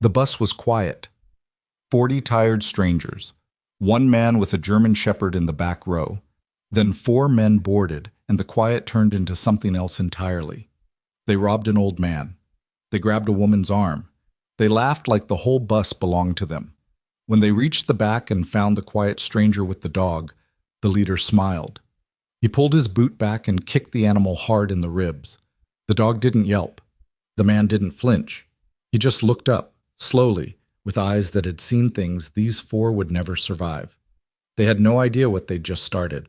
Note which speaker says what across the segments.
Speaker 1: The bus was quiet. 40 tired strangers. One man with a German shepherd in the back row. Then 4 men boarded, and the quiet turned into something else entirely. They robbed an old man. They grabbed a woman's arm. They laughed like the whole bus belonged to them. When they reached the back and found the quiet stranger with the dog, the leader smiled. He pulled his boot back and kicked the animal hard in the ribs. The dog didn't yelp. The man didn't flinch. He just looked up, slowly, with eyes that had seen things these 4 would never survive. They had no idea what they'd just started.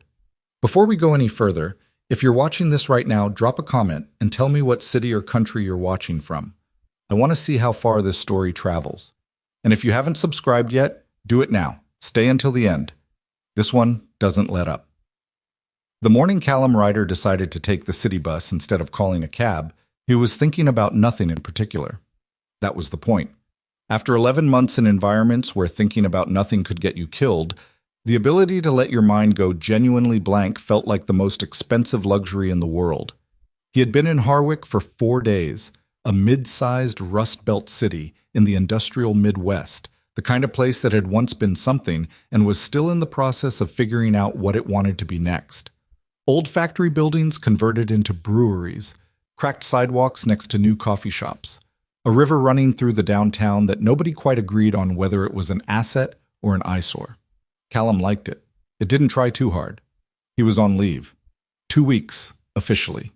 Speaker 1: Before we go any further, if you're watching this right now, drop a comment and tell me what city or country you're watching from. I want to see how far this story travels. And if you haven't subscribed yet, do it now. Stay until the end. This one doesn't let up. The morning Callum Ryder decided to take the city bus instead of calling a cab, he was thinking about nothing in particular. That was the point. After 11 months in environments where thinking about nothing could get you killed, the ability to let your mind go genuinely blank felt like the most expensive luxury in the world. He had been in Harwick for 4 days, a mid-sized Rust Belt city in the industrial Midwest, the kind of place that had once been something and was still in the process of figuring out what it wanted to be next. Old factory buildings converted into breweries, cracked sidewalks next to new coffee shops, a river running through the downtown that nobody quite agreed on whether it was an asset or an eyesore. Callum liked it. It didn't try too hard. He was on leave. 2 weeks, officially.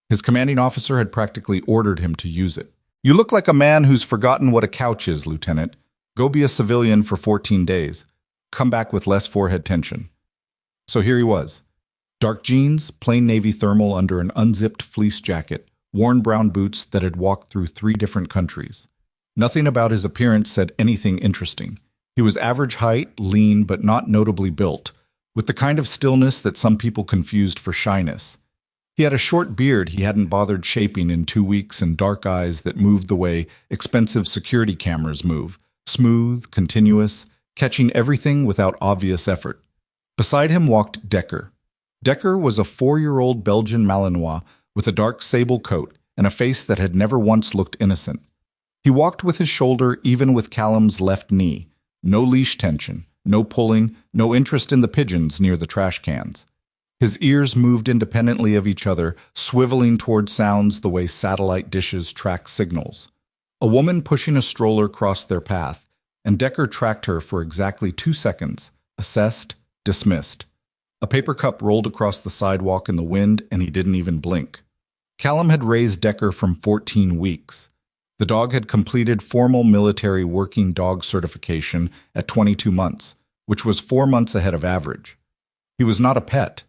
Speaker 1: His commanding officer had practically ordered him to use it. "You look like a man who's forgotten what a couch is, Lieutenant. Go be a civilian for 14 days. Come back with less forehead tension." So here he was. Dark jeans, plain navy thermal under an unzipped fleece jacket, worn brown boots that had walked through 3 different countries. Nothing about his appearance said anything interesting. He was average height, lean but not notably built, with the kind of stillness that some people confused for shyness. He had a short beard he hadn't bothered shaping in 2 weeks and dark eyes that moved the way expensive security cameras move, smooth, continuous, catching everything without obvious effort. Beside him walked Decker. Decker was a 4-year-old Belgian Malinois with a dark sable coat and a face that had never once looked innocent. He walked with his shoulder even with Callum's left knee. No leash tension, no pulling, no interest in the pigeons near the trash cans. His ears moved independently of each other, swiveling toward sounds the way satellite dishes track signals. A woman pushing a stroller crossed their path, and Decker tracked her for exactly 2 seconds, assessed, dismissed. A paper cup rolled across the sidewalk in the wind, and he didn't even blink. Callum had raised Decker from 14 weeks. The dog had completed formal military working dog certification at 22 months, which was 4 months ahead of average. He was not a pet.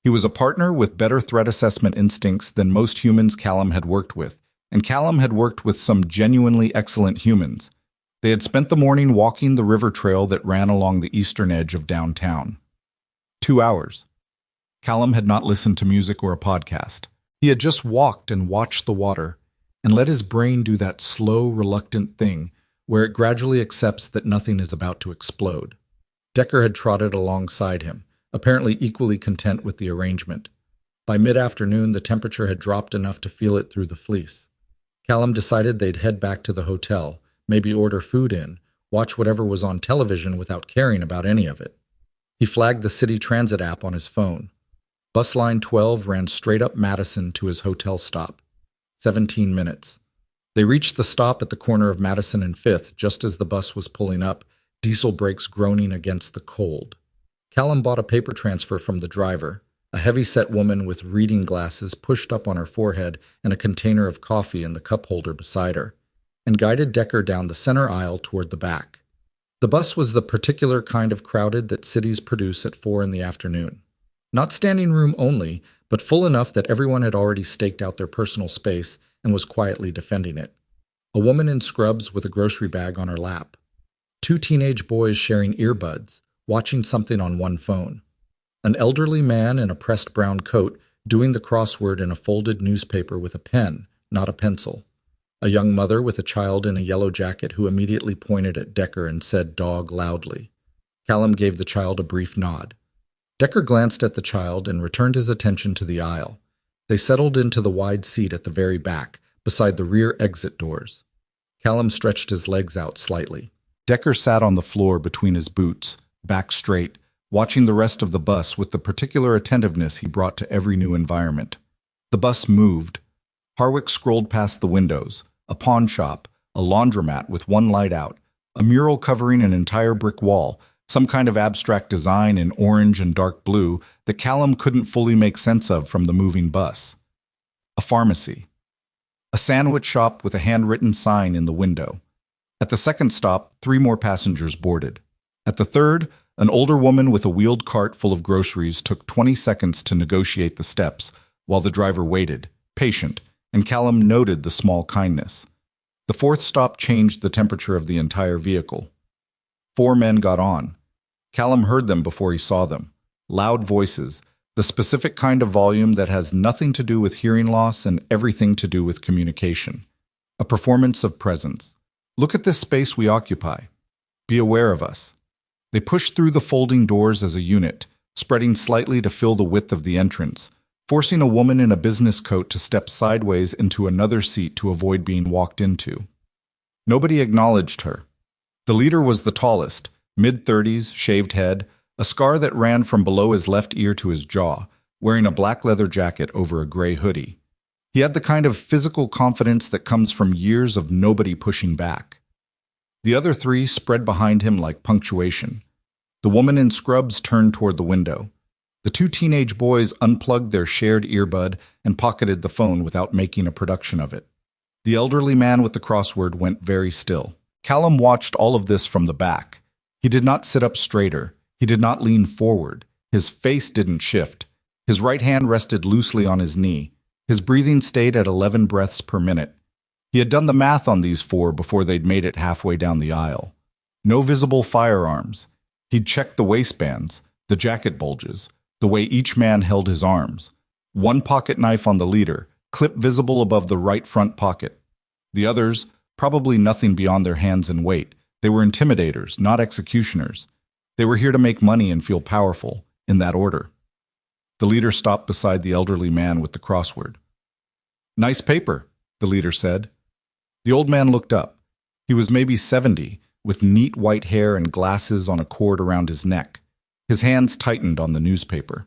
Speaker 1: He was a partner with better threat assessment instincts than most humans Callum had worked with, and Callum had worked with some genuinely excellent humans. They had spent the morning walking the river trail that ran along the eastern edge of downtown. 2 hours. Callum had not listened to music or a podcast. He had just walked and watched the water, and let his brain do that slow, reluctant thing where it gradually accepts that nothing is about to explode. Decker had trotted alongside him, apparently equally content with the arrangement. By mid-afternoon, the temperature had dropped enough to feel it through the fleece. Callum decided they'd head back to the hotel, maybe order food in, watch whatever was on television without caring about any of it. He flagged the city transit app on his phone. Bus line 12 ran straight up Madison to his hotel stop. 17 minutes. They reached the stop at the corner of Madison and 5th just as the bus was pulling up, diesel brakes groaning against the cold. Callum bought a paper transfer from the driver, a heavy-set woman with reading glasses pushed up on her forehead and a container of coffee in the cup holder beside her, and guided Decker down the center aisle toward the back. The bus was the particular kind of crowded that cities produce at 4 in the afternoon. Not standing room only, but full enough that everyone had already staked out their personal space and was quietly defending it. A woman in scrubs with a grocery bag on her lap. 2 teenage boys sharing earbuds, watching something on one phone. An elderly man in a pressed brown coat doing the crossword in a folded newspaper with a pen, not a pencil. A young mother with a child in a yellow jacket who immediately pointed at Decker and said "dog" loudly. Callum gave the child a brief nod. Decker glanced at the child and returned his attention to the aisle. They settled into the wide seat at the very back, beside the rear exit doors. Callum stretched his legs out slightly. Decker sat on the floor between his boots, back straight, watching the rest of the bus with the particular attentiveness he brought to every new environment. The bus moved. Harwick scrolled past the windows, a pawn shop, a laundromat with one light out, a mural covering an entire brick wall, some kind of abstract design in orange and dark blue that Callum couldn't fully make sense of from the moving bus. A pharmacy. A sandwich shop with a handwritten sign in the window. At the second stop, 3 more passengers boarded. At the third, an older woman with a wheeled cart full of groceries took 20 seconds to negotiate the steps while the driver waited, patient, and Callum noted the small kindness. The fourth stop changed the temperature of the entire vehicle. 4 men got on. Callum heard them before he saw them. Loud voices, the specific kind of volume that has nothing to do with hearing loss and everything to do with communication. A performance of presence. Look at this space we occupy. Be aware of us. They pushed through the folding doors as a unit, spreading slightly to fill the width of the entrance, forcing a woman in a business coat to step sideways into another seat to avoid being walked into. Nobody acknowledged her. The leader was the tallest, mid-30s, shaved head, a scar that ran from below his left ear to his jaw, wearing a black leather jacket over a gray hoodie. He had the kind of physical confidence that comes from years of nobody pushing back. The other 3 spread behind him like punctuation. The woman in scrubs turned toward the window. The 2 teenage boys unplugged their shared earbud and pocketed the phone without making a production of it. The elderly man with the crossword went very still. Callum watched all of this from the back. He did not sit up straighter. He did not lean forward. His face didn't shift. His right hand rested loosely on his knee. His breathing stayed at 11 breaths per minute. He had done the math on these 4 before they'd made it halfway down the aisle. No visible firearms. He'd checked the waistbands, the jacket bulges, the way each man held his arms. 1 pocket knife on the leader, clip visible above the right front pocket. The others, probably nothing beyond their hands and weight. They were intimidators, not executioners. They were here to make money and feel powerful, in that order. The leader stopped beside the elderly man with the crossword. "Nice paper," the leader said. The old man looked up. He was maybe 70, with neat white hair and glasses on a cord around his neck. His hands tightened on the newspaper.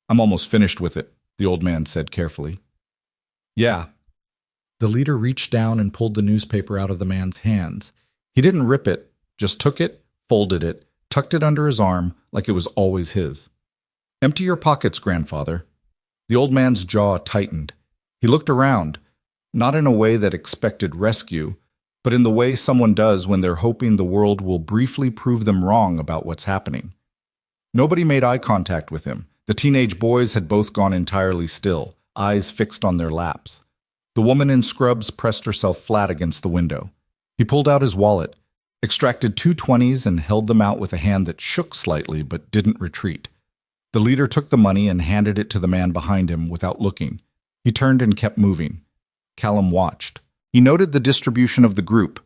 Speaker 1: "I'm almost finished with it," the old man said carefully. "Yeah." The leader reached down and pulled the newspaper out of the man's hands. He didn't rip it, just took it, folded it, tucked it under his arm like it was always his. "Empty your pockets, grandfather." The old man's jaw tightened. He looked around, not in a way that expected rescue, but in the way someone does when they're hoping the world will briefly prove them wrong about what's happening. Nobody made eye contact with him. The teenage boys had both gone entirely still, eyes fixed on their laps. The woman in scrubs pressed herself flat against the window. He pulled out his wallet, extracted 2 20s and held them out with a hand that shook slightly but didn't retreat. The leader took the money and handed it to the man behind him without looking. He turned and kept moving. Callum watched. He noted the distribution of the group.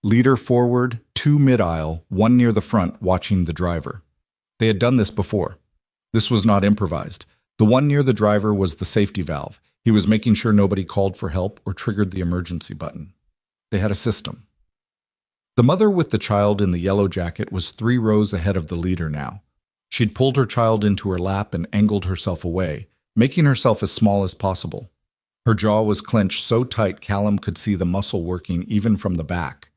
Speaker 1: Leader forward, 2 mid-aisle, 1 near the front watching the driver. They had done this before. This was not improvised. The one near the driver was the safety valve. He was making sure nobody called for help or triggered the emergency button. They had a system. The mother with the child in the yellow jacket was 3 rows ahead of the leader now. She'd pulled her child into her lap and angled herself away, making herself as small as possible. Her jaw was clenched so tight Callum could see the muscle working even from the back.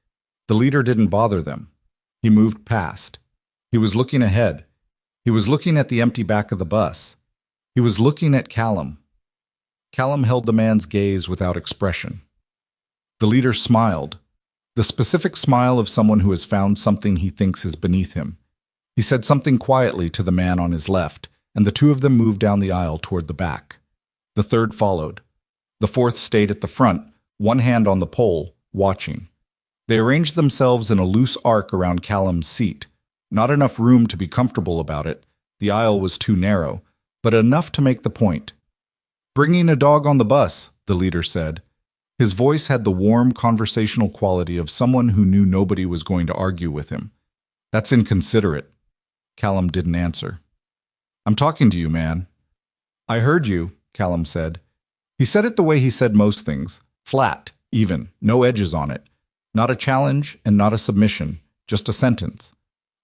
Speaker 1: The leader didn't bother them. He moved past. He was looking ahead. He was looking at the empty back of the bus. He was looking at Callum. Callum held the man's gaze without expression. The leader smiled, the specific smile of someone who has found something he thinks is beneath him. He said something quietly to the man on his left, and the 2 of them moved down the aisle toward the back. The third followed. The fourth stayed at the front, one hand on the pole, watching. They arranged themselves in a loose arc around Callum's seat. Not enough room to be comfortable about it. The aisle was too narrow, but enough to make the point. "Bringing a dog on the bus," the leader said. His voice had the warm conversational quality of someone who knew nobody was going to argue with him. "That's inconsiderate." Callum didn't answer. "I'm talking to you, man." "I heard you," Callum said. He said it the way he said most things, flat, even, no edges on it. Not a challenge and not a submission, just a sentence.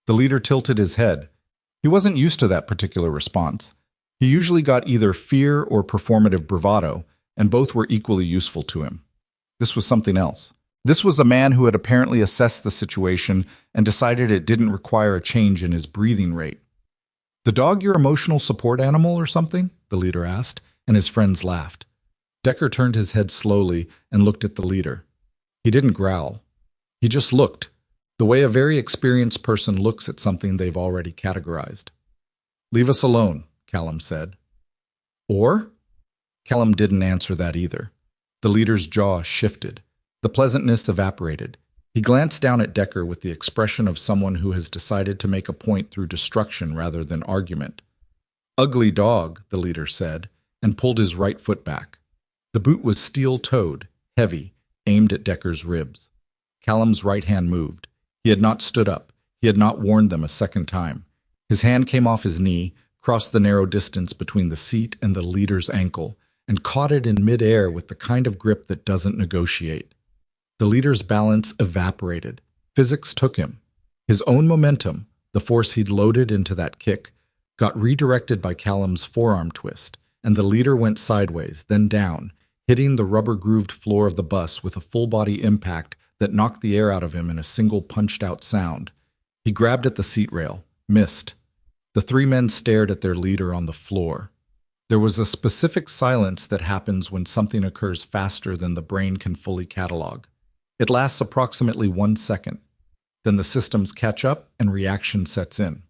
Speaker 1: The leader tilted his head. He wasn't used to that particular response. He usually got either fear or performative bravado, and both were equally useful to him. This was something else. This was a man who had apparently assessed the situation and decided it didn't require a change in his breathing rate. "The dog your emotional support animal or something?" the leader asked, and his friends laughed. Decker turned his head slowly and looked at the leader. He didn't growl. He just looked, the way a very experienced person looks at something they've already categorized. "Leave us alone," Callum said. "Or?" Callum didn't answer that either. The leader's jaw shifted. The pleasantness evaporated. He glanced down at Decker with the expression of someone who has decided to make a point through destruction rather than argument. "Ugly dog," the leader said, and pulled his right foot back. The boot was steel-toed, heavy, aimed at Decker's ribs. Callum's right hand moved. He had not stood up. He had not warned them a second time. His hand came off his knee, crossed the narrow distance between the seat and the leader's ankle, and caught it in midair with the kind of grip that doesn't negotiate. The leader's balance evaporated. Physics took him. His own momentum, the force he'd loaded into that kick, got redirected by Callum's forearm twist, and the leader went sideways, then down, hitting the rubber-grooved floor of the bus with a full-body impact that knocked the air out of him in a single punched-out sound. He grabbed at the seat rail, missed. The three men stared at their leader on the floor. There was a specific silence that happens when something occurs faster than the brain can fully catalog. It lasts approximately 1 second. Then the systems catch up and reaction sets in.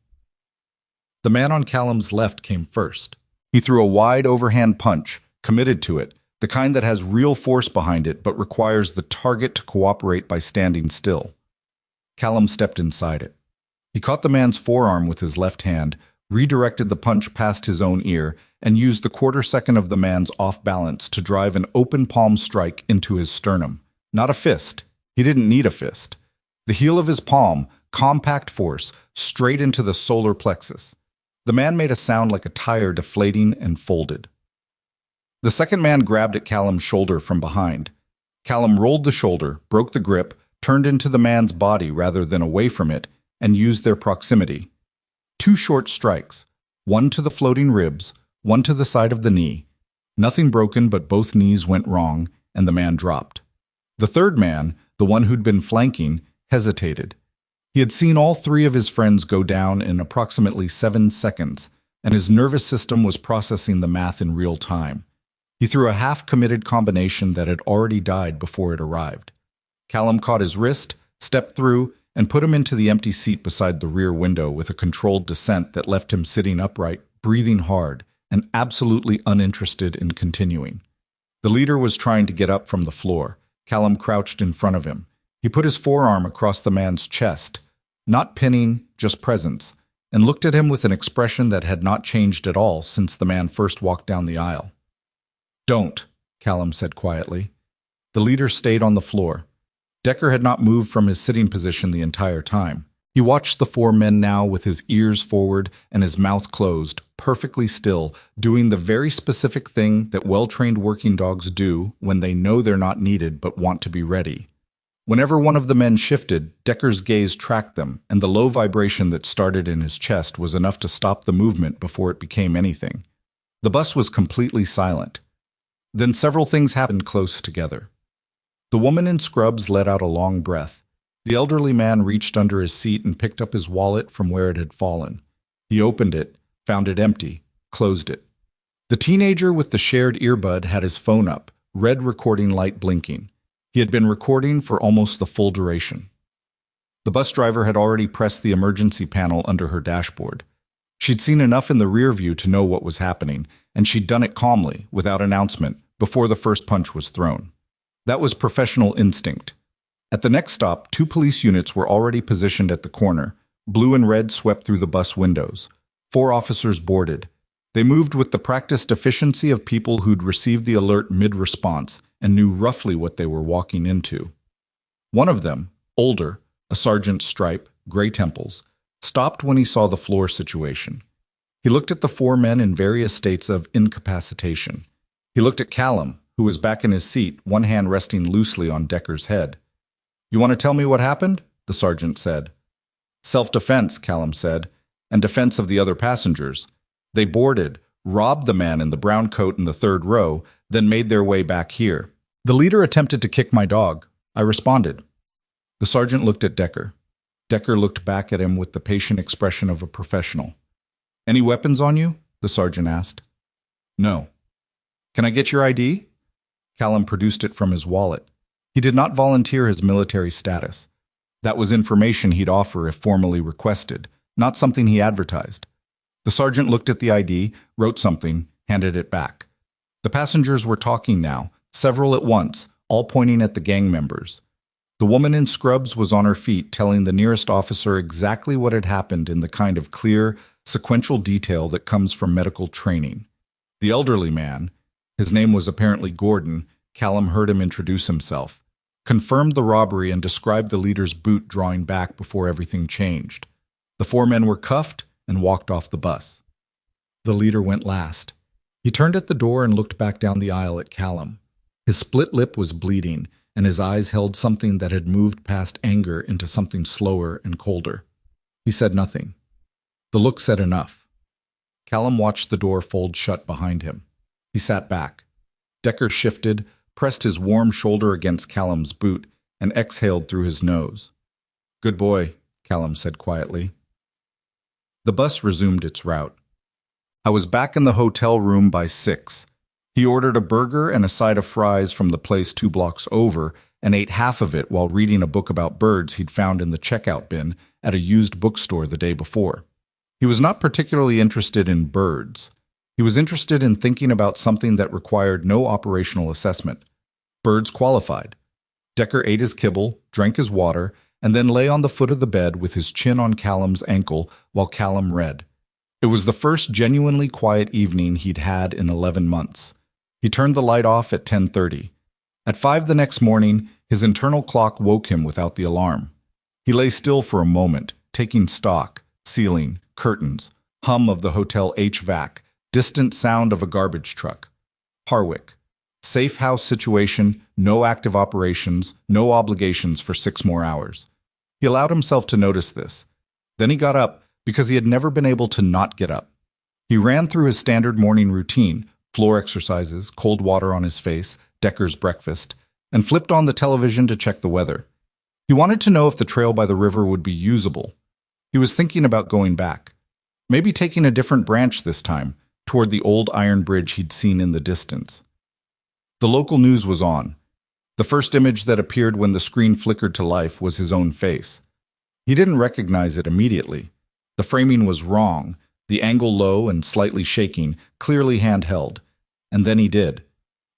Speaker 1: The man on Callum's left came first. He threw a wide overhand punch, committed to it, the kind that has real force behind it but requires the target to cooperate by standing still. Callum stepped inside it. He caught the man's forearm with his left hand, redirected the punch past his own ear, and used the quarter-second of the man's off-balance to drive an open-palm strike into his sternum. Not a fist. He didn't need a fist. The heel of his palm, compact force, straight into the solar plexus. The man made a sound like a tire deflating and folded. The second man grabbed at Callum's shoulder from behind. Callum rolled the shoulder, broke the grip, turned into the man's body rather than away from it, and used their proximity. 2 short strikes, one to the floating ribs, one to the side of the knee. Nothing broken, but both knees went wrong, and the man dropped. The third man, the one who'd been flanking, hesitated. He had seen all 3 of his friends go down in approximately 7 seconds, and his nervous system was processing the math in real time. He threw a half-committed combination that had already died before it arrived. Callum caught his wrist, stepped through, and put him into the empty seat beside the rear window with a controlled descent that left him sitting upright, breathing hard, and absolutely uninterested in continuing. The leader was trying to get up from the floor. Callum crouched in front of him. He put his forearm across the man's chest, not pinning, just presence, and looked at him with an expression that had not changed at all since the man first walked down the aisle. "Don't," Callum said quietly. The leader stayed on the floor. Decker had not moved from his sitting position the entire time. He watched the 4 men now with his ears forward and his mouth closed, perfectly still, doing the very specific thing that well-trained working dogs do when they know they're not needed but want to be ready. Whenever one of the men shifted, Decker's gaze tracked them, and the low vibration that started in his chest was enough to stop the movement before it became anything. The bus was completely silent. Then several things happened close together. The woman in scrubs let out a long breath. The elderly man reached under his seat and picked up his wallet from where it had fallen. He opened it, found it empty, closed it. The teenager with the shared earbud had his phone up, red recording light blinking. He had been recording for almost the full duration. The bus driver had already pressed the emergency panel under her dashboard. She'd seen enough in the rear view to know what was happening, and she'd done it calmly, without announcement, before the first punch was thrown. That was professional instinct. At the next stop, 2 police units were already positioned at the corner. Blue and red swept through the bus windows. 4 officers boarded. They moved with the practiced efficiency of people who'd received the alert mid-response and knew roughly what they were walking into. One of them, older, a sergeant's stripe, gray temples, stopped when he saw the floor situation. He looked at the 4 men in various states of incapacitation. He looked at Callum, who was back in his seat, one hand resting loosely on Decker's head. You want to tell me what happened? The sergeant said. Self-defense, Callum said, and defense of the other passengers. They boarded, robbed the man in the brown coat in the third row, then made their way back here. The leader attempted to kick my dog. I responded. The sergeant looked at Decker. Decker looked back at him with the patient expression of a professional. Any weapons on you? The sergeant asked. No. Can I get your ID? Callum produced it from his wallet. He did not volunteer his military status. That was information he'd offer if formally requested, not something he advertised. The sergeant looked at the ID, wrote something, handed it back. The passengers were talking now, several at once, all pointing at the gang members. The woman in scrubs was on her feet, telling the nearest officer exactly what had happened in the kind of clear, sequential detail that comes from medical training. The elderly man, his name was apparently Gordon, Callum heard him introduce himself, confirmed the robbery and described the leader's boot drawing back before everything changed. The four men were cuffed and walked off the bus. The leader went last. He turned at the door and looked back down the aisle at Callum. His split lip was bleeding, and his eyes held something that had moved past anger into something slower and colder. He said nothing. The look said enough. Callum watched the door fold shut behind him. He sat back. Decker shifted, pressed his warm shoulder against Callum's boot, and exhaled through his nose. Good boy, Callum said quietly. The bus resumed its route. I was back in the hotel room by 6. He ordered a burger and a side of fries from the place 2 blocks over and ate half of it while reading a book about birds he'd found in the checkout bin at a used bookstore the day before. He was not particularly interested in birds. He was interested in thinking about something that required no operational assessment. Birds qualified. Decker ate his kibble, drank his water, and then lay on the foot of the bed with his chin on Callum's ankle while Callum read. It was the first genuinely quiet evening he'd had in 11 months. He turned the light off at 10:30. At 5 the next morning, his internal clock woke him without the alarm. He lay still for a moment, taking stock, ceiling, curtains, hum of the hotel HVAC, distant sound of a garbage truck. Harwick. Safe house situation, no active operations, no obligations for 6 more hours. He allowed himself to notice this. Then he got up because he had never been able to not get up. He ran through his standard morning routine, floor exercises, cold water on his face, Decker's breakfast, and flipped on the television to check the weather. He wanted to know if the trail by the river would be usable. He was thinking about going back. Maybe taking a different branch this time, toward the old iron bridge he'd seen in the distance. The local news was on. The first image that appeared when the screen flickered to life was his own face. He didn't recognize it immediately. The framing was wrong, the angle low and slightly shaking, clearly handheld. And then he did.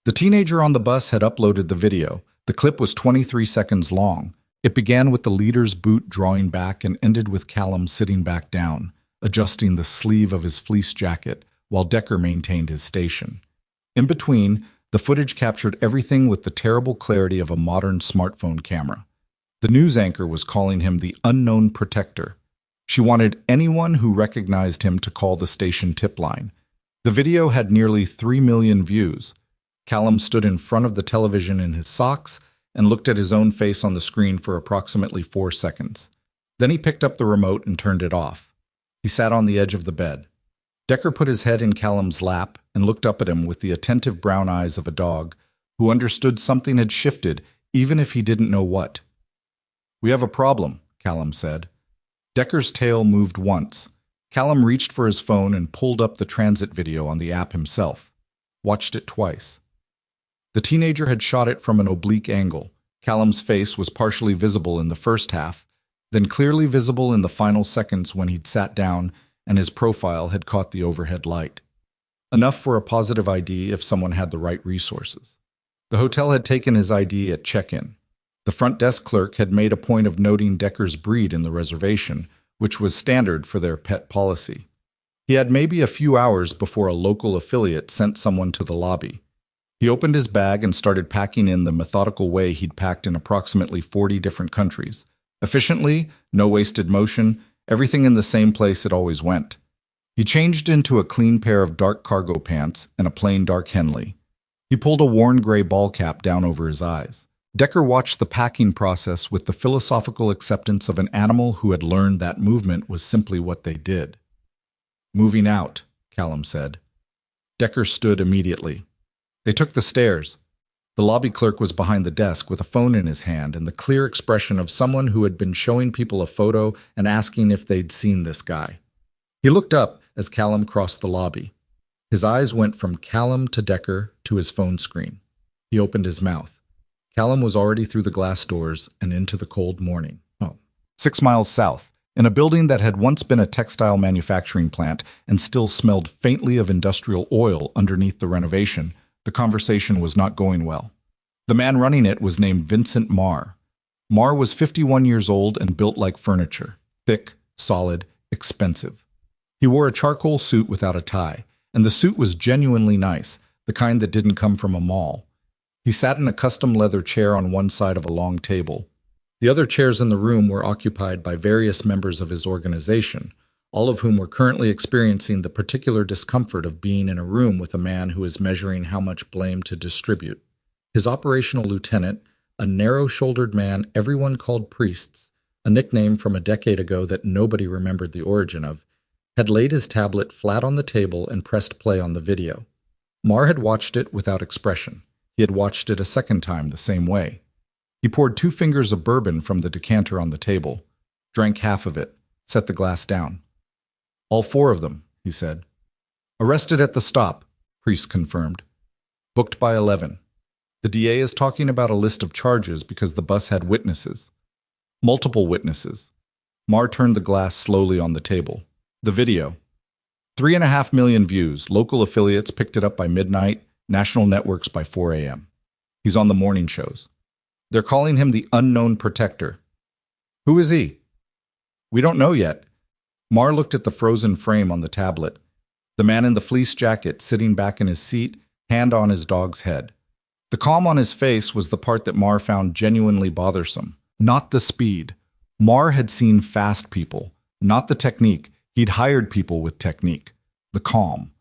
Speaker 1: The teenager on the bus had uploaded the video. The clip was 23 seconds long. It began with the leader's boot drawing back and ended with Callum sitting back down, adjusting the sleeve of his fleece jacket, while Decker maintained his station. In between, the footage captured everything with the terrible clarity of a modern smartphone camera. The news anchor was calling him the unknown protector. She wanted anyone who recognized him to call the station tip line. The video had nearly 3 million views. Callum stood in front of the television in his socks and looked at his own face on the screen for approximately 4 seconds. Then he picked up the remote and turned it off. He sat on the edge of the bed. Decker put his head in Callum's lap and looked up at him with the attentive brown eyes of a dog who understood something had shifted even if he didn't know what. "We have a problem," Callum said. Decker's tail moved once. Callum reached for his phone and pulled up the transit video on the app himself. Watched it twice. The teenager had shot it from an oblique angle. Callum's face was partially visible in the first half, then clearly visible in the final seconds when he'd sat down and his profile had caught the overhead light. Enough for a positive ID if someone had the right resources. The hotel had taken his ID at check-in. The front desk clerk had made a point of noting Decker's breed in the reservation, which was standard for their pet policy. He had maybe a few hours before a local affiliate sent someone to the lobby. He opened his bag and started packing in the methodical way he'd packed in approximately 40 different countries. Efficiently, no wasted motion, everything in the same place it always went. He changed into a clean pair of dark cargo pants and a plain dark Henley. He pulled a worn gray ball cap down over his eyes. Decker watched the packing process with the philosophical acceptance of an animal who had learned that movement was simply what they did. "Moving out," Callum said. Decker stood immediately. They took the stairs. The lobby clerk was behind the desk with a phone in his hand and the clear expression of someone who had been showing people a photo and asking if they'd seen this guy. He looked up as Callum crossed the lobby. His eyes went from Callum to Decker to his phone screen. He opened his mouth. Callum was already through the glass doors and into the cold morning. 6 miles south, in a building that had once been a textile manufacturing plant and still smelled faintly of industrial oil underneath the renovation, the conversation was not going well. The man running it was named Vincent Marr. Marr was 51 years old and built like furniture, thick, solid, expensive. He wore a charcoal suit without a tie, and the suit was genuinely nice, the kind that didn't come from a mall. He sat in a custom leather chair on one side of a long table. The other chairs in the room were occupied by various members of his organization, all of whom were currently experiencing the particular discomfort of being in a room with a man who is measuring how much blame to distribute. His operational lieutenant, a narrow-shouldered man everyone called Priests, a nickname from a decade ago that nobody remembered the origin of, had laid his tablet flat on the table and pressed play on the video. Marr had watched it without expression. He had watched it a second time the same way. He poured 2 fingers of bourbon from the decanter on the table, drank half of it, set the glass down. "All 4 of them," he said. "Arrested at the stop," Priest confirmed. "Booked by 11. The DA is talking about a list of charges because the bus had witnesses. Multiple witnesses." Marr turned the glass slowly on the table. "The video. 3.5 million views. Local affiliates picked it up by midnight, national networks by 4 a.m. He's on the morning shows. They're calling him the Unknown Protector." "Who is he?" "We don't know yet." Marr looked at the frozen frame on the tablet. The man in the fleece jacket sitting back in his seat, hand on his dog's head. The calm on his face was the part that Marr found genuinely bothersome, not the speed. Marr had seen fast people, not the technique. He'd hired people with technique. The calm.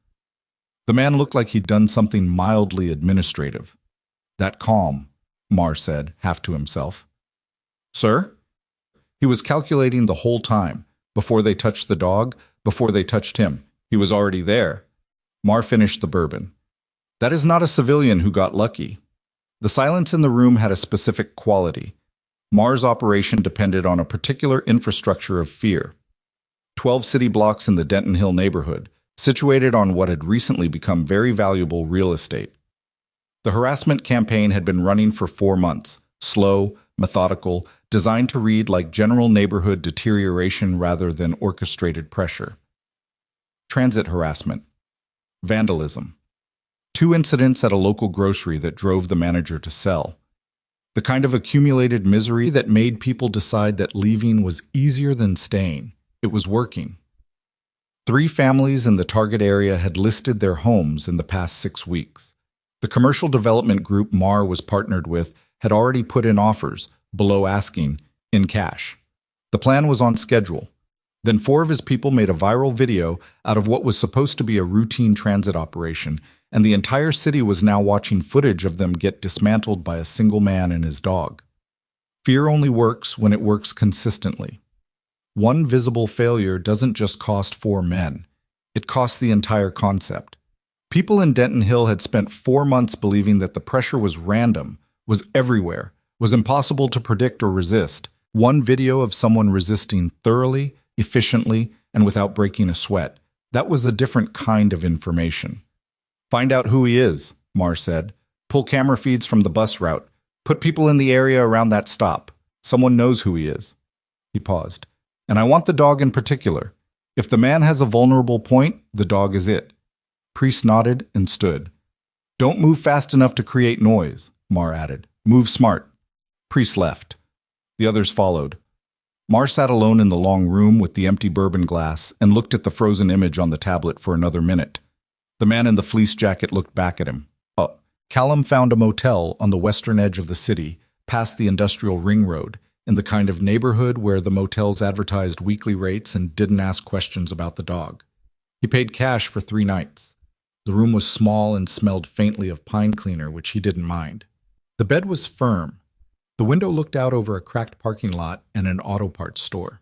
Speaker 1: The man looked like he'd done something mildly administrative. "That calm," Marr said, half to himself. "Sir?" He was calculating the whole time. Before they touched the dog, before they touched him. He was already there. Marr finished the bourbon. "That is not a civilian who got lucky." The silence in the room had a specific quality. Marr's operation depended on a particular infrastructure of fear. 12 city blocks in the Denton Hill neighborhood, situated on what had recently become very valuable real estate. The harassment campaign had been running for 4 months, slow, methodical, designed to read like general neighborhood deterioration rather than orchestrated pressure. Transit harassment. Vandalism. 2 incidents at a local grocery that drove the manager to sell. The kind of accumulated misery that made people decide that leaving was easier than staying. It was working. 3 families in the target area had listed their homes in the past 6 weeks. The commercial development group Marr was partnered with had already put in offers, below asking, in cash. The plan was on schedule. Then 4 of his people made a viral video out of what was supposed to be a routine transit operation, and the entire city was now watching footage of them get dismantled by a single man and his dog. Fear only works when it works consistently. One visible failure doesn't just cost 4 men. It costs the entire concept. People in Denton Hill had spent 4 months believing that the pressure was random, was everywhere, was impossible to predict or resist. One video of someone resisting thoroughly, efficiently, and without breaking a sweat. That was a different kind of information. "Find out who he is," Marr said. "Pull camera feeds from the bus route. Put people in the area around that stop. Someone knows who he is." He paused. "And I want the dog in particular. If the man has a vulnerable point, the dog is it." Priest nodded and stood. "Don't move fast enough to create noise," Marr added. "Move smart." Priest left. The others followed. Marr sat alone in the long room with the empty bourbon glass and looked at the frozen image on the tablet for another minute. The man in the fleece jacket looked back at him. Callum found a motel on the western edge of the city, past the industrial ring road, in the kind of neighborhood where the motels advertised weekly rates and didn't ask questions about the dog. He paid cash for 3 nights. The room was small and smelled faintly of pine cleaner, which he didn't mind. The bed was firm. The window looked out over a cracked parking lot and an auto parts store.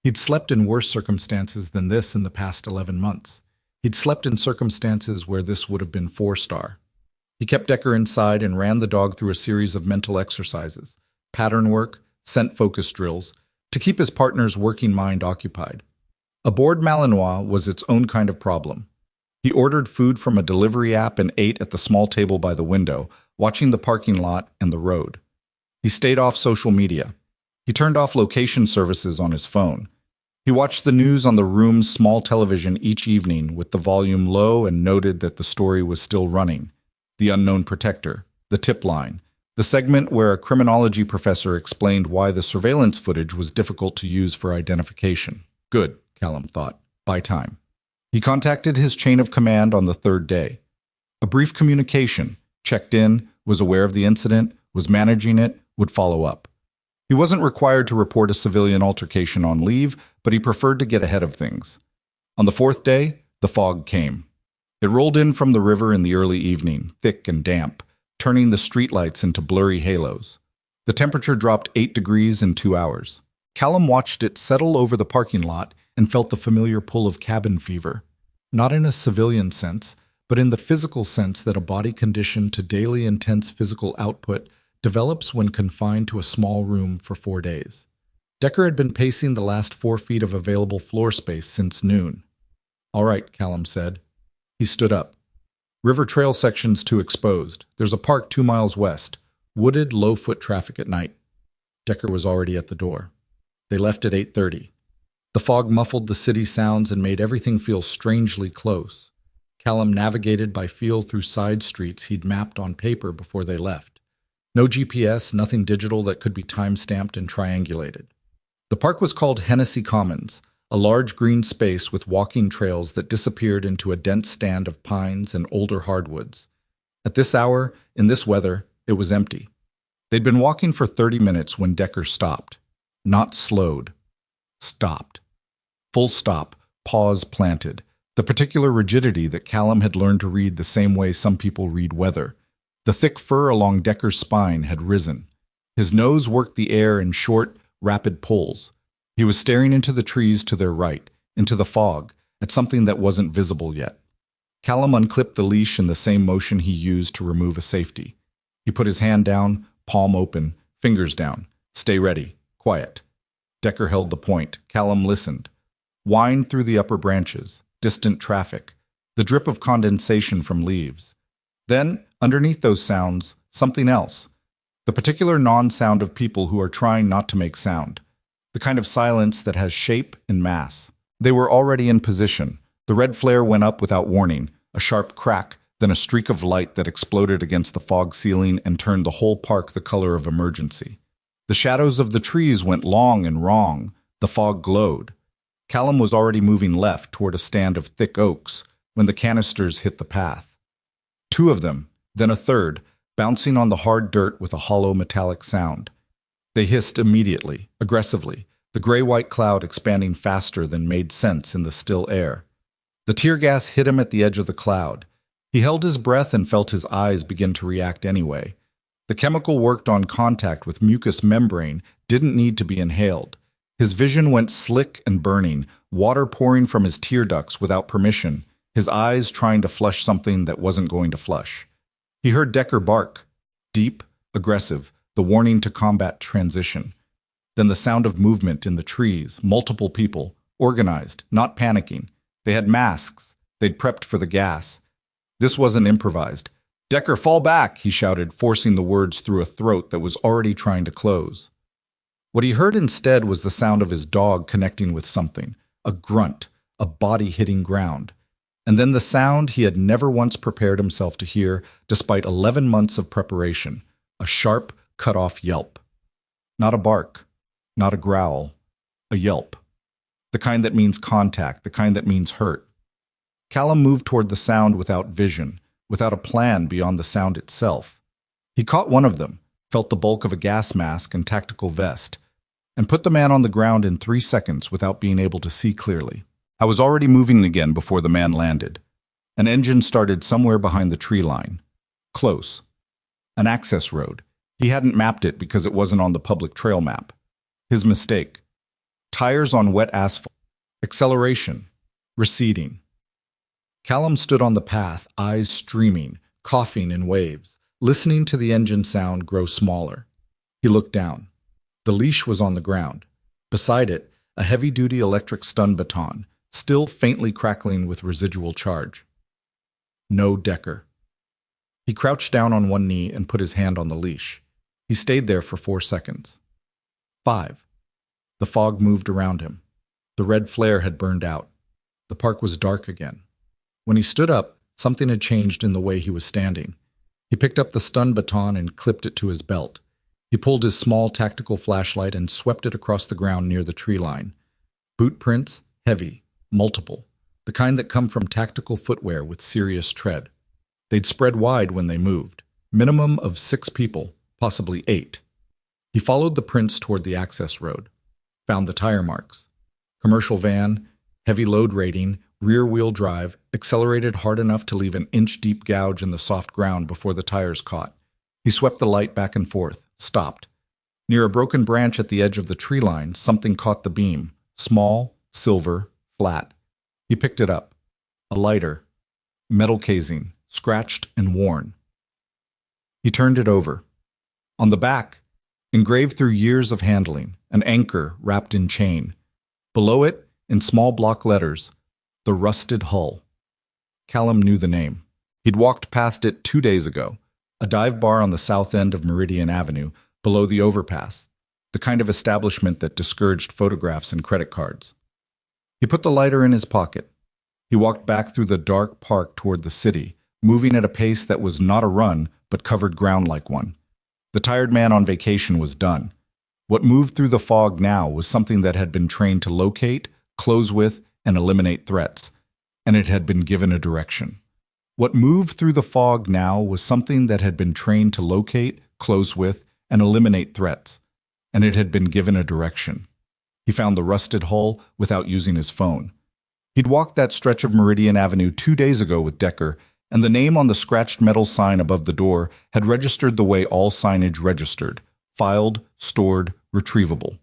Speaker 1: He'd slept in worse circumstances than this in the past 11 months. He'd slept in circumstances where this would have been 4-star. He kept Decker inside and ran the dog through a series of mental exercises, pattern work, scent focus drills, to keep his partner's working mind occupied. A bored Malinois was its own kind of problem. He ordered food from a delivery app and ate at the small table by the window, watching the parking lot and the road. He stayed off social media. He turned off location services on his phone. He watched the news on the room's small television each evening with the volume low and noted that the story was still running. The unknown protector, the tip line, the segment where a criminology professor explained why the surveillance footage was difficult to use for identification. Good, Callum thought. Buy time. He contacted his chain of command on the third day. A brief communication, checked in, was aware of the incident, was managing it, would follow up. He wasn't required to report a civilian altercation on leave, but he preferred to get ahead of things. On the fourth day, the fog came. It rolled in from the river in the early evening, thick and damp, turning the streetlights into blurry halos. The temperature dropped 8 degrees in 2 hours. Callum watched it settle over the parking lot and felt the familiar pull of cabin fever, not in a civilian sense, but in the physical sense that a body conditioned to daily intense physical output develops when confined to a small room for 4 days. Decker had been pacing the last 4 feet of available floor space since noon. "All right," Callum said. He stood up. "River trail section's too exposed. There's a park 2 miles west. Wooded, low-foot traffic at night." Decker was already at the door. They left at 8:30. The fog muffled the city sounds and made everything feel strangely close. Callum navigated by feel through side streets he'd mapped on paper before they left. No GPS, nothing digital that could be time-stamped and triangulated. The park was called Hennessy Commons, a large green space with walking trails that disappeared into a dense stand of pines and older hardwoods. At this hour, in this weather, it was empty. They'd been walking for 30 minutes when Decker stopped. Not slowed. Stopped. Full stop, pause planted. The particular rigidity that Callum had learned to read the same way some people read weather. The thick fur along Decker's spine had risen. His nose worked the air in short, rapid pulls. He was staring into the trees to their right, into the fog, at something that wasn't visible yet. Callum unclipped the leash in the same motion he used to remove a safety. He put his hand down, palm open, fingers down. "Stay ready. Quiet." Decker held the point. Callum listened. Whined through the upper branches, distant traffic, the drip of condensation from leaves. Then, underneath those sounds, something else. The particular non-sound of people who are trying not to make sound. The kind of silence that has shape and mass. They were already in position. The red flare went up without warning, a sharp crack, then a streak of light that exploded against the fog ceiling and turned the whole park the color of emergency. The shadows of the trees went long and wrong. The fog glowed. Callum was already moving left toward a stand of thick oaks when the canisters hit the path. 2 of them, then a third, bouncing on the hard dirt with a hollow metallic sound. They hissed immediately, aggressively, the gray-white cloud expanding faster than made sense in the still air. The tear gas hit him at the edge of the cloud. He held his breath and felt his eyes begin to react anyway. The chemical worked on contact with mucous membrane didn't need to be inhaled. His vision went slick and burning, water pouring from his tear ducts without permission, his eyes trying to flush something that wasn't going to flush. He heard Decker bark, deep, aggressive, the warning to combat transition. Then the sound of movement in the trees, multiple people, organized, not panicking. They had masks. They'd prepped for the gas. This wasn't improvised. "Decker, fall back," he shouted, forcing the words through a throat that was already trying to close. What he heard instead was the sound of his dog connecting with something, a grunt, a body hitting ground. And then the sound he had never once prepared himself to hear, despite 11 months of preparation, a sharp, cut-off yelp. Not a bark, not a growl, a yelp. The kind that means contact, the kind that means hurt. Callum moved toward the sound without vision, without a plan beyond the sound itself. He caught one of them, felt the bulk of a gas mask and tactical vest, and put the man on the ground in 3 seconds without being able to see clearly. I was already moving again before the man landed. An engine started somewhere behind the tree line. Close. An access road. He hadn't mapped it because it wasn't on the public trail map. His mistake. Tires on wet asphalt. Acceleration. Receding. Callum stood on the path, eyes streaming, coughing in waves, listening to the engine sound grow smaller. He looked down. The leash was on the ground. Beside it, a heavy-duty electric stun baton, still faintly crackling with residual charge. No Decker. He crouched down on one knee and put his hand on the leash. He stayed there for 4 seconds. 5. The fog moved around him. The red flare had burned out. The park was dark again. When he stood up, something had changed in the way he was standing. He picked up the stun baton and clipped it to his belt. He pulled his small tactical flashlight and swept it across the ground near the tree line. Boot prints, heavy, multiple, the kind that come from tactical footwear with serious tread. They'd spread wide when they moved. Minimum of 6 people, possibly 8. He followed the prints toward the access road. Found the tire marks. Commercial van, heavy load rating, rear-wheel drive, accelerated hard enough to leave an inch-deep gouge in the soft ground before the tires caught. He swept the light back and forth, stopped. Near a broken branch at the edge of the tree line, something caught the beam. Small, silver, flat. He picked it up. A lighter. Metal casing, scratched and worn. He turned it over. On the back, engraved through years of handling, an anchor wrapped in chain. Below it, in small block letters, the Rusted Hull. Callum knew the name. He'd walked past it 2 days ago, a dive bar on the south end of Meridian Avenue, below the overpass, the kind of establishment that discouraged photographs and credit cards. He put the lighter in his pocket. He walked back through the dark park toward the city, moving at a pace that was not a run, but covered ground like one. The tired man on vacation was done. What moved through the fog now was something that had been trained to locate, close with, and eliminate threats, and it had been given a direction. What moved through the fog now was something that had been trained to locate, close with, and eliminate threats, and it had been given a direction. He found the Rusted Hull without using his phone. He'd walked that stretch of Meridian Avenue 2 days ago with Decker, and the name on the scratched metal sign above the door had registered the way all signage registered: filed, stored, retrievable.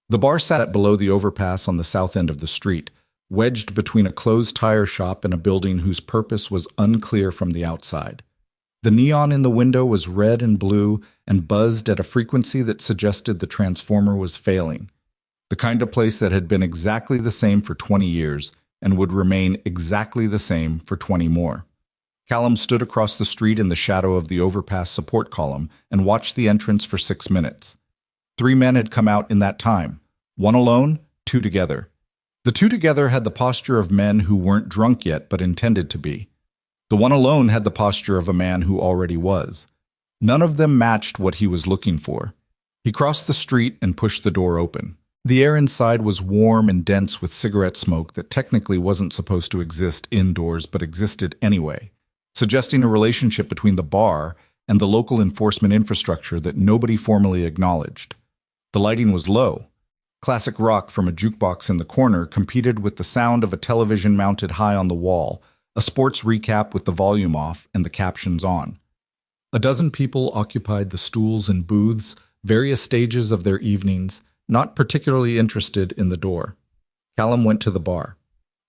Speaker 1: The bar sat below the overpass on the south end of the street, wedged between a closed tire shop and a building whose purpose was unclear from the outside. The neon in the window was red and blue and buzzed at a frequency that suggested the transformer was failing. The kind of place that had been exactly the same for 20 years and would remain exactly the same for 20 more. Callum stood across the street in the shadow of the overpass support column and watched the entrance for 6 minutes. 3 men had come out in that time. 1 alone, 2 together. The 2 together had the posture of men who weren't drunk yet but intended to be. The 1 alone had the posture of a man who already was. None of them matched what he was looking for. He crossed the street and pushed the door open. The air inside was warm and dense with cigarette smoke that technically wasn't supposed to exist indoors but existed anyway, suggesting a relationship between the bar and the local enforcement infrastructure that nobody formally acknowledged. The lighting was low. Classic rock from a jukebox in the corner competed with the sound of a television mounted high on the wall, a sports recap with the volume off and the captions on. A dozen people occupied the stools and booths, various stages of their evenings, not particularly interested in the door. Callum went to the bar.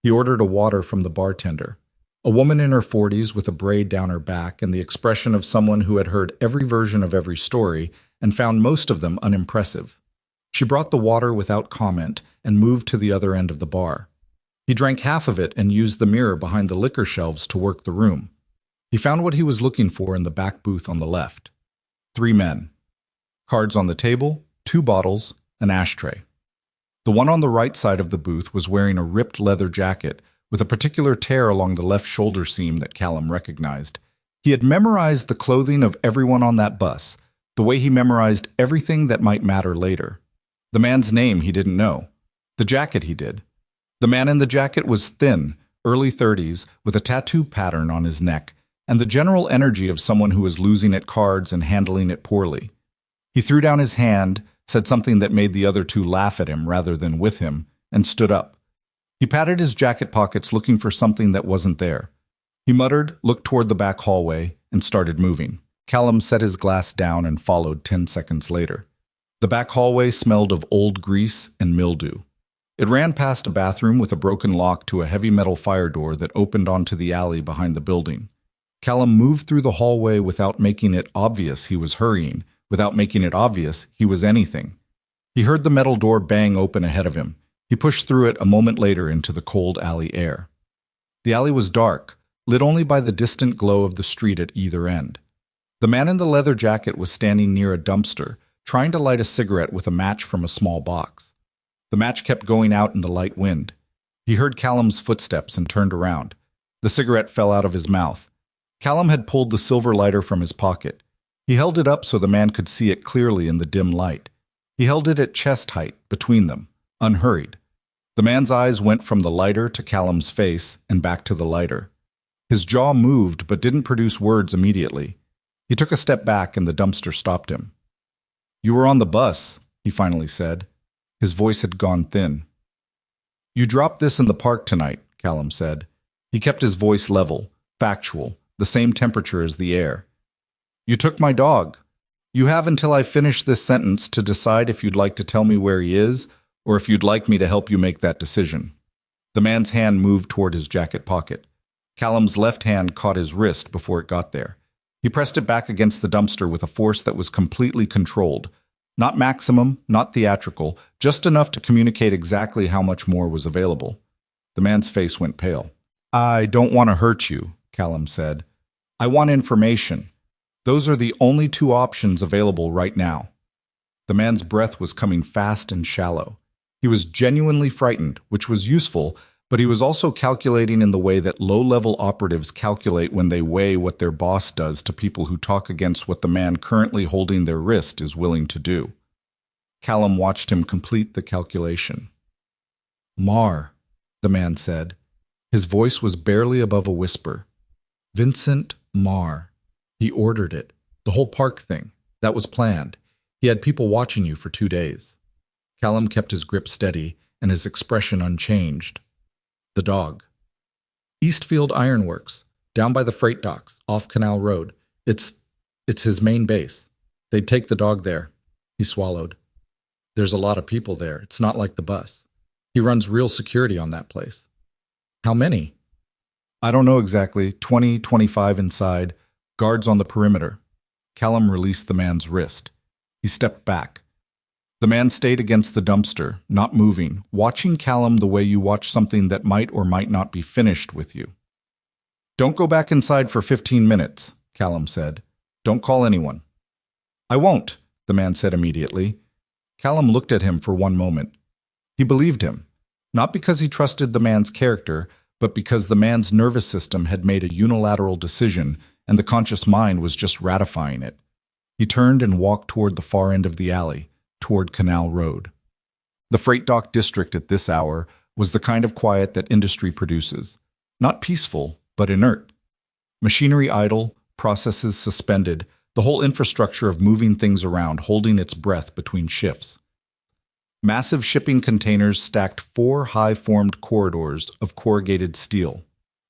Speaker 1: He ordered a water from the bartender. A woman in her 40s with a braid down her back and the expression of someone who had heard every version of every story and found most of them unimpressive. She brought the water without comment and moved to the other end of the bar. He drank half of it and used the mirror behind the liquor shelves to work the room. He found what he was looking for in the back booth on the left. 3 men. Cards on the table, 2 bottles, an ashtray. The one on the right side of the booth was wearing a ripped leather jacket with a particular tear along the left shoulder seam that Callum recognized. He had memorized the clothing of everyone on that bus, the way he memorized everything that might matter later. The man's name he didn't know. The jacket he did. The man in the jacket was thin, early 30s, with a tattoo pattern on his neck, and the general energy of someone who was losing at cards and handling it poorly. He threw down his hand, said something that made the other 2 laugh at him rather than with him, and stood up. He patted his jacket pockets looking for something that wasn't there. He muttered, looked toward the back hallway, and started moving. Callum set his glass down and followed 10 seconds later. The back hallway smelled of old grease and mildew. It ran past a bathroom with a broken lock to a heavy metal fire door that opened onto the alley behind the building. Callum moved through the hallway without making it obvious he was hurrying, without making it obvious he was anything. He heard the metal door bang open ahead of him. He pushed through it a moment later into the cold alley air. The alley was dark, lit only by the distant glow of the street at either end. The man in the leather jacket was standing near a dumpster, trying to light a cigarette with a match from a small box. The match kept going out in the light wind. He heard Callum's footsteps and turned around. The cigarette fell out of his mouth. Callum had pulled the silver lighter from his pocket. He held it up so the man could see it clearly in the dim light. He held it at chest height, between them, unhurried. The man's eyes went from the lighter to Callum's face and back to the lighter. His jaw moved but didn't produce words immediately. He took a step back and the dumpster stopped him. "You were on the bus," he finally said. His voice had gone thin. "You dropped this in the park tonight," Callum said. He kept his voice level, factual, the same temperature as the air. "You took my dog. You have until I finish this sentence to decide if you'd like to tell me where he is or if you'd like me to help you make that decision." The man's hand moved toward his jacket pocket. Callum's left hand caught his wrist before it got there. He pressed it back against the dumpster with a force that was completely controlled. Not maximum, not theatrical, just enough to communicate exactly how much more was available. The man's face went pale. "I don't want to hurt you," Callum said. "I want information. Those are the only two options available right now." The man's breath was coming fast and shallow. He was genuinely frightened, which was useful, but he was also calculating in the way that low-level operatives calculate when they weigh what their boss does to people who talk against what the man currently holding their wrist is willing to do. Callum watched him complete the calculation. "Mar," the man said. His voice was barely above a whisper. "Vincent Mar. He ordered it. The whole park thing. That was planned. He had people watching you for 2 days." Callum kept his grip steady and his expression unchanged. "The dog." "Eastfield Ironworks, down by the freight docks, off Canal Road. It's his main base. They'd take the dog there." He swallowed. "There's a lot of people there. It's not like the bus. He runs real security on that place." "How many?" "I don't know exactly. 20, 25 inside. Guards on the perimeter." Callum released the man's wrist. He stepped back. The man stayed against the dumpster, not moving, watching Callum the way you watch something that might or might not be finished with you. "Don't go back inside for 15 minutes, Callum said. "Don't call anyone." "I won't," the man said immediately. Callum looked at him for one moment. He believed him, not because he trusted the man's character, but because the man's nervous system had made a unilateral decision and the conscious mind was just ratifying it. He turned and walked toward the far end of the alley, toward Canal Road. The freight dock district at this hour was the kind of quiet that industry produces. Not peaceful, but inert. Machinery idle, processes suspended, the whole infrastructure of moving things around holding its breath between shifts. Massive shipping containers stacked 4 high-formed corridors of corrugated steel.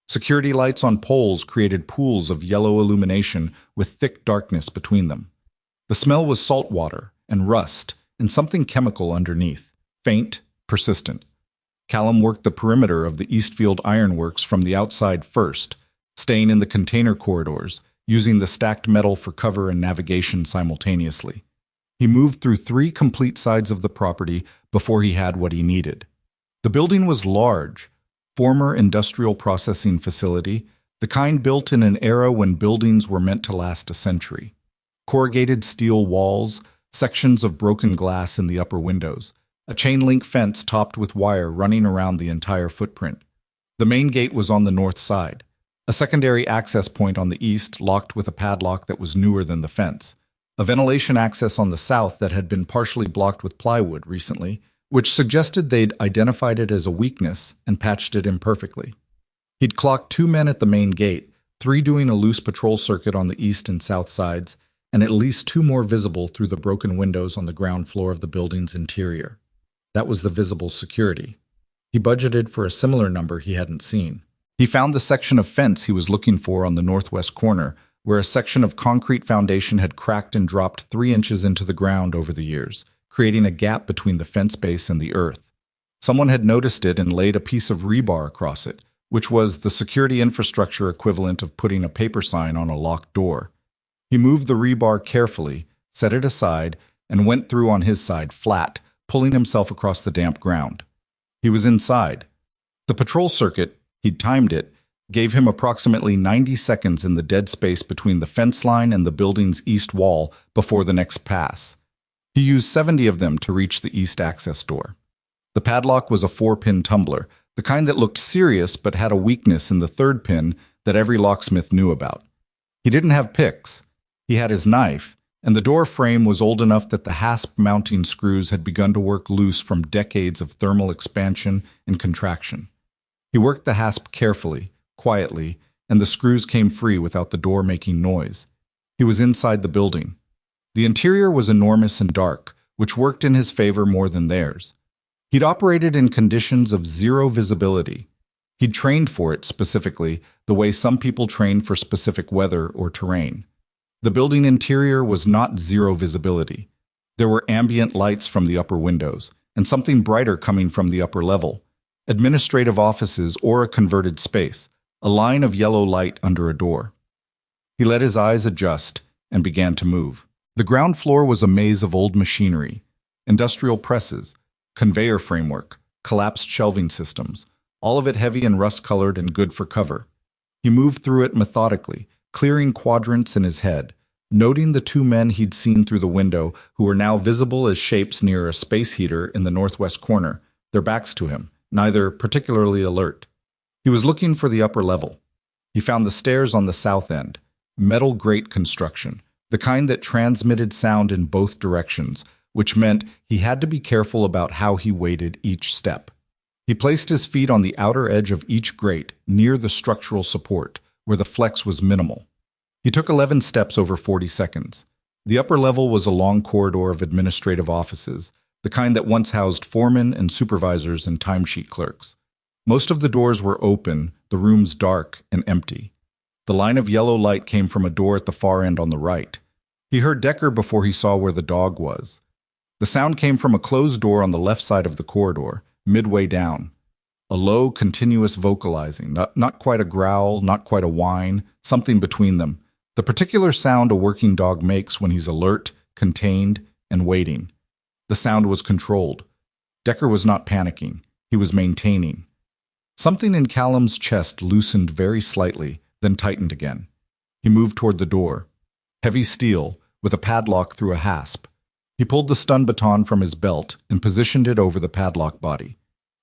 Speaker 1: Security lights on poles created pools of yellow illumination with thick darkness between them. The smell was salt water and rust and something chemical underneath, faint, persistent. Callum worked the perimeter of the Eastfield Ironworks from the outside first, staying in the container corridors, using the stacked metal for cover and navigation simultaneously. He moved through 3 complete sides of the property before he had what he needed. The building was large, former industrial processing facility, the kind built in an era when buildings were meant to last a century. Corrugated steel walls, sections of broken glass in the upper windows, a chain-link fence topped with wire running around the entire footprint. The main gate was on the north side. A secondary access point on the east locked with a padlock that was newer than the fence. A ventilation access on the south that had been partially blocked with plywood recently, which suggested they'd identified it as a weakness and patched it imperfectly. He'd clocked 2 men at the main gate, 3 doing a loose patrol circuit on the east and south sides, and at least 2 more visible through the broken windows on the ground floor of the building's interior. That was the visible security. He budgeted for a similar number he hadn't seen. He found the section of fence he was looking for on the northwest corner, where a section of concrete foundation had cracked and dropped 3 inches into the ground over the years, creating a gap between the fence base and the earth. Someone had noticed it and laid a piece of rebar across it, which was the security infrastructure equivalent of putting a paper sign on a locked door. He moved the rebar carefully, set it aside, and went through on his side flat, pulling himself across the damp ground. He was inside. The patrol circuit, he'd timed it, gave him approximately 90 seconds in the dead space between the fence line and the building's east wall before the next pass. He used 70 of them to reach the east access door. The padlock was a 4-pin tumbler, the kind that looked serious but had a weakness in the third pin that every locksmith knew about. He didn't have picks. He had his knife, and the door frame was old enough that the hasp mounting screws had begun to work loose from decades of thermal expansion and contraction. He worked the hasp carefully, quietly, and the screws came free without the door making noise. He was inside the building. The interior was enormous and dark, which worked in his favor more than theirs. He'd operated in conditions of zero visibility. He'd trained for it specifically, the way some people train for specific weather or terrain. The building interior was not zero visibility. There were ambient lights from the upper windows, and something brighter coming from the upper level. Administrative offices or a converted space, a line of yellow light under a door. He let his eyes adjust and began to move. The ground floor was a maze of old machinery, industrial presses, conveyor framework, collapsed shelving systems, all of it heavy and rust-colored and good for cover. He moved through it methodically, clearing quadrants in his head, noting the 2 men he'd seen through the window who were now visible as shapes near a space heater in the northwest corner, their backs to him, neither particularly alert. He was looking for the upper level. He found the stairs on the south end, metal grate construction, the kind that transmitted sound in both directions, which meant he had to be careful about how he weighted each step. He placed his feet on the outer edge of each grate, near the structural support, where the flex was minimal. He took 11 steps over 40 seconds. The upper level was a long corridor of administrative offices, the kind that once housed foremen and supervisors and timesheet clerks. Most of the doors were open, the rooms dark and empty. The line of yellow light came from a door at the far end on the right. He heard Decker before he saw where the dog was. The sound came from a closed door on the left side of the corridor, midway down. A low, continuous vocalizing, not quite a growl, not quite a whine, something between them. The particular sound a working dog makes when he's alert, contained, and waiting. The sound was controlled. Decker was not panicking. He was maintaining. Something in Callum's chest loosened very slightly, then tightened again. He moved toward the door. Heavy steel, with a padlock through a hasp. He pulled the stun baton from his belt and positioned it over the padlock body.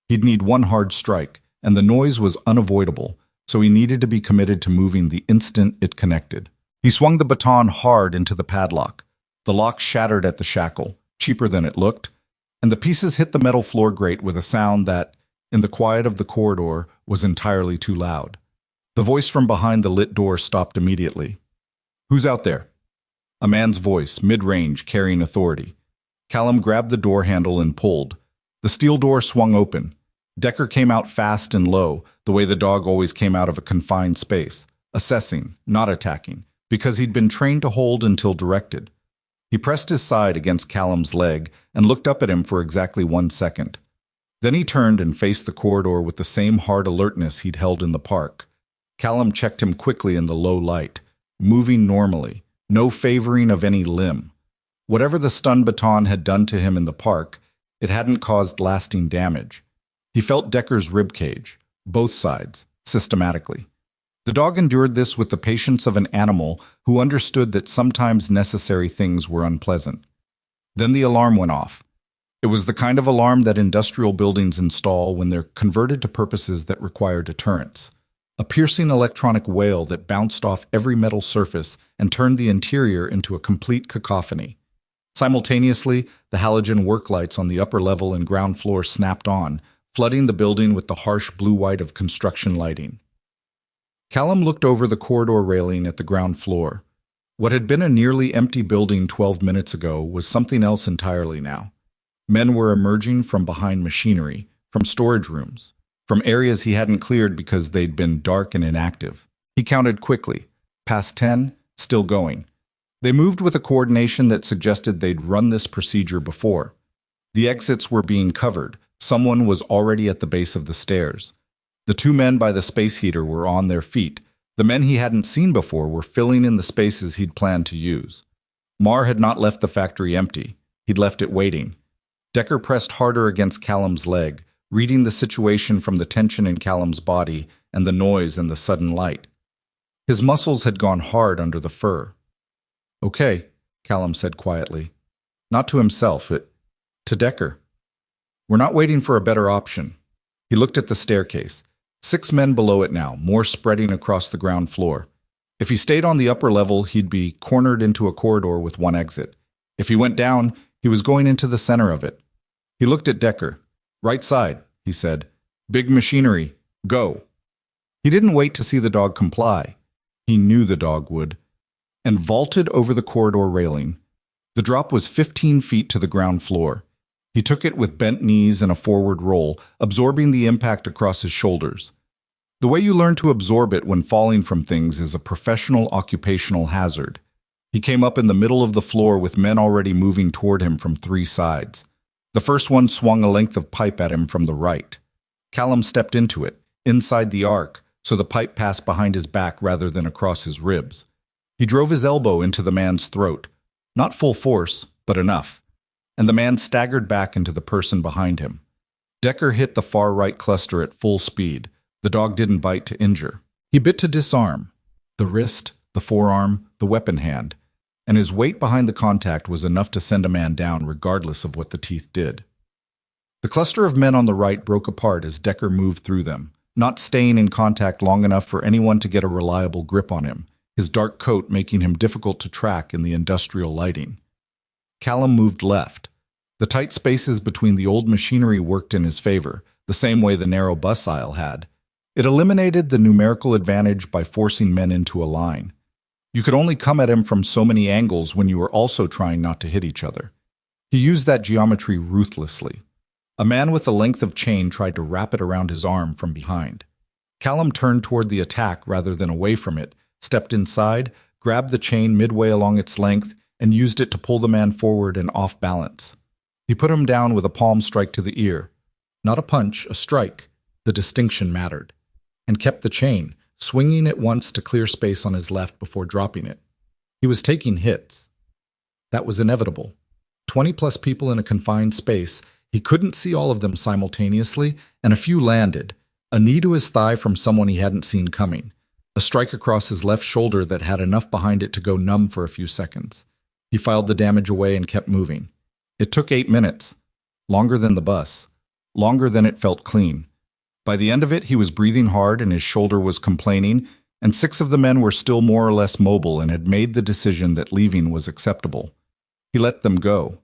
Speaker 1: He'd need one hard strike, and the noise was unavoidable, so he needed to be committed to moving the instant it connected. He swung the baton hard into the padlock. The lock shattered at the shackle, cheaper than it looked, and the pieces hit the metal floor grate with a sound that, in the quiet of the corridor, was entirely too loud. The voice from behind the lit door stopped immediately. "Who's out there?" A man's voice, mid-range, carrying authority. Callum grabbed the door handle and pulled. The steel door swung open. Decker came out fast and low, the way the dog always came out of a confined space, assessing, not attacking, because he'd been trained to hold until directed. He pressed his side against Callum's leg and looked up at him for exactly 1 second. Then he turned and faced the corridor with the same hard alertness he'd held in the park. Callum checked him quickly in the low light, moving normally, no favoring of any limb. Whatever the stun baton had done to him in the park, it hadn't caused lasting damage. He felt Decker's ribcage, both sides, systematically. The dog endured this with the patience of an animal who understood that sometimes necessary things were unpleasant. Then the alarm went off. It was the kind of alarm that industrial buildings install when they're converted to purposes that require deterrence. A piercing electronic wail that bounced off every metal surface and turned the interior into a complete cacophony. Simultaneously, the halogen work lights on the upper level and ground floor snapped on, flooding the building with the harsh blue-white of construction lighting. Callum looked over the corridor railing at the ground floor. What had been a nearly empty building 12 minutes ago was something else entirely now. Men were emerging from behind machinery, from storage rooms, from areas he hadn't cleared because they'd been dark and inactive. He counted quickly, past 10, still going. They moved with a coordination that suggested they'd run this procedure before. The exits were being covered. Someone was already at the base of the stairs. The two men by the space heater were on their feet. The men he hadn't seen before were filling in the spaces he'd planned to use. Mar had not left the factory empty. He'd left it waiting. Decker pressed harder against Callum's leg, reading the situation from the tension in Callum's body and the noise and the sudden light. His muscles had gone hard under the fur. "Okay," Callum said quietly. Not to himself, to Decker. "We're not waiting for a better option." He looked at the staircase. 6 men below it now, more spreading across the ground floor. If he stayed on the upper level, he'd be cornered into a corridor with one exit. If he went down, he was going into the center of it. He looked at Decker. "Right side," he said. "Big machinery. Go." He didn't wait to see the dog comply. He knew the dog would, and vaulted over the corridor railing. The drop was 15 feet to the ground floor. He took it with bent knees and a forward roll, absorbing the impact across his shoulders. The way you learn to absorb it when falling from things is a professional occupational hazard. He came up in the middle of the floor with men already moving toward him from 3 sides. The first one swung a length of pipe at him from the right. Callum stepped into it, inside the arc, so the pipe passed behind his back rather than across his ribs. He drove his elbow into the man's throat. Not full force, but enough. And the man staggered back into the person behind him. Decker hit the far right cluster at full speed. The dog didn't bite to injure. He bit to disarm. The wrist, the forearm, the weapon hand. And his weight behind the contact was enough to send a man down regardless of what the teeth did. The cluster of men on the right broke apart as Decker moved through them, not staying in contact long enough for anyone to get a reliable grip on him, his dark coat making him difficult to track in the industrial lighting. Callum moved left. The tight spaces between the old machinery worked in his favor, the same way the narrow bus aisle had. It eliminated the numerical advantage by forcing men into a line. You could only come at him from so many angles when you were also trying not to hit each other. He used that geometry ruthlessly. A man with a length of chain tried to wrap it around his arm from behind. Callum turned toward the attack rather than away from it, stepped inside, grabbed the chain midway along its length, and used it to pull the man forward and off balance. He put him down with a palm strike to the ear. Not a punch, a strike. The distinction mattered. And kept the chain, swinging it once to clear space on his left before dropping it. He was taking hits. That was inevitable. 20-plus people in a confined space. He couldn't see all of them simultaneously, and a few landed. A knee to his thigh from someone he hadn't seen coming. A strike across his left shoulder that had enough behind it to go numb for a few seconds. He filed the damage away and kept moving. It took 8 minutes. Longer than the bus. Longer than it felt clean. By the end of it, he was breathing hard and his shoulder was complaining, and 6 of the men were still more or less mobile and had made the decision that leaving was acceptable. He let them go.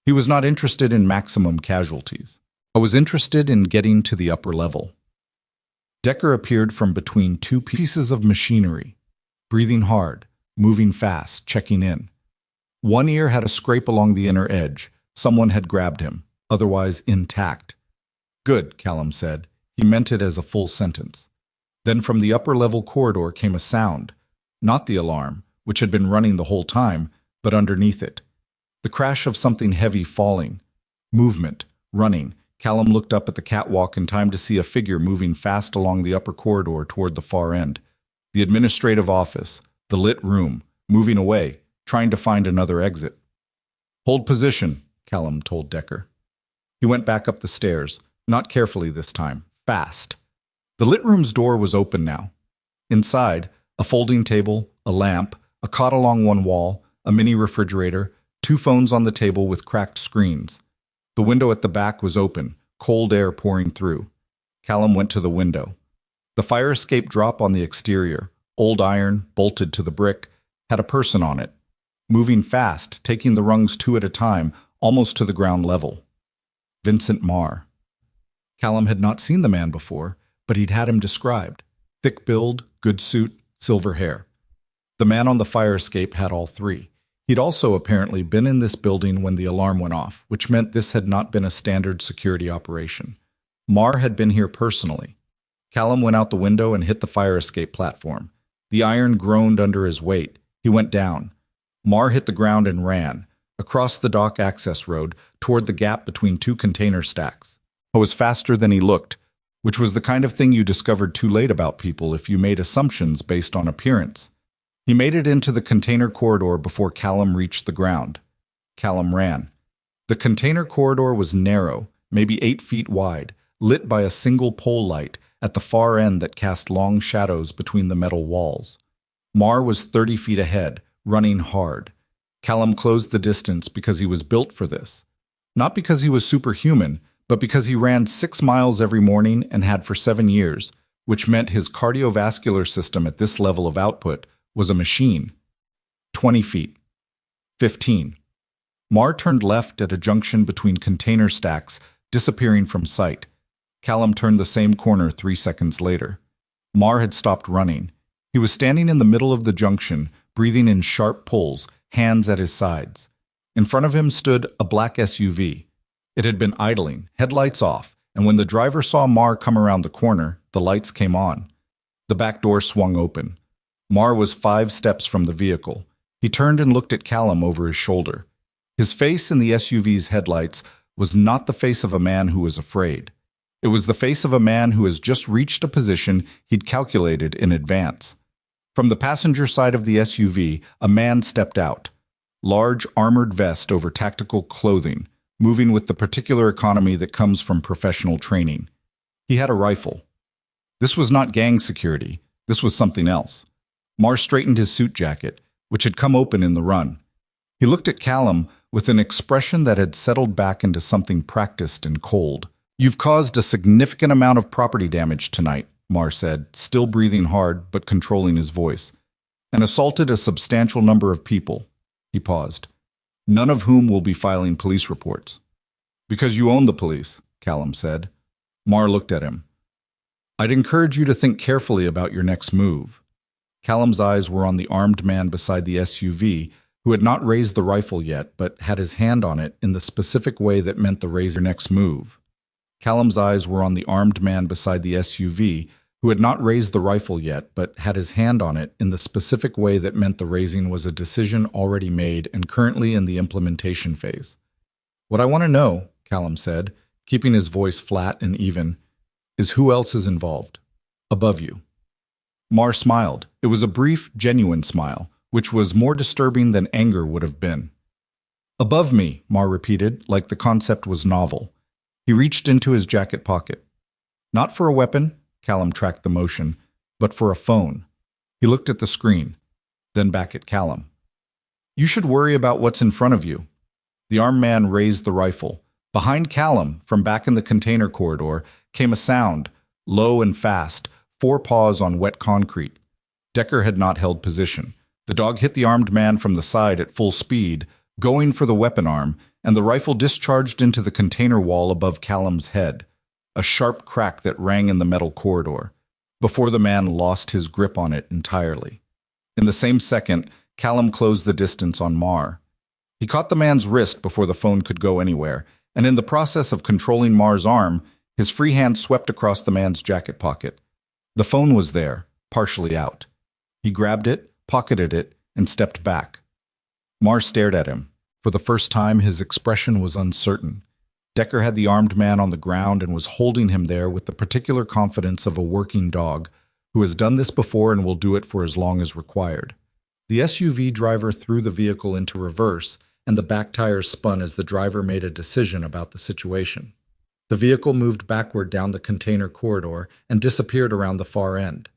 Speaker 1: He was not interested in maximum casualties. I was interested in getting to the upper level. Decker appeared from between 2 pieces of machinery, breathing hard, moving fast, checking in. One ear had a scrape along the inner edge. Someone had grabbed him, otherwise intact. "Good," Callum said. He meant it as a full sentence. Then from the upper-level corridor came a sound, not the alarm, which had been running the whole time, but underneath it. The crash of something heavy falling. Movement, running. Callum looked up at the catwalk in time to see a figure moving fast along the upper corridor toward the far end. The administrative office, the lit room, moving away, trying to find another exit. "Hold position," Callum told Decker. He went back up the stairs, not carefully this time, fast. The lit room's door was open now. Inside, a folding table, a lamp, a cot along one wall, a mini refrigerator, 2 phones on the table with cracked screens. The window at the back was open, cold air pouring through. Callum went to the window. The fire escape drop on the exterior, old iron, bolted to the brick, had a person on it, moving fast, taking the rungs 2 at a time, almost to the ground level. Vincent Marr. Callum had not seen the man before, but he'd had him described. Thick build, good suit, silver hair. The man on the fire escape had all 3. He'd also apparently been in this building when the alarm went off, which meant this had not been a standard security operation. Marr had been here personally. Callum went out the window and hit the fire escape platform. The iron groaned under his weight. He went down. Mar hit the ground and ran, across the dock access road, toward the gap between two container stacks. He was faster than he looked, which was the kind of thing you discovered too late about people if you made assumptions based on appearance. He made it into the container corridor before Callum reached the ground. Callum ran. The container corridor was narrow, maybe 8 feet wide, lit by a single pole light at the far end that cast long shadows between the metal walls. Mar was 30 feet ahead, running hard. Callum closed the distance because he was built for this. Not because he was superhuman, but because he ran 6 miles every morning and had for 7 years, which meant his cardiovascular system at this level of output was a machine. 20 feet. 15. Mar turned left at a junction between container stacks, disappearing from sight. Callum turned the same corner 3 seconds later. Mar had stopped running. He was standing in the middle of the junction, breathing in sharp pulls, hands at his sides. In front of him stood a black SUV. It had been idling, headlights off, and when the driver saw Mar come around the corner, the lights came on. The back door swung open. Mar was 5 steps from the vehicle. He turned and looked at Callum over his shoulder. His face in the SUV's headlights was not the face of a man who was afraid. It was the face of a man who has just reached a position he'd calculated in advance. From the passenger side of the SUV, a man stepped out. Large armored vest over tactical clothing, moving with the particular economy that comes from professional training. He had a rifle. This was not gang security. This was something else. Mar straightened his suit jacket, which had come open in the run. He looked at Callum with an expression that had settled back into something practiced and cold. "You've caused a significant amount of property damage tonight," Mar said, still breathing hard but controlling his voice, "and assaulted a substantial number of people." He paused. "None of whom will be filing police reports." "Because you own the police," Callum said. Mar looked at him. "I'd encourage you to think carefully about your next move." Callum's eyes were on the armed man beside the SUV, who had not raised the rifle yet, but had his hand on it in the specific way that meant the raise your next move. Callum's eyes were on the armed man beside the SUV, who had not raised the rifle yet, but had his hand on it in the specific way that meant the raising was a decision already made and currently in the implementation phase. "What I want to know," Callum said, keeping his voice flat and even, "is who else is involved? Above you." Mar smiled. It was a brief, genuine smile, which was more disturbing than anger would have been. "Above me," Mar repeated, like the concept was novel. He reached into his jacket pocket. "Not for a weapon," Callum tracked the motion, "but for a phone." He looked at the screen, then back at Callum. "You should worry about what's in front of you." The armed man raised the rifle. Behind Callum, from back in the container corridor, came a sound, low and fast, 4 paws on wet concrete. Decker had not held position. The dog hit the armed man from the side at full speed, going for the weapon arm, and the rifle discharged into the container wall above Callum's head, a sharp crack that rang in the metal corridor, before the man lost his grip on it entirely. In the same second, Callum closed the distance on Mar. He caught the man's wrist before the phone could go anywhere, and in the process of controlling Mar's arm, his free hand swept across the man's jacket pocket. The phone was there, partially out. He grabbed it, pocketed it, and stepped back. Mar stared at him. For the first time, his expression was uncertain. Decker had the armed man on the ground and was holding him there with the particular confidence of a working dog who has done this before and will do it for as long as required. The SUV driver threw the vehicle into reverse, and the back tires spun as the driver made a decision about the situation. The vehicle moved backward down the container corridor and disappeared around the far end.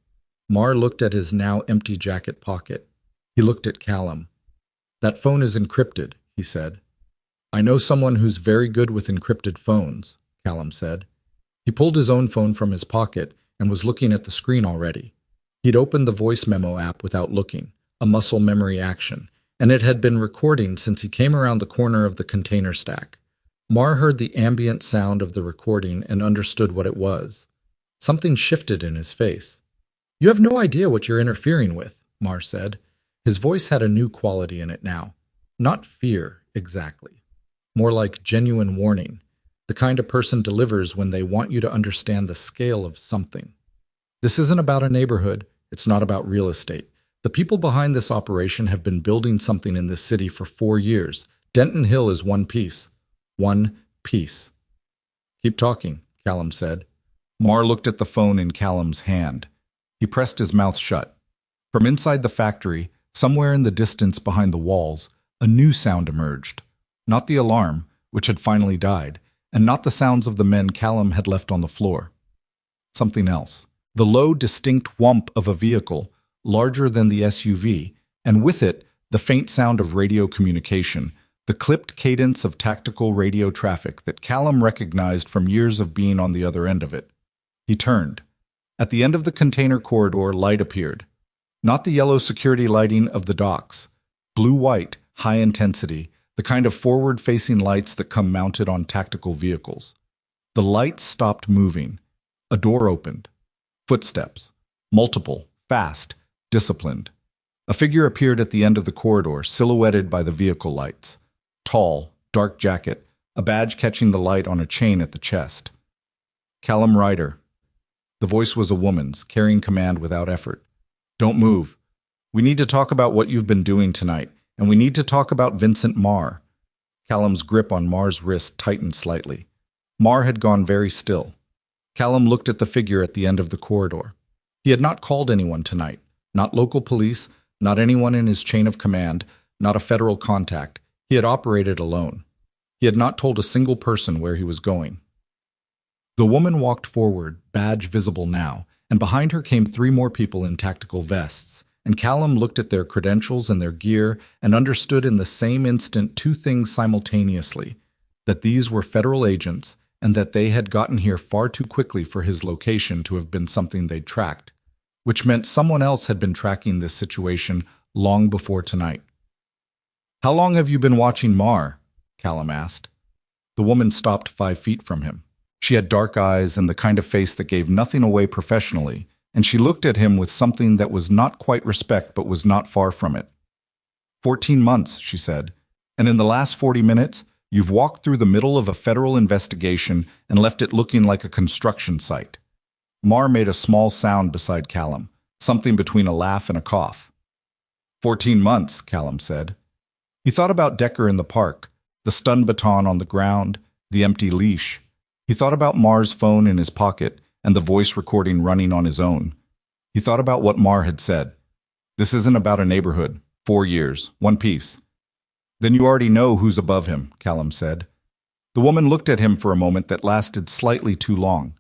Speaker 1: Mar looked at his now empty jacket pocket. He looked at Callum. "That phone is encrypted," he said. "I know someone who's very good with encrypted phones," Callum said. He pulled his own phone from his pocket and was looking at the screen already. He'd opened the voice memo app without looking, a muscle memory action, and it had been recording since he came around the corner of the container stack. Mar heard the ambient sound of the recording and understood what it was. Something shifted in his face. "You have no idea what you're interfering with," Mar said. His voice had a new quality in it now. Not fear, exactly. More like genuine warning, the kind a person delivers when they want you to understand the scale of something. "This isn't about a neighborhood. It's not about real estate. The people behind this operation have been building something in this city for 4 years. Denton Hill is one piece. One piece. Keep talking, Callum said. Marr looked at the phone in Callum's hand. He pressed his mouth shut. From inside the factory, somewhere in the distance behind the walls, a new sound emerged. Not the alarm, which had finally died, and not the sounds of the men Callum had left on the floor. Something else. The low, distinct whump of a vehicle, larger than the SUV, and with it, the faint sound of radio communication, the clipped cadence of tactical radio traffic that Callum recognized from years of being on the other end of it. He turned. At the end of the container corridor, light appeared. Not the yellow security lighting of the docks. Blue-white, high intensity, the kind of forward-facing lights that come mounted on tactical vehicles. The lights stopped moving. A door opened. Footsteps. Multiple, fast, disciplined. A figure appeared at the end of the corridor, silhouetted by the vehicle lights. Tall, dark jacket, a badge catching the light on a chain at the chest. Callum Ryder. The voice was a woman's, carrying command without effort. Don't move. We need to talk about what you've been doing tonight, and we need to talk about Vincent Marr. Callum's grip on Marr's wrist tightened slightly. Marr had gone very still. Callum looked at the figure at the end of the corridor. He had not called anyone tonight. Not local police, not anyone in his chain of command, not a federal contact. He had operated alone. He had not told a single person where he was going. The woman walked forward, badge visible now, and behind her came 3 more people in tactical vests, and Callum looked at their credentials and their gear and understood in the same instant 2 things simultaneously, that these were federal agents and that they had gotten here far too quickly for his location to have been something they'd tracked, which meant someone else had been tracking this situation long before tonight. How long have you been watching Marr? Callum asked. The woman stopped 5 feet from him. She had dark eyes and the kind of face that gave nothing away professionally, and she looked at him with something that was not quite respect but was not far from it. 14 months, she said, and in the last 40 minutes, you've walked through the middle of a federal investigation and left it looking like a construction site. Marr made a small sound beside Callum, something between a laugh and a cough. 14 months, Callum said. He thought about Decker in the park, the stun baton on the ground, the empty leash. He thought about Marr's phone in his pocket and the voice recording running on his own. He thought about what Marr had said. This isn't about a neighborhood. 4 years. One piece. Then you already know who's above him, Callum said. The woman looked at him for a moment that lasted slightly too long.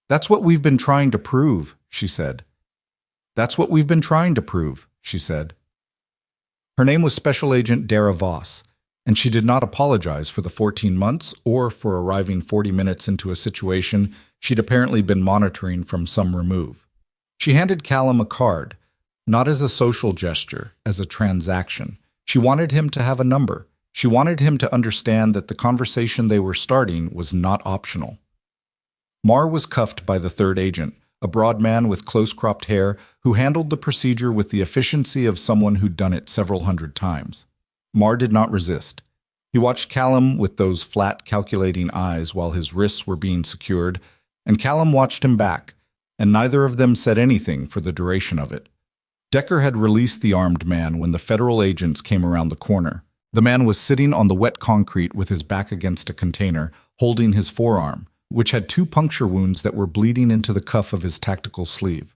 Speaker 1: That's what we've been trying to prove, she said. That's what we've been trying to prove, she said. Her name was Special Agent Dara Voss, and she did not apologize for the 14 months or for arriving 40 minutes into a situation she'd apparently been monitoring from some remove. She handed Callum a card, not as a social gesture, as a transaction. She wanted him to have a number. She wanted him to understand that the conversation they were starting was not optional. Marr was cuffed by the 3rd agent, a broad man with close-cropped hair who handled the procedure with the efficiency of someone who'd done it several hundred times. Marr did not resist. He watched Callum with those flat, calculating eyes while his wrists were being secured, and Callum watched him back, and neither of them said anything for the duration of it. Decker had released the armed man when the federal agents came around the corner. The man was sitting on the wet concrete with his back against a container, holding his forearm, which had 2 puncture wounds that were bleeding into the cuff of his tactical sleeve.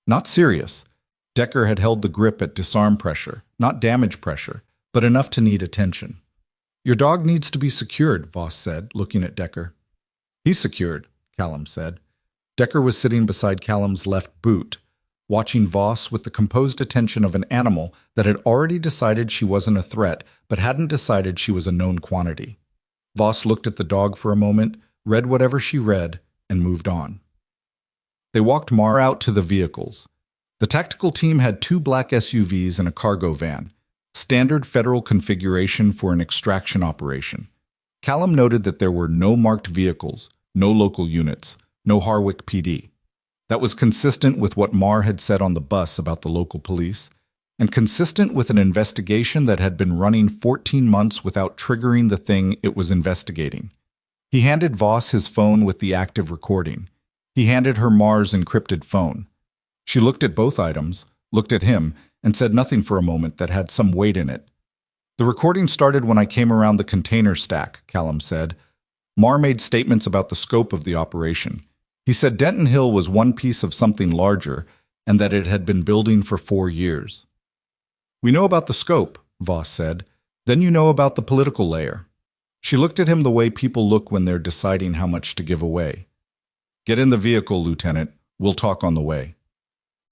Speaker 1: Not serious. Decker had held the grip at disarm pressure, not damage pressure, but enough to need attention. Your dog needs to be secured, Voss said, looking at Decker. He's secured, Callum said. Decker was sitting beside Callum's left boot, watching Voss with the composed attention of an animal that had already decided she wasn't a threat, but hadn't decided she was a known quantity. Voss looked at the dog for a moment, read whatever she read, and moved on. They walked Marr out to the vehicles. The tactical team had 2 black SUVs and a cargo van, standard federal configuration for an extraction operation. Callum noted that there were no marked vehicles, no local units, no Harwick PD. That was consistent with what Marr had said on the bus about the local police, and consistent with an investigation that had been running 14 months without triggering the thing it was investigating. He handed Voss his phone with the active recording. He handed her Marr's encrypted phone. She looked at both items, looked at him, and said nothing for a moment that had some weight in it. "The recording started when I came around the container stack," Callum said. Marr made statements about the scope of the operation. He said Denton Hill was one piece of something larger and that it had been building for 4 years. "We know about the scope," Voss said. "Then you know about the political layer." She looked at him the way people look when they're deciding how much to give away. "Get in the vehicle, Lieutenant. We'll talk on the way."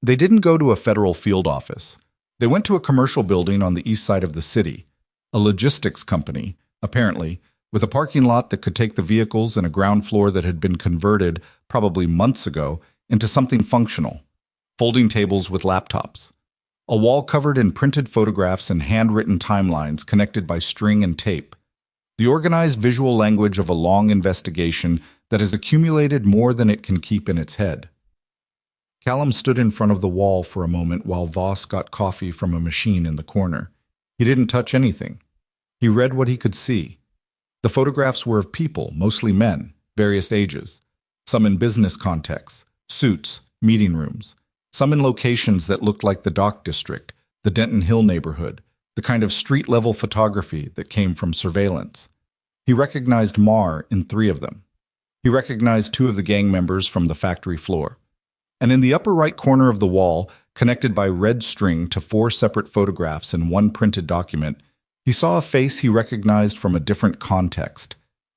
Speaker 1: They didn't go to a federal field office. They went to a commercial building on the east side of the city, a logistics company, apparently, with a parking lot that could take the vehicles and a ground floor that had been converted, probably months ago, into something functional. Folding tables with laptops. A wall covered in printed photographs and handwritten timelines connected by string and tape. The organized visual language of a long investigation that has accumulated more than it can keep in its head. Callum stood in front of the wall for a moment while Voss got coffee from a machine in the corner. He didn't touch anything. He read what he could see. The photographs were of people, mostly men, various ages. Some in business contexts, suits, meeting rooms. Some in locations that looked like the Dock District, the Denton Hill neighborhood, the kind of street-level photography that came from surveillance. He recognized Marr in 3 of them. He recognized 2 of the gang members from the factory floor. And in the upper right corner of the wall, connected by red string to 4 separate photographs in one printed document, he saw a face he recognized from a different context.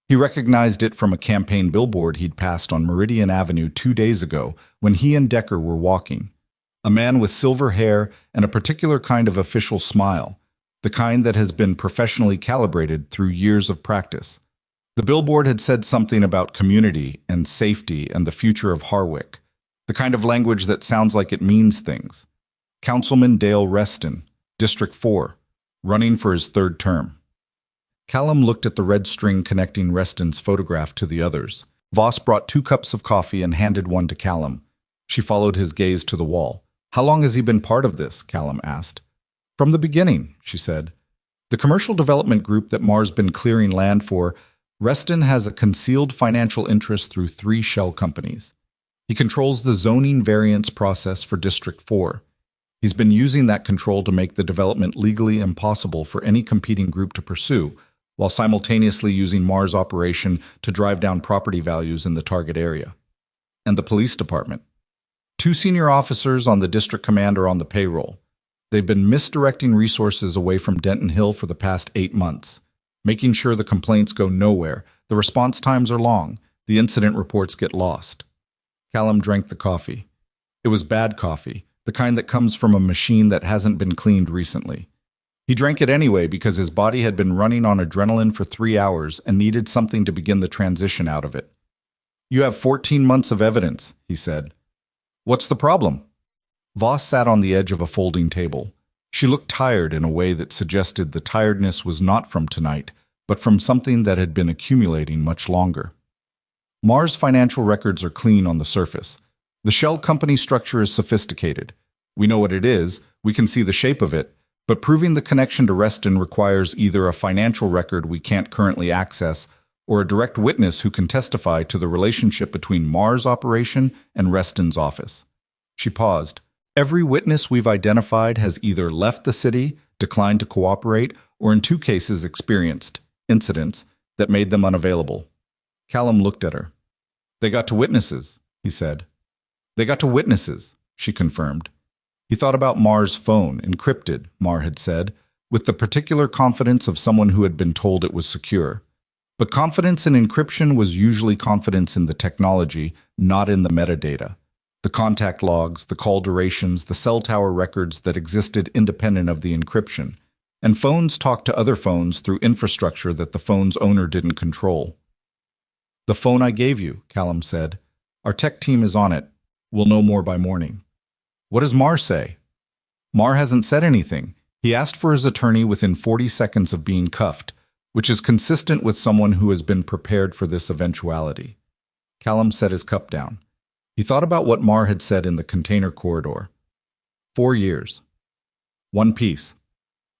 Speaker 1: He recognized it from a campaign billboard he'd passed on Meridian Avenue 2 days ago when he and Decker were walking. A man with silver hair and a particular kind of official smile, the kind that has been professionally calibrated through years of practice. The billboard had said something about community and safety and the future of Harwick, the kind of language that sounds like it means things. Councilman Dale Reston, District 4, running for his 3rd term. Callum looked at the red string connecting Reston's photograph to the others. Voss brought 2 cups of coffee and handed one to Callum. She followed his gaze to the wall. "How long has he been part of this?" Callum asked. "From the beginning," she said. "The commercial development group that Marr's been clearing land for, Reston has a concealed financial interest through 3 shell companies. He controls the zoning variance process for District 4. He's been using that control to make the development legally impossible for any competing group to pursue, while simultaneously using Marr's operation to drive down property values in the target area. And the police department. 2 senior officers on the district command are on the payroll. They've been misdirecting resources away from Denton Hill for the past 8 months, making sure the complaints go nowhere, the response times are long, the incident reports get lost." Callum drank the coffee. It was bad coffee, the kind that comes from a machine that hasn't been cleaned recently. He drank it anyway because his body had been running on adrenaline for 3 hours and needed something to begin the transition out of it. "You have 14 months of evidence," he said. "What's the problem?" Voss sat on the edge of a folding table. She looked tired in a way that suggested the tiredness was not from tonight, but from something that had been accumulating much longer. "Marr's financial records are clean on the surface. The shell company structure is sophisticated. We know what it is, we can see the shape of it, but proving the connection to Reston requires either a financial record we can't currently access or a direct witness who can testify to the relationship between Marr's operation and Reston's office." She paused. "Every witness we've identified has either left the city, declined to cooperate, or in 2 cases experienced incidents that made them unavailable." Callum looked at her. "They got to witnesses," he said. "They got to witnesses," she confirmed. He thought about Marr's phone, encrypted, Marr had said, with the particular confidence of someone who had been told it was secure. But confidence in encryption was usually confidence in the technology, not in the metadata. The contact logs, the call durations, the cell tower records that existed independent of the encryption. And phones talked to other phones through infrastructure that the phone's owner didn't control. "The phone I gave you," Callum said. "Our tech team is on it. We'll know more by morning." "What does Marr say?" "Marr hasn't said anything. He asked for his attorney within 40 seconds of being cuffed, which is consistent with someone who has been prepared for this eventuality." Callum set his cup down. He thought about what Marr had said in the container corridor. 4 years. One piece.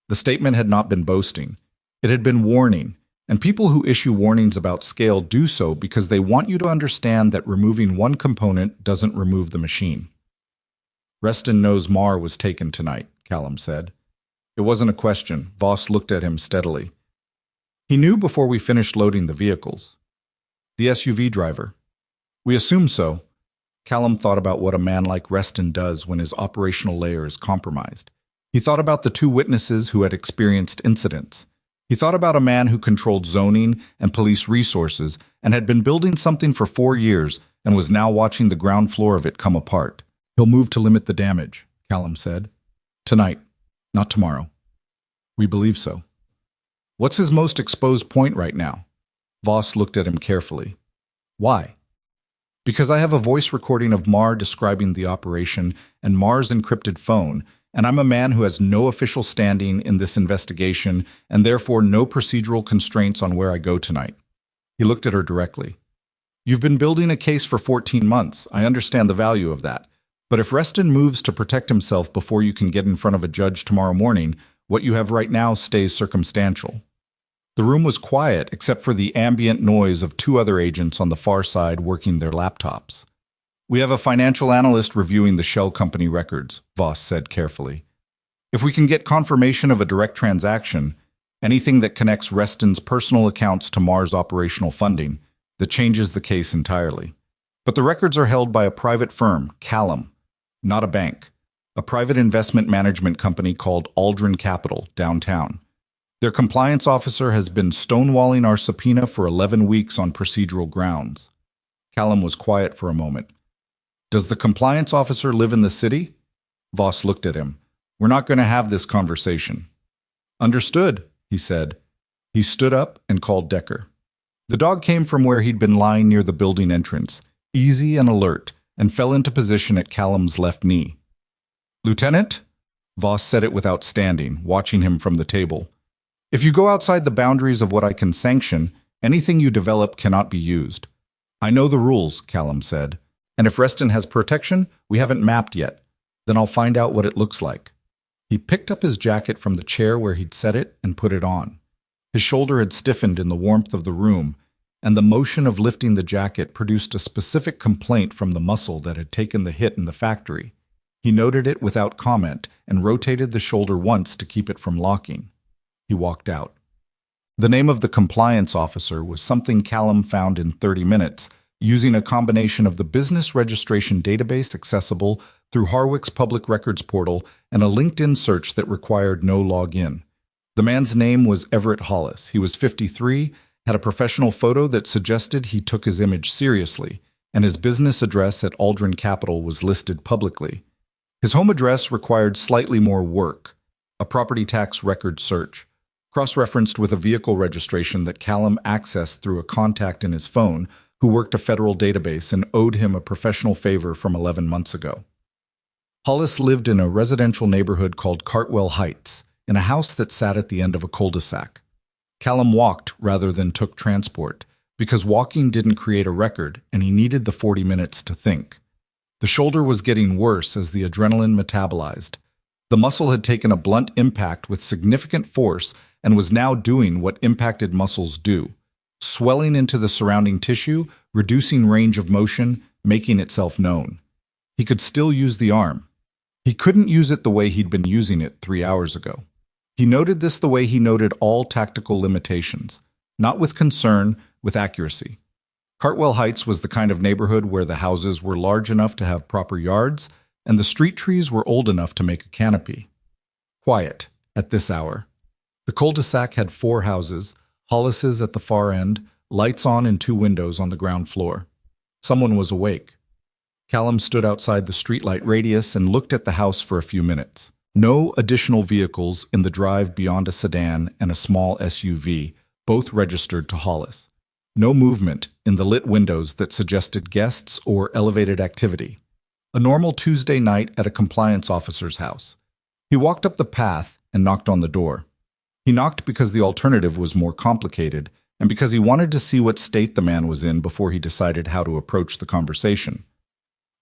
Speaker 1: The statement had not been boasting. It had been warning, and people who issue warnings about scale do so because they want you to understand that removing one component doesn't remove the machine. "Reston knows Marr was taken tonight," Callum said. It wasn't a question. Voss looked at him steadily. He knew before we finished loading the vehicles. The SUV driver. We assume so. Callum thought about what a man like Reston does when his operational layer is compromised. He thought about the two witnesses who had experienced incidents. He thought about a man who controlled zoning and police resources and had been building something for 4 years and was now watching the ground floor of it come apart. He'll move to limit the damage, Callum said. Tonight, not tomorrow. We believe so. What's his most exposed point right now? Voss looked at him carefully. Why? Because I have a voice recording of Mar describing the operation and Mar's encrypted phone, and I'm a man who has no official standing in this investigation and therefore no procedural constraints on where I go tonight. He looked at her directly. You've been building a case for 14 months. I understand the value of that. But if Reston moves to protect himself before you can get in front of a judge tomorrow morning, what you have right now stays circumstantial. The room was quiet except for the ambient noise of 2 other agents on the far side working their laptops. We have a financial analyst reviewing the shell company records, Voss said carefully. If we can get confirmation of a direct transaction, anything that connects Reston's personal accounts to Mar's operational funding, that changes the case entirely. But the records are held by a private firm, Callum, not a bank, a private investment management company called Aldrin Capital, downtown. Their compliance officer has been stonewalling our subpoena for 11 weeks on procedural grounds. Callum was quiet for a moment. Does the compliance officer live in the city? Voss looked at him. We're not going to have this conversation. Understood, he said. He stood up and called Decker. The dog came from where he'd been lying near the building entrance, easy and alert, and fell into position at Callum's left knee. Lieutenant? Voss said it without standing, watching him from the table. If you go outside the boundaries of what I can sanction, anything you develop cannot be used. I know the rules, Callum said. And if Reston has protection, we haven't mapped yet. Then I'll find out what it looks like. He picked up his jacket from the chair where he'd set it and put it on. His shoulder had stiffened in the warmth of the room, and the motion of lifting the jacket produced a specific complaint from the muscle that had taken the hit in the factory. He noted it without comment and rotated the shoulder once to keep it from locking. He walked out. The name of the compliance officer was something Callum found in 30 minutes, using a combination of the business registration database accessible through Harwick's public records portal and a LinkedIn search that required no login. The man's name was Everett Hollis. He was 53, had a professional photo that suggested he took his image seriously, and his business address at Aldrin Capital was listed publicly. His home address required slightly more work, a property tax record search, cross-referenced with a vehicle registration that Callum accessed through a contact in his phone who worked a federal database and owed him a professional favor from 11 months ago. Hollis lived in a residential neighborhood called Cartwell Heights, in a house that sat at the end of a cul-de-sac. Callum walked rather than took transport, because walking didn't create a record and he needed the 40 minutes to think. The shoulder was getting worse as the adrenaline metabolized. The muscle had taken a blunt impact with significant force and was now doing what impacted muscles do, swelling into the surrounding tissue, reducing range of motion, making itself known. He could still use the arm. He couldn't use it the way he'd been using it 3 hours ago. He noted this the way he noted all tactical limitations, not with concern, with accuracy. Cartwell Heights was the kind of neighborhood where the houses were large enough to have proper yards, and the street trees were old enough to make a canopy. Quiet, at this hour. The cul-de-sac had 4 houses, Hollis's at the far end, lights on in 2 windows on the ground floor. Someone was awake. Callum stood outside the streetlight radius and looked at the house for a few minutes. No additional vehicles in the drive beyond a sedan and a small SUV, both registered to Hollis. No movement in the lit windows that suggested guests or elevated activity. A normal Tuesday night at a compliance officer's house. He walked up the path and knocked on the door. He knocked because the alternative was more complicated and because he wanted to see what state the man was in before he decided how to approach the conversation.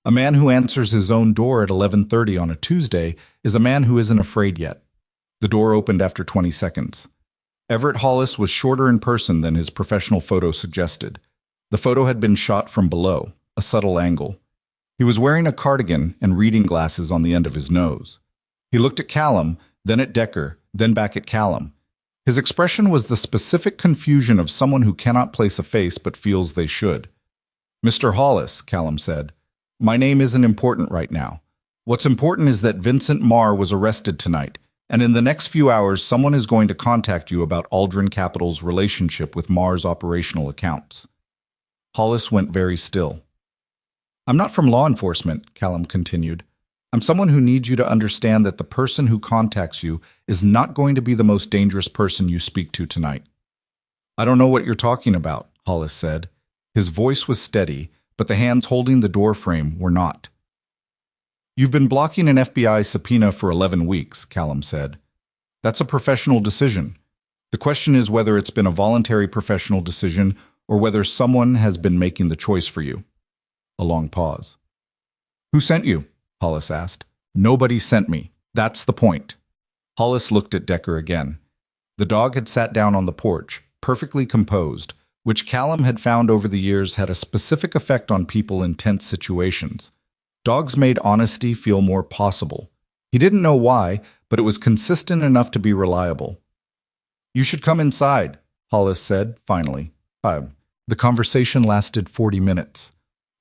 Speaker 1: A man who answers his own door at 11:30 on a Tuesday is a man who isn't afraid yet. The door opened after 20 seconds. Everett Hollis was shorter in person than his professional photo suggested. The photo had been shot from below, a subtle angle. He was wearing a cardigan and reading glasses on the end of his nose. He looked at Callum, then at Decker, then back at Callum. His expression was the specific confusion of someone who cannot place a face but feels they should. "Mr. Hollis," Callum said, "my name isn't important right now. What's important is that Vincent Marr was arrested tonight, and in the next few hours someone is going to contact you about Aldrin Capital's relationship with Marr's operational accounts." Hollis went very still. "I'm not from law enforcement," Callum continued. "I'm someone who needs you to understand that the person who contacts you is not going to be the most dangerous person you speak to tonight." "I don't know what you're talking about," Hollis said. His voice was steady, but the hands holding the door frame were not. "You've been blocking an FBI subpoena for 11 weeks, Callum said. "That's a professional decision. The question is whether it's been a voluntary professional decision or whether someone has been making the choice for you." A long pause. "Who sent you?" Hollis asked. "Nobody sent me. That's the point." Hollis looked at Decker again. The dog had sat down on the porch, perfectly composed, which Callum had found over the years had a specific effect on people in tense situations. Dogs made honesty feel more possible. He didn't know why, but it was consistent enough to be reliable. "You should come inside," Hollis said, finally. The conversation lasted 40 minutes.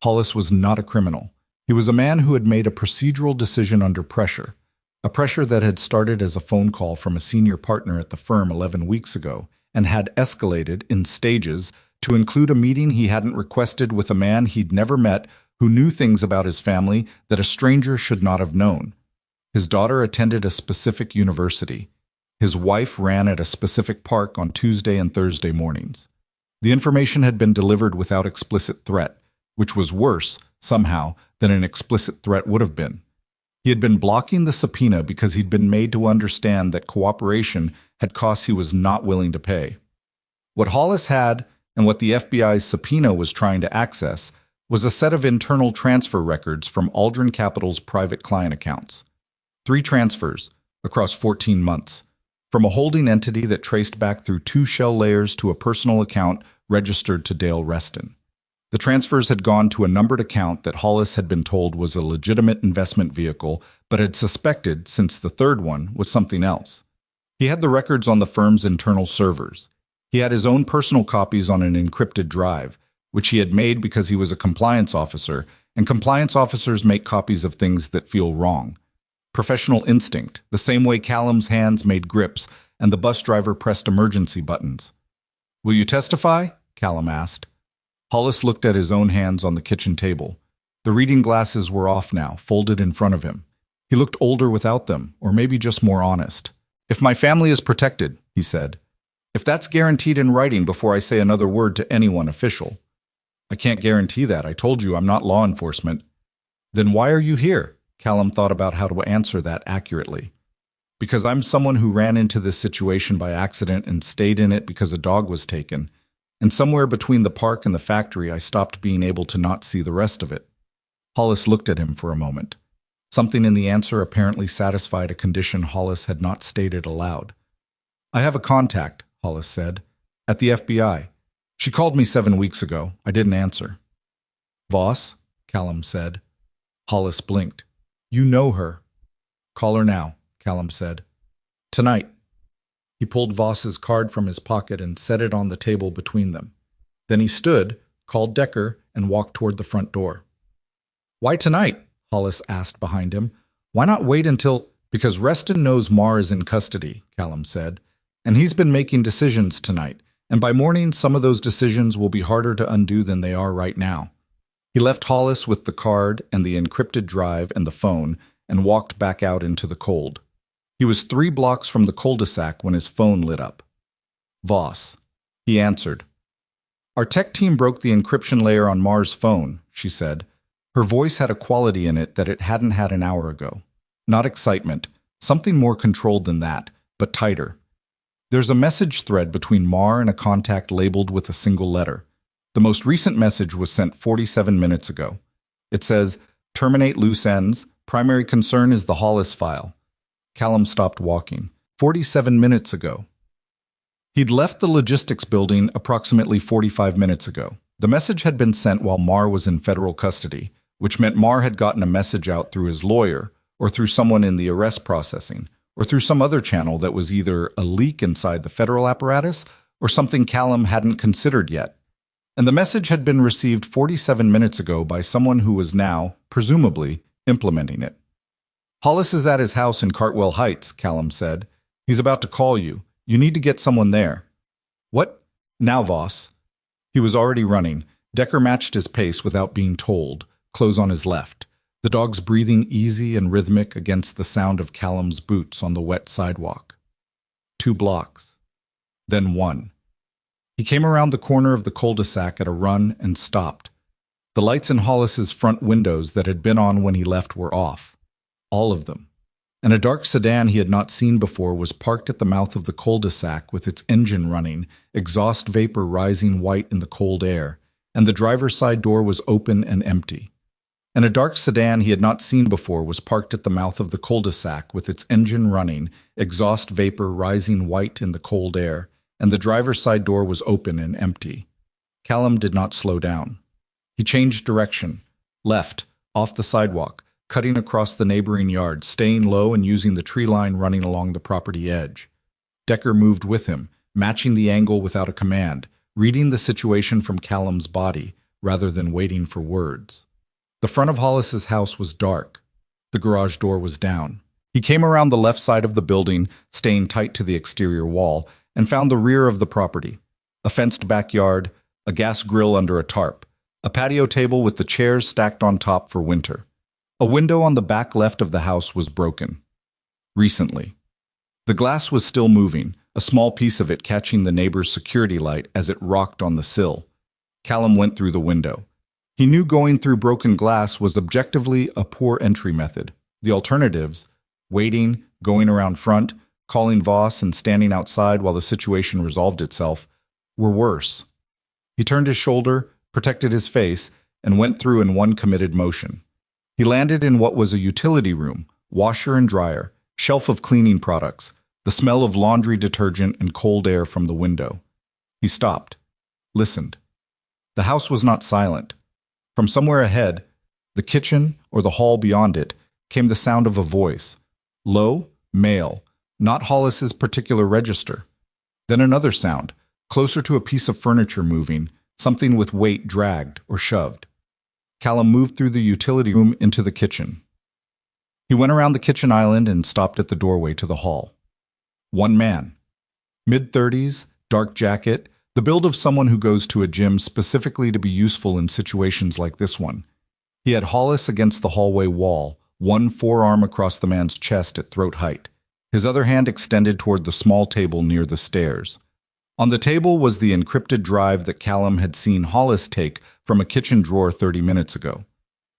Speaker 1: Hollis was not a criminal. He was a man who had made a procedural decision under pressure, a pressure that had started as a phone call from a senior partner at the firm 11 weeks ago and had escalated in stages to include a meeting he hadn't requested with a man he'd never met who knew things about his family that a stranger should not have known. His daughter attended a specific university. His wife ran at a specific park on Tuesday and Thursday mornings. The information had been delivered without explicit threat, which was worse, somehow, than an explicit threat would have been. He had been blocking the subpoena because he'd been made to understand that cooperation had costs he was not willing to pay. What Hollis had, and what the FBI's subpoena was trying to access, was a set of internal transfer records from Aldrin Capital's private client accounts. 3 transfers, across 14 months, from a holding entity that traced back through 2 shell layers to a personal account registered to Dale Reston. The transfers had gone to a numbered account that Hollis had been told was a legitimate investment vehicle, but had suspected, since the third one, was something else. He had the records on the firm's internal servers. He had his own personal copies on an encrypted drive, which he had made because he was a compliance officer, and compliance officers make copies of things that feel wrong. Professional instinct, the same way Callum's hands made grips and the bus driver pressed emergency buttons. "Will you testify?" Callum asked. Hollis looked at his own hands on the kitchen table. The reading glasses were off now, folded in front of him. He looked older without them, or maybe just more honest. "If my family is protected," he said. "If that's guaranteed in writing before I say another word to anyone official." "I can't guarantee that. I told you I'm not law enforcement." "Then why are you here?" Callum thought about how to answer that accurately. "Because I'm someone who ran into this situation by accident and stayed in it because a dog was taken. And somewhere between the park and the factory, I stopped being able to not see the rest of it." Hollis looked at him for a moment. Something in the answer apparently satisfied a condition Hollis had not stated aloud. "I have a contact," Hollis said, "at the FBI. She called me 7 weeks ago. I didn't answer." "Voss?" Callum said. Hollis blinked. "You know her." "Call her now," Callum said. "Tonight." He pulled Voss's card from his pocket and set it on the table between them. Then he stood, called Decker, and walked toward the front door. "Why tonight?" Hollis asked behind him. "Why not wait until—" "Because Reston knows Marr is in custody," Callum said, "and he's been making decisions tonight, and by morning some of those decisions will be harder to undo than they are right now." He left Hollis with the card and the encrypted drive and the phone and walked back out into the cold. He was 3 blocks from the cul-de-sac when his phone lit up. "Voss." He answered. "Our tech team broke the encryption layer on Marr's phone," she said. Her voice had a quality in it that it hadn't had an hour ago. Not excitement, something more controlled than that, but tighter. "There's a message thread between Marr and a contact labeled with a single letter. The most recent message was sent 47 minutes ago. It says, 'Terminate loose ends. Primary concern is the Hollis file.'" Callum stopped walking. 47 minutes ago. He'd left the logistics building approximately 45 minutes ago. The message had been sent while Marr was in federal custody, which meant Marr had gotten a message out through his lawyer, or through someone in the arrest processing, or through some other channel that was either a leak inside the federal apparatus or something Callum hadn't considered yet. And the message had been received 47 minutes ago by someone who was now, presumably, implementing it. "Hollis is at his house in Cartwell Heights," Callum said. "He's about to call you. You need to get someone there." "What? Now, Voss." He was already running. Decker matched his pace without being told, close on his left, the dogs breathing easy and rhythmic against the sound of Callum's boots on the wet sidewalk. 2 blocks. Then 1. He came around the corner of the cul-de-sac at a run and stopped. The lights in Hollis's front windows that had been on when he left were off. All of them. And a dark sedan he had not seen before was parked at the mouth of the cul-de-sac with its engine running, exhaust vapor rising white in the cold air, and the driver's side door was open and empty. And a dark sedan he had not seen before was parked at the mouth of the cul-de-sac with its engine running, exhaust vapor rising white in the cold air, and the driver's side door was open and empty. Callum did not slow down. He changed direction, left, off the sidewalk, cutting across the neighboring yard, staying low and using the tree line running along the property edge. Decker moved with him, matching the angle without a command, reading the situation from Callum's body, rather than waiting for words. The front of Hollis's house was dark. The garage door was down. He came around the left side of the building, staying tight to the exterior wall, and found the rear of the property. A fenced backyard, a gas grill under a tarp, a patio table with the chairs stacked on top for winter. A window on the back left of the house was broken. Recently. The glass was still moving, a small piece of it catching the neighbor's security light as it rocked on the sill. Callum went through the window. He knew going through broken glass was objectively a poor entry method. The alternatives, waiting, going around front, calling Voss and standing outside while the situation resolved itself, were worse. He turned his shoulder, protected his face, and went through in one committed motion. He landed in what was a utility room, washer and dryer, shelf of cleaning products, the smell of laundry detergent and cold air from the window. He stopped, listened. The house was not silent. From somewhere ahead, the kitchen or the hall beyond it, came the sound of a voice. Low, male, not Hollis's particular register. Then another sound, closer to a piece of furniture moving, something with weight dragged or shoved. Callum moved through the utility room into the kitchen. He went around the kitchen island and stopped at the doorway to the hall. One man. Mid-30s, dark jacket, the build of someone who goes to a gym specifically to be useful in situations like this one. He had Hollis against the hallway wall, one forearm across the man's chest at throat height, his other hand extended toward the small table near the stairs. On the table was the encrypted drive that Callum had seen Hollis take from a kitchen drawer 30 minutes ago.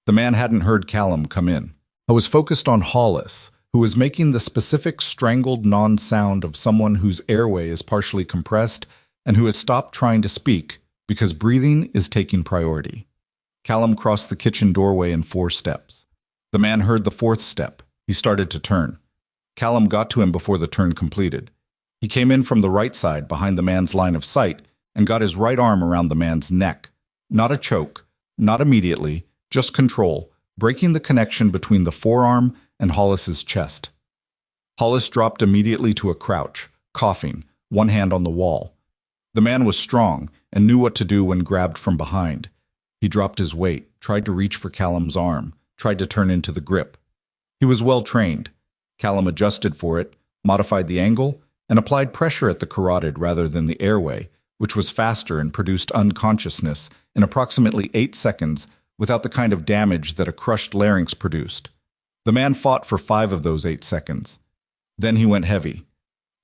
Speaker 1: The man hadn't heard Callum come in. I was focused on Hollis, who was making the specific strangled non-sound of someone whose airway is partially compressed and who has stopped trying to speak because breathing is taking priority. Callum crossed the kitchen doorway in 4 steps. The man heard the 4th step. He started to turn. Callum got to him before the turn completed. He came in from the right side behind the man's line of sight and got his right arm around the man's neck. Not a choke, not immediately, just control, breaking the connection between the forearm and Hollis's chest. Hollis dropped immediately to a crouch, coughing, one hand on the wall. The man was strong and knew what to do when grabbed from behind. He dropped his weight, tried to reach for Callum's arm, tried to turn into the grip. He was well trained. Callum adjusted for it, modified the angle, and applied pressure at the carotid rather than the airway, which was faster and produced unconsciousness in approximately 8 seconds without the kind of damage that a crushed larynx produced. The man fought for 5 of those 8 seconds. Then he went heavy.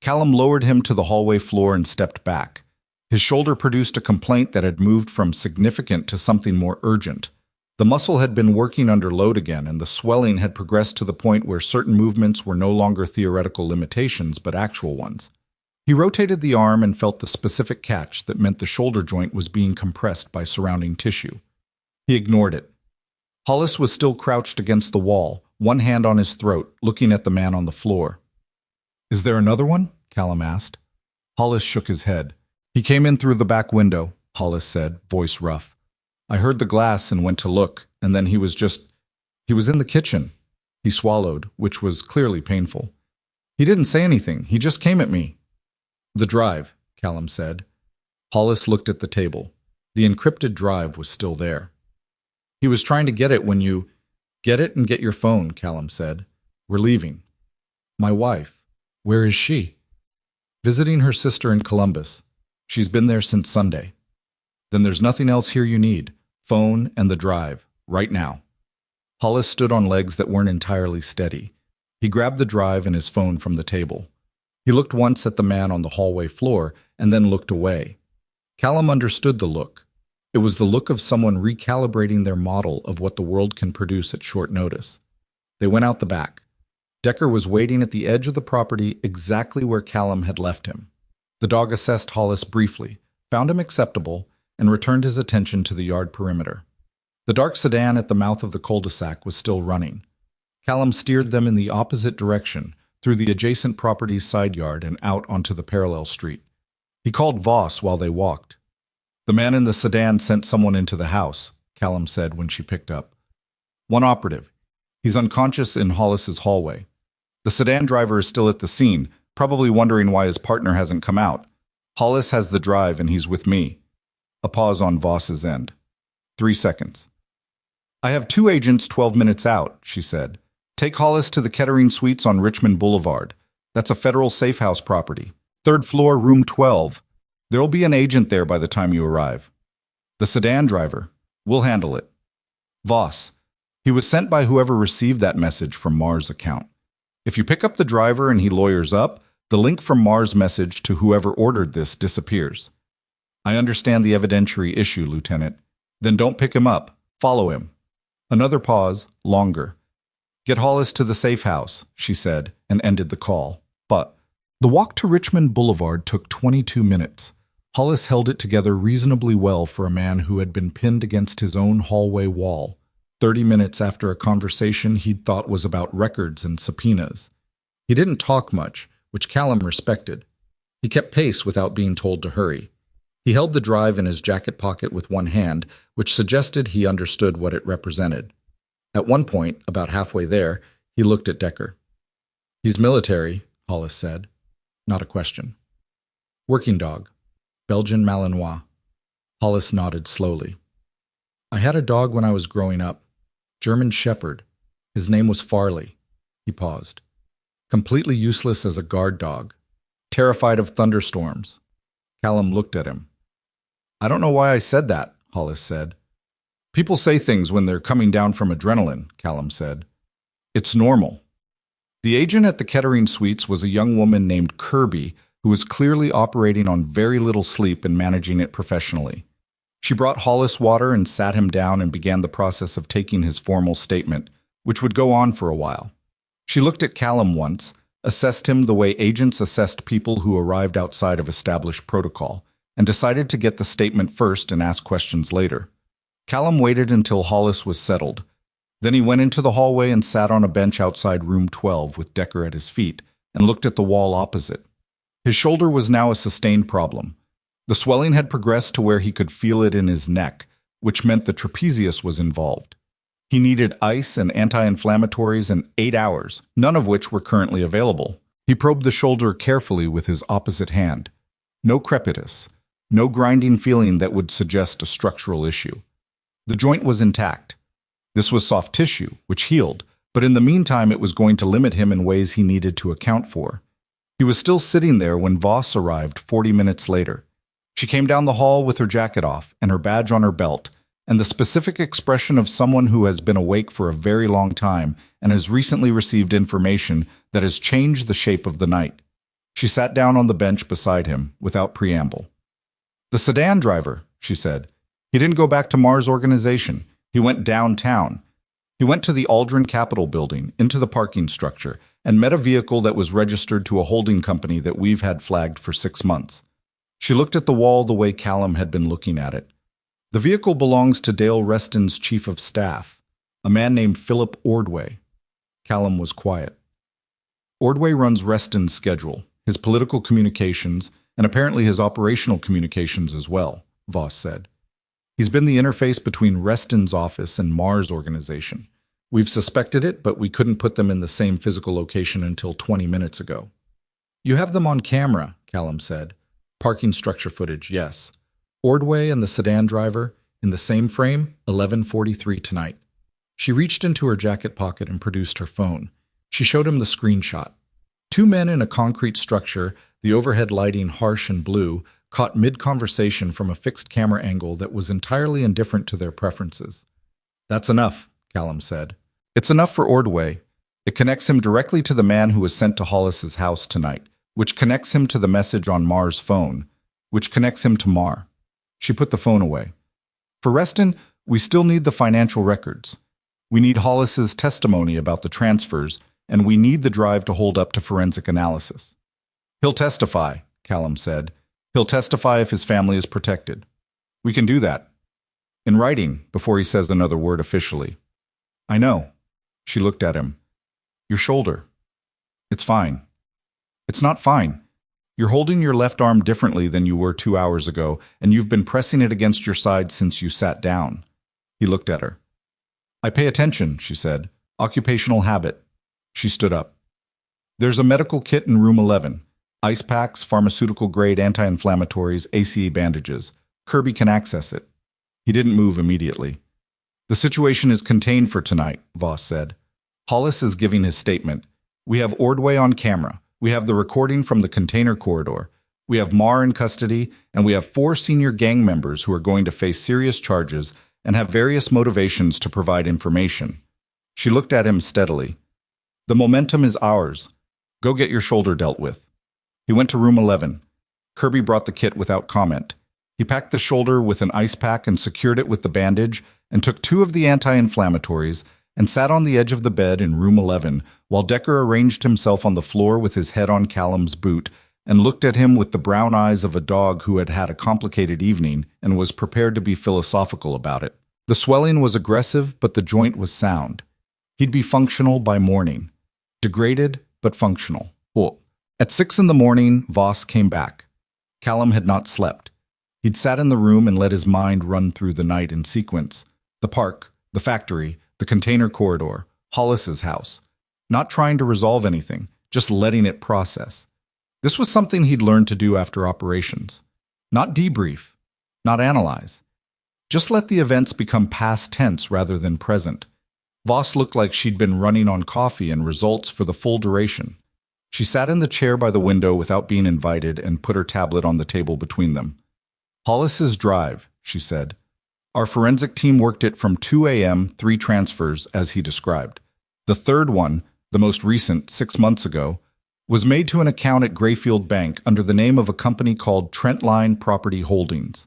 Speaker 1: Callum lowered him to the hallway floor and stepped back. His shoulder produced a complaint that had moved from significant to something more urgent. The muscle had been working under load again, and the swelling had progressed to the point where certain movements were no longer theoretical limitations but actual ones. He rotated the arm and felt the specific catch that meant the shoulder joint was being compressed by surrounding tissue. He ignored it. Hollis was still crouched against the wall, one hand on his throat, looking at the man on the floor. "Is there another one?" Callum asked. Hollis shook his head. "He came in through the back window," Hollis said, voice rough. "I heard the glass and went to look, and then he was in the kitchen." He swallowed, which was clearly painful. He didn't say anything. He just came at me. The drive, Callum said. Hollis looked at the table. The encrypted drive was still there. He was trying to get it when you... Get it and get your phone, Callum said. We're leaving. My wife. Where is she? Visiting her sister in Columbus. She's been there since Sunday. Then there's nothing else here you need. Phone and the drive. Right now. Hollis stood on legs that weren't entirely steady. He grabbed the drive and his phone from the table. He looked once at the man on the hallway floor and then looked away. Callum understood the look. It was the look of someone recalibrating their model of what the world can produce at short notice. They went out the back. Decker was waiting at the edge of the property exactly where Callum had left him. The dog assessed Hollis briefly, found him acceptable, and returned his attention to the yard perimeter. The dark sedan at the mouth of the cul-de-sac was still running. Callum steered them in the opposite direction, through the adjacent property's side yard and out onto the parallel street. He called Voss while they walked. The man in the sedan sent someone into the house, Callum said when she picked up. One operative. He's unconscious in Hollis's hallway. The sedan driver is still at the scene, probably wondering why his partner hasn't come out. Hollis has the drive and he's with me. A pause on Voss's end. 3 seconds. I have 2 agents 12 minutes out, she said. Take Hollis to the Kettering Suites on Richmond Boulevard. That's a federal safe house property. 3rd floor, room 12. There'll be an agent there by the time you arrive. The sedan driver. We'll handle it. Voss. He was sent by whoever received that message from Mars' account. If you pick up the driver and he lawyers up, the link from Mars' message to whoever ordered this disappears. I understand the evidentiary issue, Lieutenant. Then don't pick him up. Follow him. Another pause, longer. Get Hollis to the safe house, she said, and ended the call. But the walk to Richmond Boulevard took 22 minutes. Hollis held it together reasonably well for a man who had been pinned against his own hallway wall, 30 minutes after a conversation he'd thought was about records and subpoenas. He didn't talk much, which Callum respected. He kept pace without being told to hurry. He held the drive in his jacket pocket with one hand, which suggested he understood what it represented. At one point, about halfway there, he looked at Decker. He's military, Hollis said. Not a question. Working dog. Belgian Malinois. Hollis nodded slowly. I had a dog when I was growing up. German Shepherd. His name was Farley. He paused. Completely useless as a guard dog. Terrified of thunderstorms. Callum looked at him. I don't know why I said that, Hollis said. People say things when they're coming down from adrenaline, Callum said. It's normal. The agent at the Kettering Suites was a young woman named Kirby, who was clearly operating on very little sleep and managing it professionally. She brought Hollis water and sat him down and began the process of taking his formal statement, which would go on for a while. She looked at Callum once, assessed him the way agents assessed people who arrived outside of established protocol, and decided to get the statement first and ask questions later. Callum waited until Hollis was settled. Then he went into the hallway and sat on a bench outside room 12 with Decker at his feet and looked at the wall opposite. His shoulder was now a sustained problem. The swelling had progressed to where he could feel it in his neck, which meant the trapezius was involved. He needed ice and anti-inflammatories in 8 hours, none of which were currently available. He probed the shoulder carefully with his opposite hand. No crepitus, no grinding feeling that would suggest a structural issue. The joint was intact. This was soft tissue, which healed, but in the meantime it was going to limit him in ways he needed to account for. He was still sitting there when Voss arrived 40 minutes later. She came down the hall with her jacket off and her badge on her belt, and the specific expression of someone who has been awake for a very long time and has recently received information that has changed the shape of the night. She sat down on the bench beside him, without preamble. The sedan driver, she said. He didn't go back to Mars Organization. He went downtown. He went to the Aldrin Capitol building, into the parking structure, and met a vehicle that was registered to a holding company that we've had flagged for 6 months. She looked at the wall the way Callum had been looking at it. The vehicle belongs to Dale Reston's chief of staff, a man named Philip Ordway. Callum was quiet. Ordway runs Reston's schedule, his political communications, and apparently his operational communications as well, Voss said. He's been the interface between Reston's office and Mars Organization. We've suspected it, but we couldn't put them in the same physical location until 20 minutes ago. You have them on camera, Callum said. Parking structure footage, yes. Ordway and the sedan driver, in the same frame, 11:43 tonight. She reached into her jacket pocket and produced her phone. She showed him the screenshot. Two men in a concrete structure, the overhead lighting harsh and blue, caught mid-conversation from a fixed camera angle that was entirely indifferent to their preferences. That's enough, Callum said. It's enough for Ordway. It connects him directly to the man who was sent to Hollis's house tonight, which connects him to the message on Mar's phone, which connects him to Mar. She put the phone away. For Reston, we still need the financial records. We need Hollis's testimony about the transfers, and we need the drive to hold up to forensic analysis. He'll testify, Callum said. He'll testify if his family is protected. We can do that. In writing, before he says another word officially. I know. She looked at him. Your shoulder. It's fine. It's not fine. You're holding your left arm differently than you were 2 hours ago, and you've been pressing it against your side since you sat down. He looked at her. I pay attention, she said. Occupational habit. She stood up. There's a medical kit in room 11. Ice packs, pharmaceutical-grade anti-inflammatories, ACE bandages. Kirby can access it. He didn't move immediately. The situation is contained for tonight, Voss said. Hollis is giving his statement. We have Ordway on camera. We have the recording from the container corridor. We have Mar in custody, and we have 4 senior gang members who are going to face serious charges and have various motivations to provide information. She looked at him steadily. The momentum is ours. Go get your shoulder dealt with. He went to room 11. Kirby brought the kit without comment. He packed the shoulder with an ice pack and secured it with the bandage and took 2 of the anti-inflammatories and sat on the edge of the bed in room 11 while Decker arranged himself on the floor with his head on Callum's boot and looked at him with the brown eyes of a dog who had had a complicated evening and was prepared to be philosophical about it. The swelling was aggressive, but the joint was sound. He'd be functional by morning. Degraded, but functional. At 6 in the morning, Voss came back. Callum had not slept. He'd sat in the room and let his mind run through the night in sequence. The park, the factory, the container corridor, Hollis's house. Not trying to resolve anything, just letting it process. This was something he'd learned to do after operations. Not debrief, not analyze. Just let the events become past tense rather than present. Voss looked like she'd been running on coffee and results for the full duration. She sat in the chair by the window without being invited and put her tablet on the table between them. Hollis's drive, she said. Our forensic team worked it from 2 a.m., 3 transfers, as he described. The third one, the most recent, 6 months ago, was made to an account at Grayfield Bank under the name of a company called Trentline Property Holdings.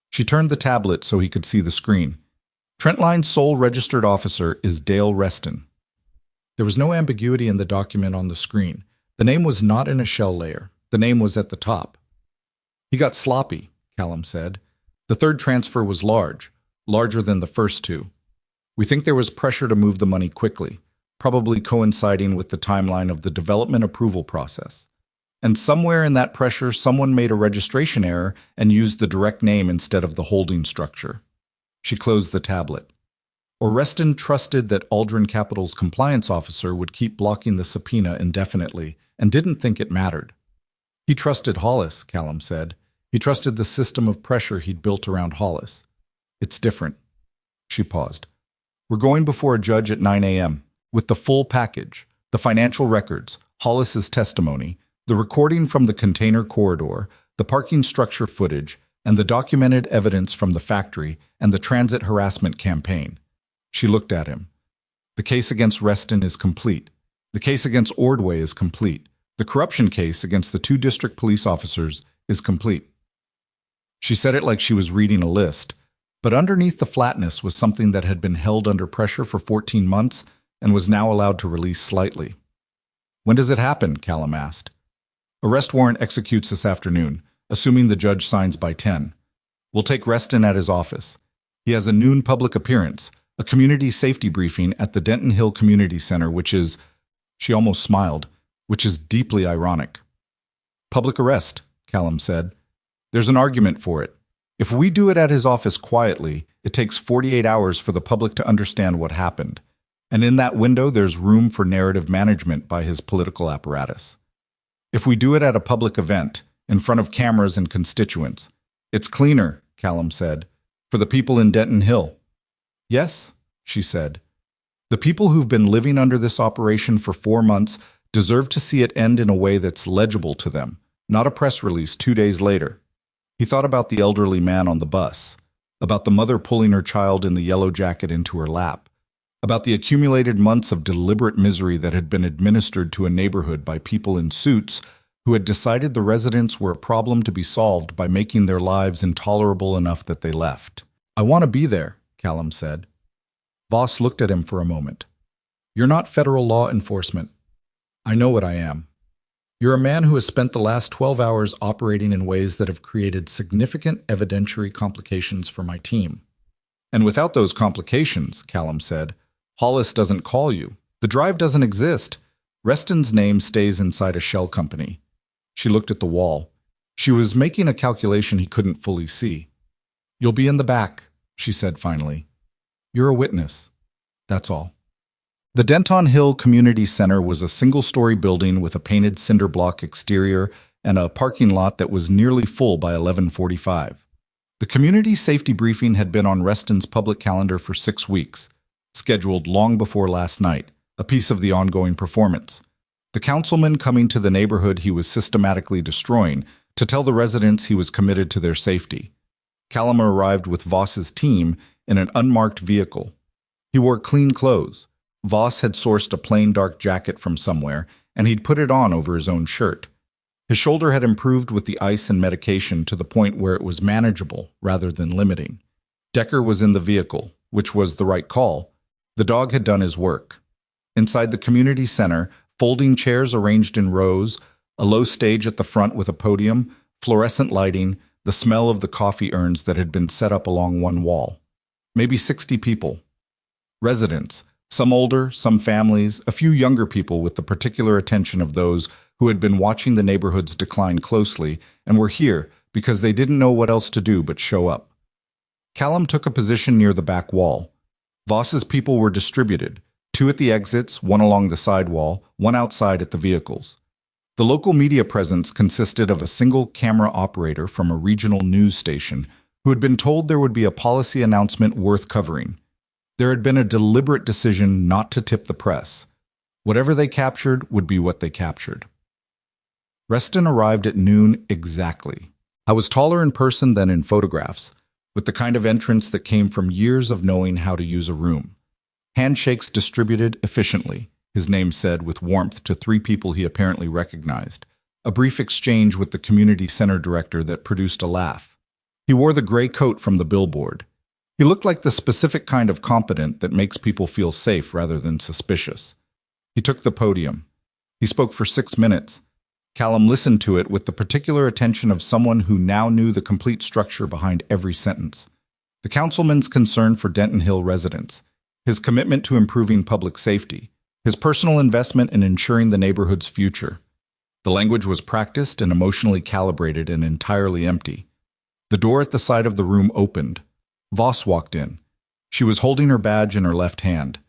Speaker 1: She turned the tablet so he could see the screen. Trentline's sole registered officer is Dale Reston. There was no ambiguity in the document on the screen. The name was not in a shell layer. The name was at the top. He got sloppy, Callum said. The third transfer was large, larger than the first 2. We think there was pressure to move the money quickly, probably coinciding with the timeline of the development approval process. And somewhere in that pressure, someone made a registration error and used the direct name instead of the holding structure. She closed the tablet. Reston trusted that Aldrin Capital's compliance officer would keep blocking the subpoena indefinitely and didn't think it mattered. He trusted Hollis, Callum said. He trusted the system of pressure he'd built around Hollis. It's different. She paused. We're going before a judge at 9 a.m. with the full package, the financial records, Hollis's testimony, the recording from the container corridor, the parking structure footage, and the documented evidence from the factory and the transit harassment campaign. She looked at him. The case against Reston is complete. The case against Ordway is complete. The corruption case against the 2 district police officers is complete. She said it like she was reading a list, but underneath the flatness was something that had been held under pressure for 14 months and was now allowed to release slightly. When does it happen? Callum asked. Arrest warrant executes this afternoon, assuming the judge signs by 10. We'll take Reston at his office. He has a noon public appearance, a community safety briefing at the Denton Hill Community Center, which is, she almost smiled, which is deeply ironic. Public arrest, Callum said. There's an argument for it. If we do it at his office quietly, it takes 48 hours for the public to understand what happened. And in that window, there's room for narrative management by his political apparatus. If we do it at a public event, in front of cameras and constituents, it's cleaner, Callum said, for the people in Denton Hill. Yes, she said. The people who've been living under this operation for 4 months deserve to see it end in a way that's legible to them, not a press release 2 days later. He thought about the elderly man on the bus, about the mother pulling her child in the yellow jacket into her lap, about the accumulated months of deliberate misery that had been administered to a neighborhood by people in suits who had decided the residents were a problem to be solved by making their lives intolerable enough that they left. I want to be there, Callum said. Voss looked at him for a moment. You're not federal law enforcement. I know what I am. You're a man who has spent the last 12 hours operating in ways that have created significant evidentiary complications for my team. And without those complications, Callum said, Hollis doesn't call you. The drive doesn't exist. Reston's name stays inside a shell company. She looked at the wall. She was making a calculation he couldn't fully see. You'll be in the back, she said finally. You're a witness. That's all. The Denton Hill Community Center was a single-story building with a painted cinder block exterior and a parking lot that was nearly full by 11:45. The community safety briefing had been on Reston's public calendar for 6 weeks, scheduled long before last night, a piece of the ongoing performance. The councilman coming to the neighborhood he was systematically destroying to tell the residents he was committed to their safety. Callum arrived with Voss's team in an unmarked vehicle. He wore clean clothes. Voss had sourced a plain dark jacket from somewhere, and he'd put it on over his own shirt. His shoulder had improved with the ice and medication to the point where it was manageable rather than limiting. Decker was in the vehicle, which was the right call. The dog had done his work. Inside the community center, folding chairs arranged in rows, a low stage at the front with a podium, fluorescent lighting, the smell of the coffee urns that had been set up along one wall. Maybe 60 people. Residents, some older, some families, a few younger people with the particular attention of those who had been watching the neighborhood's decline closely and were here because they didn't know what else to do but show up. Callum took a position near the back wall. Voss's people were distributed, 2 at the exits, 1 along the side wall, 1 outside at the vehicles. The local media presence consisted of a single camera operator from a regional news station who had been told there would be a policy announcement worth covering. There had been a deliberate decision not to tip the press. Whatever they captured would be what they captured. Reston arrived at noon exactly. I was taller in person than in photographs, with the kind of entrance that came from years of knowing how to use a room. Handshakes distributed efficiently, his name said with warmth to 3 people he apparently recognized. A brief exchange with the community center director that produced a laugh. He wore the gray coat from the billboard. He looked like the specific kind of competent that makes people feel safe rather than suspicious. He took the podium. He spoke for 6 minutes. Callum listened to it with the particular attention of someone who now knew the complete structure behind every sentence. The councilman's concern for Denton Hill residents, his commitment to improving public safety, his personal investment in ensuring the neighborhood's future. The language was practiced and emotionally calibrated and entirely empty. The door at the side of the room opened. Voss walked in. She was holding her badge in her left hand.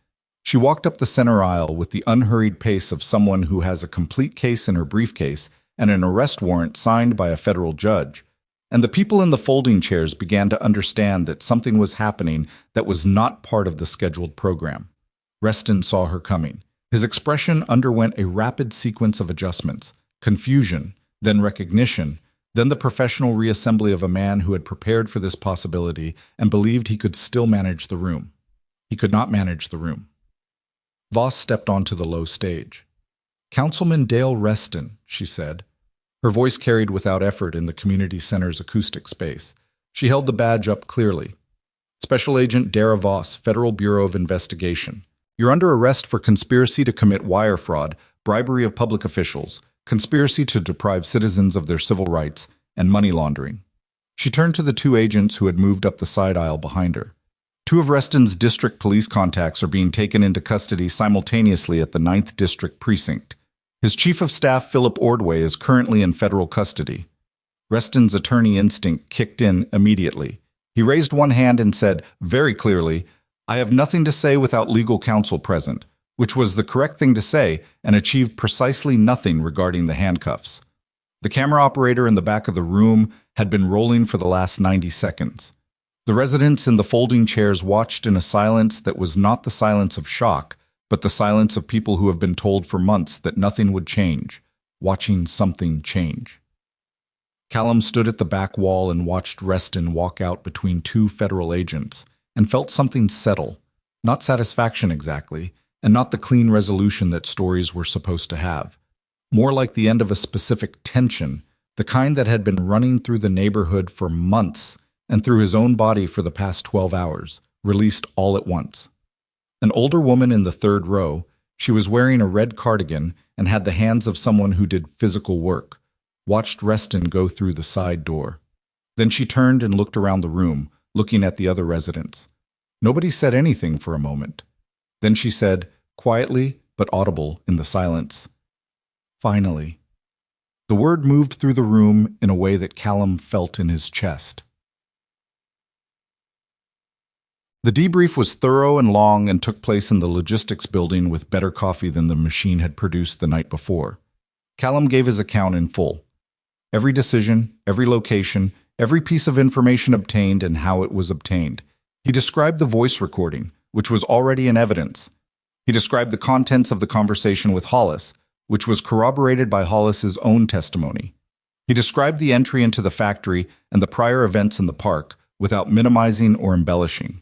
Speaker 1: She walked up the center aisle with the unhurried pace of someone who has a complete case in her briefcase and an arrest warrant signed by a federal judge. And the people in the folding chairs began to understand that something was happening that was not part of the scheduled program. Reston saw her coming. His expression underwent a rapid sequence of adjustments, confusion, then recognition, then the professional reassembly of a man who had prepared for this possibility and believed he could still manage the room. He could not manage the room. Voss stepped onto the low stage. "Councilman Dale Reston," she said. Her voice carried without effort in the community center's acoustic space. She held the badge up clearly. "Special Agent Dara Voss, Federal Bureau of Investigation. You're under arrest for conspiracy to commit wire fraud, bribery of public officials, conspiracy to deprive citizens of their civil rights, and money laundering." She turned to the 2 agents who had moved up the side aisle behind her. 2 of Reston's district police contacts are being taken into custody simultaneously at the 9th District Precinct. His chief of staff, Philip Ordway, is currently in federal custody. Reston's attorney instinct kicked in immediately. He raised one hand and said, very clearly, I have nothing to say without legal counsel present, which was the correct thing to say and achieved precisely nothing regarding the handcuffs. The camera operator in the back of the room had been rolling for the last 90 seconds. The residents in the folding chairs watched in a silence that was not the silence of shock, but the silence of people who have been told for months that nothing would change, watching something change. Callum stood at the back wall and watched Reston walk out between two federal agents and felt something settle, not satisfaction exactly, and not the clean resolution that stories were supposed to have. More like the end of a specific tension, the kind that had been running through the neighborhood for months and through his own body for the past 12 hours, released all at once. An older woman in the third row, she was wearing a red cardigan and had the hands of someone who did physical work, watched Reston go through the side door. Then she turned and looked around the room, looking at the other residents. Nobody said anything for a moment. Then she said, quietly but audible in the silence, "Finally." The word moved through the room in a way that Callum felt in his chest. The debrief was thorough and long and took place in the logistics building with better coffee than the machine had produced the night before. Callum gave his account in full. Every decision, every location, every piece of information obtained and how it was obtained. He described the voice recording, which was already in evidence. He described the contents of the conversation with Hollis, which was corroborated by Hollis's own testimony. He described the entry into the factory and the prior events in the park without minimizing or embellishing.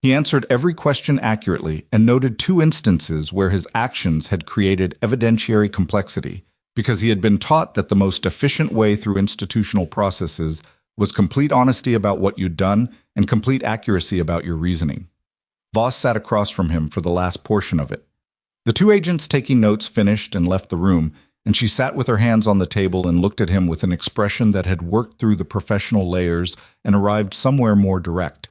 Speaker 1: He answered every question accurately and noted 2 instances where his actions had created evidentiary complexity because he had been taught that the most efficient way through institutional processes was complete honesty about what you'd done and complete accuracy about your reasoning. Voss sat across from him for the last portion of it. The 2 agents taking notes finished and left the room, and she sat with her hands on the table and looked at him with an expression that had worked through the professional layers and arrived somewhere more direct.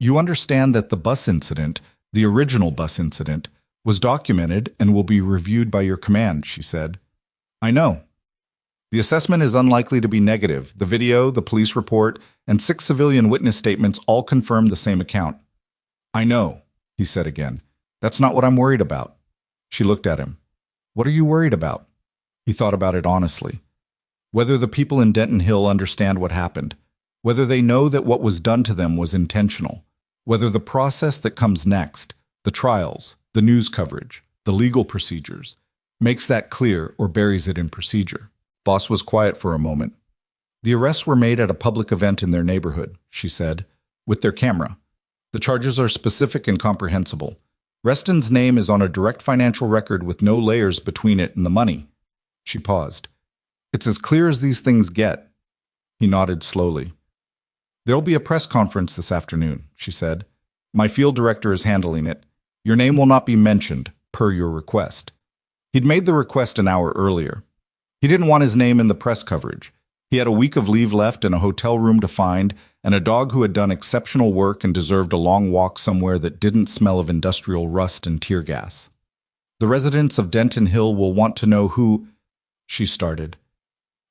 Speaker 1: "You understand that the bus incident, the original bus incident, was documented and will be reviewed by your command," she said. "I know. The assessment is unlikely to be negative. The video, the police report, and 6 civilian witness statements all confirm the same account." "I know," he said again. "That's not what I'm worried about." She looked at him. "What are you worried about?" He thought about it honestly. Whether the people in Denton Hill understand what happened, whether they know that what was done to them was intentional, whether the process that comes next, the trials, the news coverage, the legal procedures, makes that clear or buries it in procedure. Voss was quiet for a moment. "The arrests were made at a public event in their neighborhood," she said, "with their camera. The charges are specific and comprehensible. Reston's name is on a direct financial record with no layers between it and the money." She paused. "It's as clear as these things get." He nodded slowly. "There'll be a press conference this afternoon," she said. "My field director is handling it. Your name will not be mentioned, per your request." He'd made the request an hour earlier. He didn't want his name in the press coverage. He had a week of leave left and a hotel room to find, and a dog who had done exceptional work and deserved a long walk somewhere that didn't smell of industrial rust and tear gas. "The residents of Denton Hill will want to know who—" she started.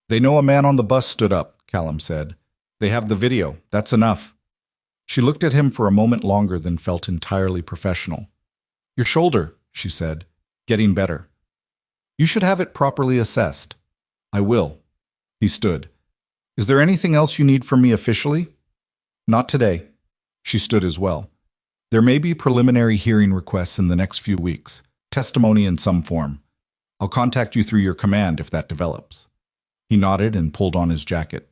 Speaker 1: "They know a man on the bus stood up," Callum said. "They have the video. That's enough." She looked at him for a moment longer than felt entirely professional. "Your shoulder," she said, "getting better. You should have it properly assessed." "I will." He stood. "Is there anything else you need from me officially?" "Not today." She stood as well. "There may be preliminary hearing requests in the next few weeks, testimony in some form. I'll contact you through your command if that develops." He nodded and pulled on his jacket.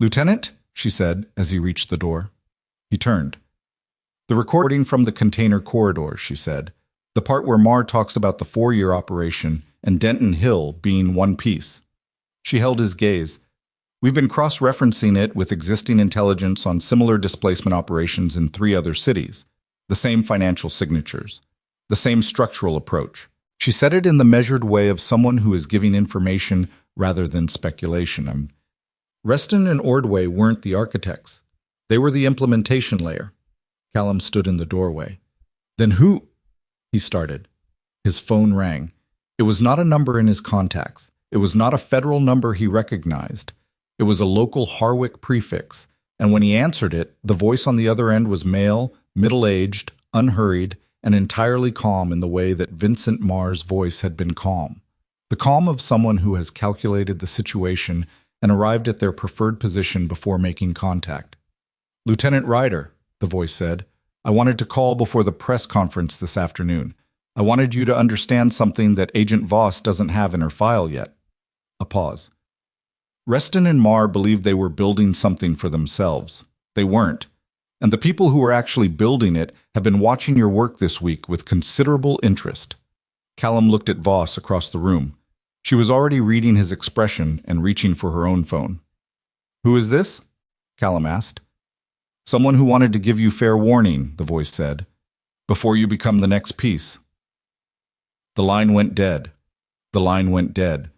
Speaker 1: "Lieutenant," she said as he reached the door. He turned. "The recording from the container corridor," she said. "The part where Marr talks about the 4-year operation and Denton Hill being one piece." She held his gaze. "We've been cross-referencing it with existing intelligence on similar displacement operations in 3 other cities. The same financial signatures. The same structural approach." She said it in the measured way of someone who is giving information rather than speculation. Reston and Ordway weren't the architects. They were the implementation layer. Callum stood in the doorway. "Then who—" he started. His phone rang. It was not a number in his contacts. It was not a federal number he recognized. It was a local Harwick prefix, and when he answered it, the voice on the other end was male, middle-aged, unhurried, and entirely calm in the way that Vincent Marr's voice had been calm. The calm of someone who has calculated the situation and arrived at their preferred position before making contact. "Lieutenant Ryder," the voice said, "I wanted to call before the press conference this afternoon. I wanted you to understand something that Agent Voss doesn't have in her file yet." A pause. Reston and Marr believed they were building something for themselves. They weren't. And the people who were actually building it have been watching your work this week with considerable interest. Callum looked at Voss across the room. She was already reading his expression and reaching for her own phone. "Who is this?" Callum asked. "Someone who wanted to give you fair warning," the voice said, "before you become the next piece." The line went dead. The line went dead.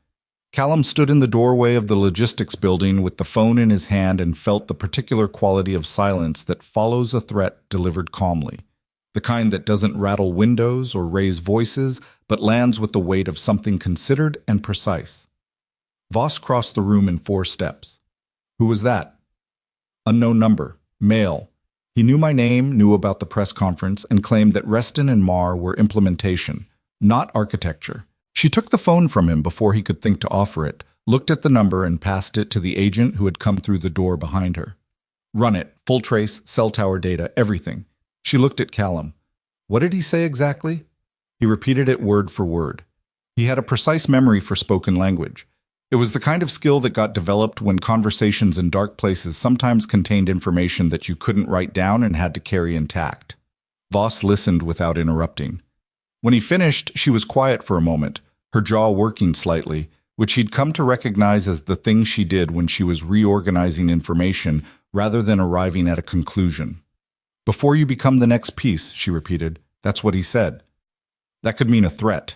Speaker 1: Callum stood in the doorway of the logistics building with the phone in his hand and felt the particular quality of silence that follows a threat delivered calmly. The kind that doesn't rattle windows or raise voices, but lands with the weight of something considered and precise. Voss crossed the room in 4 steps. "Who was that?" "Unknown number. Male. He knew my name, knew about the press conference, and claimed that Reston and Marr were implementation, not architecture." She took the phone from him before he could think to offer it, looked at the number and passed it to the agent who had come through the door behind her. "Run it. Full trace, cell tower data, everything." She looked at Callum. "What did he say exactly?" He repeated it word for word. He had a precise memory for spoken language. It was the kind of skill that got developed when conversations in dark places sometimes contained information that you couldn't write down and had to carry intact. Voss listened without interrupting. When he finished, she was quiet for a moment, her jaw working slightly, which he'd come to recognize as the thing she did when she was reorganizing information rather than arriving at a conclusion. "Before you become the next piece," she repeated. "That's what he said." That could mean a threat.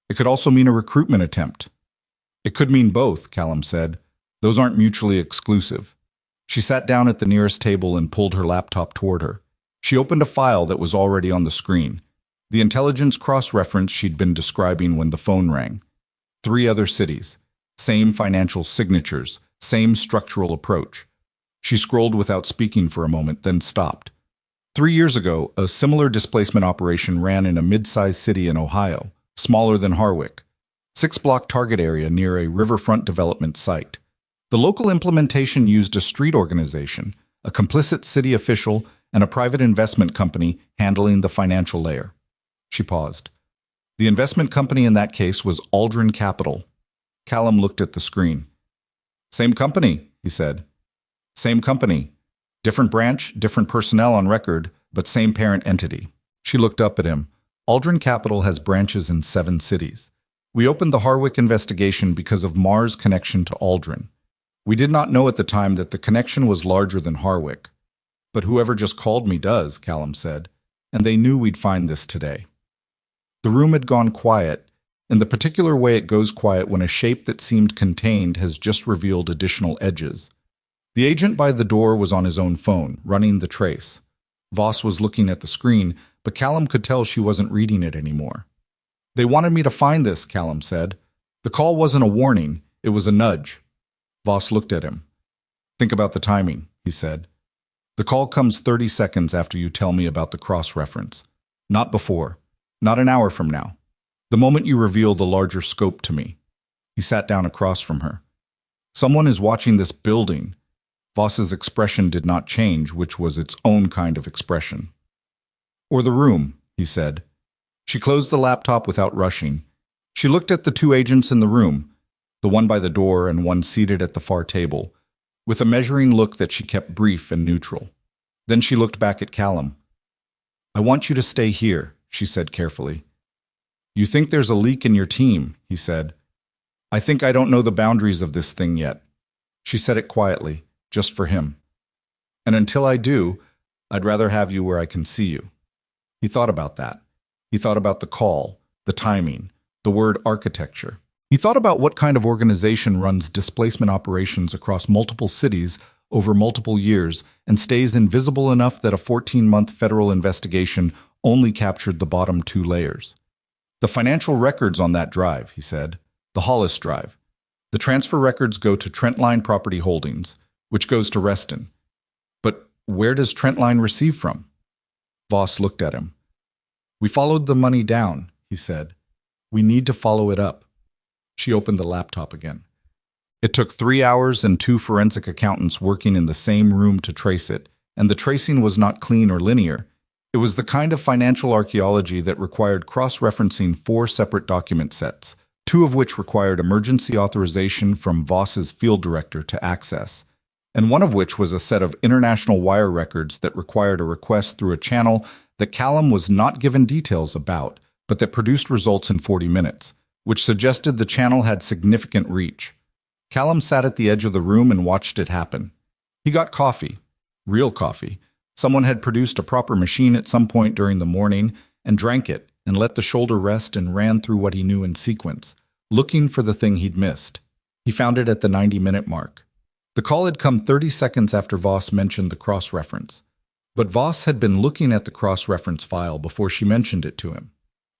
Speaker 1: It could also mean a recruitment attempt. "It could mean both," Callum said. "Those aren't mutually exclusive." She sat down at the nearest table and pulled her laptop toward her. She opened a file that was already on the screen. The intelligence cross-reference she'd been describing when the phone rang. 3 other cities. Same financial signatures. Same structural approach. She scrolled without speaking for a moment, then stopped. 3 years ago, a similar displacement operation ran in a mid-sized city in Ohio, smaller than Harwick. 6-block target area near a riverfront development site. The local implementation used a street organization, a complicit city official, and a private investment company handling the financial layer. She paused. The investment company in that case was Aldrin Capital. Callum looked at the screen. "Same company," he said. "Same company. Different branch, different personnel on record, but same parent entity." She looked up at him. "Aldrin Capital has branches in 7 cities. We opened the Harwick investigation because of Marr's connection to Aldrin. We did not know at the time that the connection was larger than Harwick. But whoever just called me does," Callum said, "and they knew we'd find this today." The room had gone quiet, in the particular way it goes quiet when a shape that seemed contained has just revealed additional edges. The agent by the door was on his own phone, running the trace. Voss was looking at the screen, but Callum could tell she wasn't reading it anymore. "They wanted me to find this," Callum said. "The call wasn't a warning, it was a nudge." Voss looked at him. "Think about the timing," he said. "The call comes 30 seconds after you tell me about the cross-reference. Not before. Not an hour from now. The moment you reveal the larger scope to me." He sat down across from her. "Someone is watching this building." Voss's expression did not change, which was its own kind of expression. "Or the room," he said. She closed the laptop without rushing. She looked at the 2 agents in the room, the one by the door and one seated at the far table, with a measuring look that she kept brief and neutral. Then she looked back at Callum. "I want you to stay here," she said carefully. "You think there's a leak in your team," he said. "I think I don't know the boundaries of this thing yet." She said it quietly, just for him. "And until I do, I'd rather have you where I can see you." He thought about that. He thought about the call, the timing, the word architecture. He thought about what kind of organization runs displacement operations across multiple cities over multiple years and stays invisible enough that a 14-month federal investigation only captured the bottom 2 layers. "The financial records on that drive," he said. "The Hollis drive. The transfer records go to Trentline Property Holdings, which goes to Reston. But where does Trentline receive from?" Voss looked at him. We followed the money down, he said. We need to follow it up. She opened the laptop again. It took 3 hours and 2 forensic accountants working in the same room to trace it, and the tracing was not clean or linear. It was the kind of financial archaeology that required cross-referencing 4 separate document sets, 2 of which required emergency authorization from Voss's field director to access, and one of which was a set of international wire records that required a request through a channel that Callum was not given details about, but that produced results in 40 minutes, which suggested the channel had significant reach. Callum sat at the edge of the room and watched it happen. He got coffee, real coffee. Someone had produced a proper machine at some point during the morning and drank it and let the shoulder rest and ran through what he knew in sequence, looking for the thing he'd missed. He found it at the 90-minute mark. The call had come 30 seconds after Voss mentioned the cross-reference. But Voss had been looking at the cross-reference file before she mentioned it to him.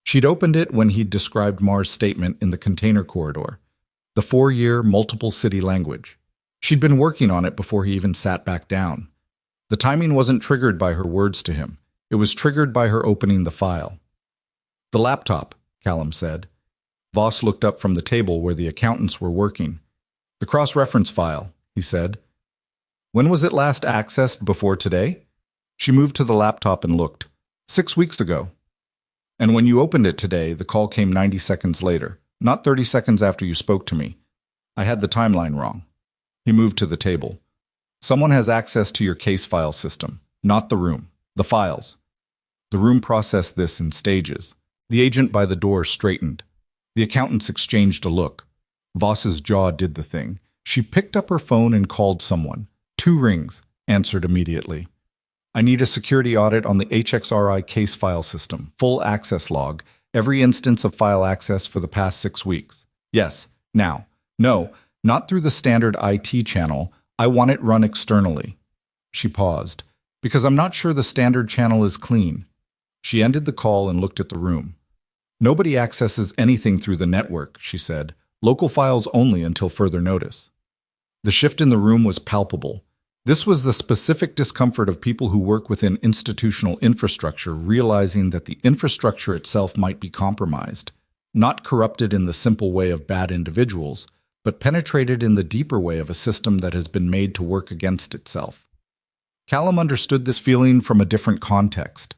Speaker 1: She'd opened it when he'd described Mar's statement in the container corridor, the 4-year multiple-city language. She'd been working on it before he even sat back down. The timing wasn't triggered by her words to him. It was triggered by her opening the file. The laptop, Callum said. Voss looked up from the table where the accountants were working. The cross-reference file, he said. When was it last accessed before today? She moved to the laptop and looked. 6 weeks ago. And when you opened it today, the call came 90 seconds later, not 30 seconds after you spoke to me. I had the timeline wrong. He moved to the table. Someone has access to your case file system, not the room, the files. The room processed this in stages. The agent by the door straightened. The accountants exchanged a look. Voss's jaw did the thing. She picked up her phone and called someone. 2 rings, answered immediately. I need a security audit on the HXRI case file system, full access log, every instance of file access for the past 6 weeks. Yes, now. No, not through the standard IT channel. I want it run externally. She paused. Because I'm not sure the standard channel is clean. She ended the call and looked at the room. Nobody accesses anything through the network, she said. Local files only until further notice. The shift in the room was palpable. This was the specific discomfort of people who work within institutional infrastructure, realizing that the infrastructure itself might be compromised, not corrupted in the simple way of bad individuals, but penetrated in the deeper way of a system that has been made to work against itself. Callum understood this feeling from a different context.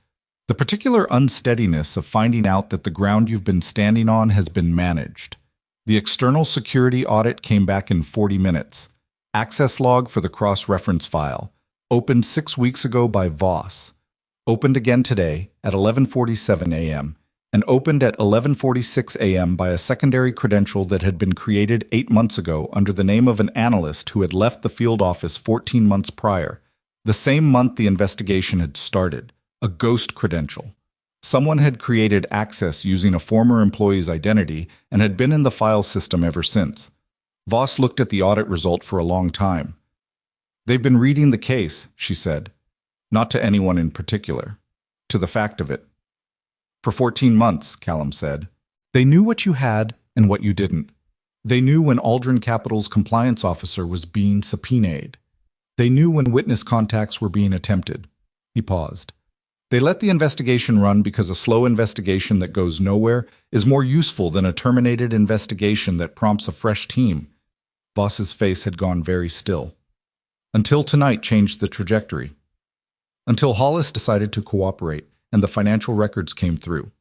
Speaker 1: The particular unsteadiness of finding out that the ground you've been standing on has been managed. The external security audit came back in 40 minutes. Access log for the cross-reference file, opened 6 weeks ago by Voss, opened again today at 11:47 a.m., and opened at 11:46 a.m. by a secondary credential that had been created 8 months ago under the name of an analyst who had left the field office 14 months prior, the same month the investigation had started, a ghost credential. Someone had created access using a former employee's identity and had been in the file system ever since. Voss looked at the audit result for a long time. They've been reading the case, she said. Not to anyone in particular. To the fact of it. For 14 months, Callum said. They knew what you had and what you didn't. They knew when Aldrin Capital's compliance officer was being subpoenaed. They knew when witness contacts were being attempted. He paused. They let the investigation run because a slow investigation that goes nowhere is more useful than a terminated investigation that prompts a fresh team. Voss's face had gone very still. Until tonight changed the trajectory. Until Hollis decided to cooperate and the financial records came through.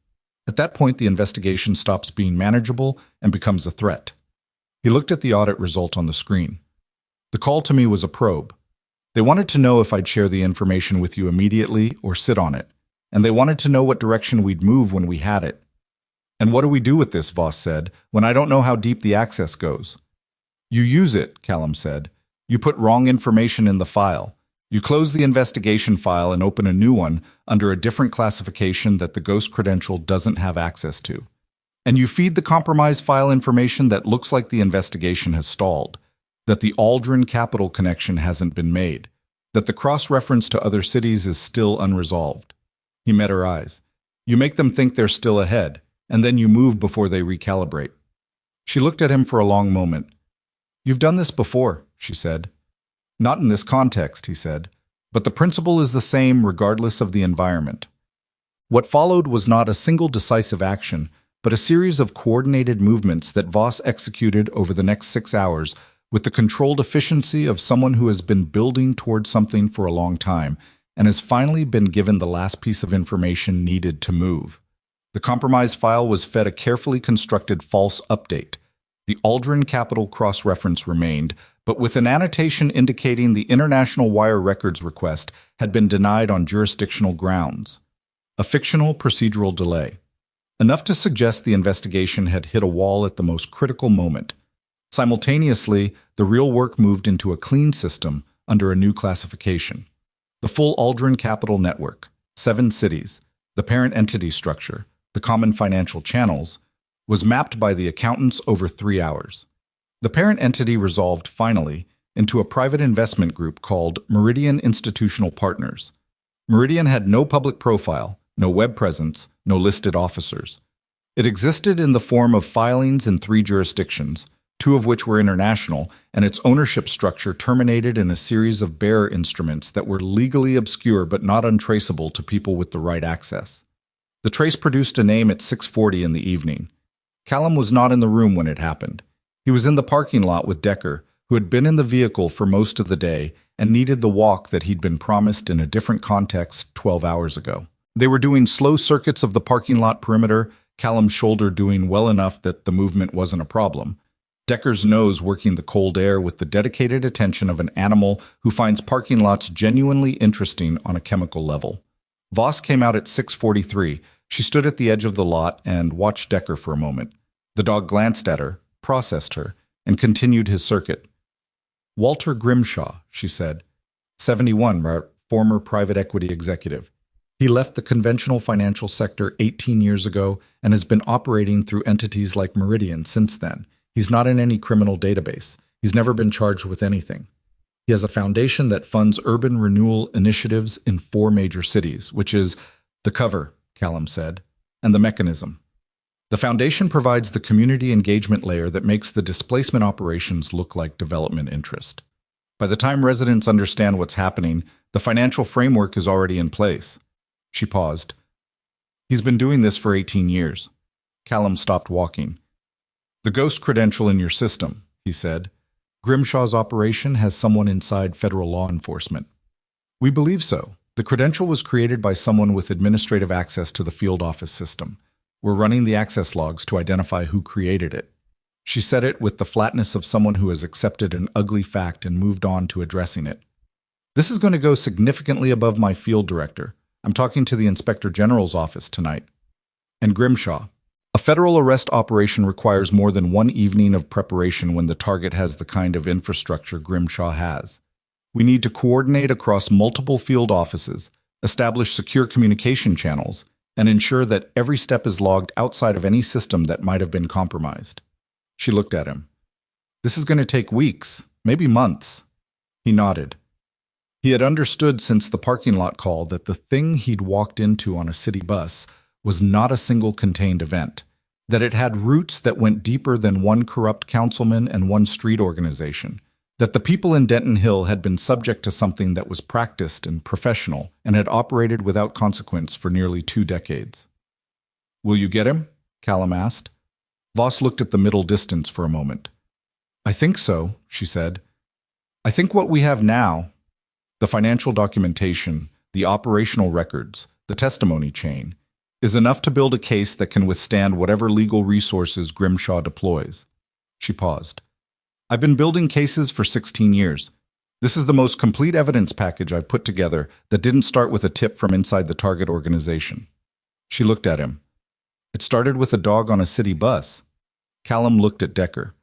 Speaker 1: At that point, the investigation stops being manageable and becomes a threat. He looked at the audit result on the screen. The call to me was a probe. They wanted to know if I'd share the information with you immediately or sit on it, and they wanted to know what direction we'd move when we had it. And what do we do with this, Voss said, when I don't know how deep the access goes? You use it, Callum said. You put wrong information in the file. You close the investigation file and open a new one under a different classification that the ghost credential doesn't have access to. And you feed the compromised file information that looks like the investigation has stalled, that the Aldrin Capital connection hasn't been made, that the cross-reference to other cities is still unresolved. He met her eyes. You make them think they're still ahead, and then you move before they recalibrate. She looked at him for a long moment. You've done this before, she said. Not in this context, he said, but the principle is the same regardless of the environment. What followed was not a single decisive action, but a series of coordinated movements that Voss executed over the next 6 hours with the controlled efficiency of someone who has been building towards something for a long time and has finally been given the last piece of information needed to move. The compromised file was fed a carefully constructed false update. The Aldrin Capital cross-reference remained, but with an annotation indicating the International Wire Records request had been denied on jurisdictional grounds. A fictional procedural delay. Enough to suggest the investigation had hit a wall at the most critical moment. Simultaneously, the real work moved into a clean system under a new classification. The full Aldrin Capital network, 7 cities, the parent entity structure, the common financial channels, was mapped by the accountants over 3 hours. The parent entity resolved, finally, into a private investment group called Meridian Institutional Partners. Meridian had no public profile, no web presence, no listed officers. It existed in the form of filings in 3 jurisdictions, 2 of which were international, and its ownership structure terminated in a series of bearer instruments that were legally obscure but not untraceable to people with the right access. The trace produced a name at 6:40 in the evening. Callum was not in the room when it happened. He was in the parking lot with Decker, who had been in the vehicle for most of the day and needed the walk that he'd been promised in a different context 12 hours ago. They were doing slow circuits of the parking lot perimeter, Callum's shoulder doing well enough that the movement wasn't a problem. Decker's nose working the cold air with the dedicated attention of an animal who finds parking lots genuinely interesting on a chemical level. Voss came out at 6:43. She stood at the edge of the lot and watched Decker for a moment. The dog glanced at her, processed her, and continued his circuit. Walter Grimshaw, she said. 71, former private equity executive. He left the conventional financial sector 18 years ago and has been operating through entities like Meridian since then. He's not in any criminal database. He's never been charged with anything. He has a foundation that funds urban renewal initiatives in 4 major cities, which is the cover, Callum said, and the mechanism. The foundation provides the community engagement layer that makes the displacement operations look like development interest. By the time residents understand what's happening, the financial framework is already in place. She paused. He's been doing this for 18 years. Callum stopped walking. The ghost credential in your system, he said. Grimshaw's operation has someone inside federal law enforcement. We believe so. The credential was created by someone with administrative access to the field office system. We're running the access logs to identify who created it. She said it with the flatness of someone who has accepted an ugly fact and moved on to addressing it. This is going to go significantly above my field director. I'm talking to the Inspector General's office tonight. And Grimshaw. A federal arrest operation requires more than one evening of preparation when the target has the kind of infrastructure Grimshaw has. We need to coordinate across multiple field offices, establish secure communication channels, and ensure that every step is logged outside of any system that might have been compromised. She looked at him. This is going to take weeks, maybe months. He nodded. He had understood since the parking lot call that the thing he'd walked into on a city bus was not a single contained event, that it had roots that went deeper than one corrupt councilman and one street organization, that the people in Denton Hill had been subject to something that was practiced and professional and had operated without consequence for nearly 2 decades. Will you get him? Callum asked. Voss looked at the middle distance for a moment. I think so, she said. I think what we have now, the financial documentation, the operational records, the testimony chain, is enough to build a case that can withstand whatever legal resources Grimshaw deploys. She paused. I've been building cases for 16 years. This is the most complete evidence package I've put together that didn't start with a tip from inside the target organization. She looked at him. It started with a dog on a city bus. Callum looked at Decker.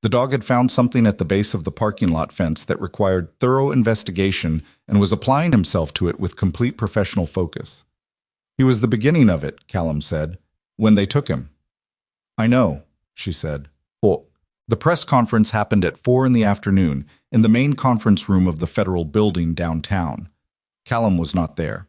Speaker 1: The dog had found something at the base of the parking lot fence that required thorough investigation and was applying himself to it with complete professional focus. He was the beginning of it, Callum said, when they took him. I know, she said. Oh. The press conference happened at 4 in the afternoon in the main conference room of the federal building downtown. Callum was not there.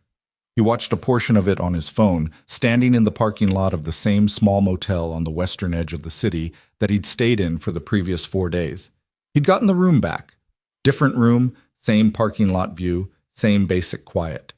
Speaker 1: He watched a portion of it on his phone, standing in the parking lot of the same small motel on the western edge of the city that he'd stayed in for the previous 4 days. He'd gotten the room back. Different room, same parking lot view, same basic quiet.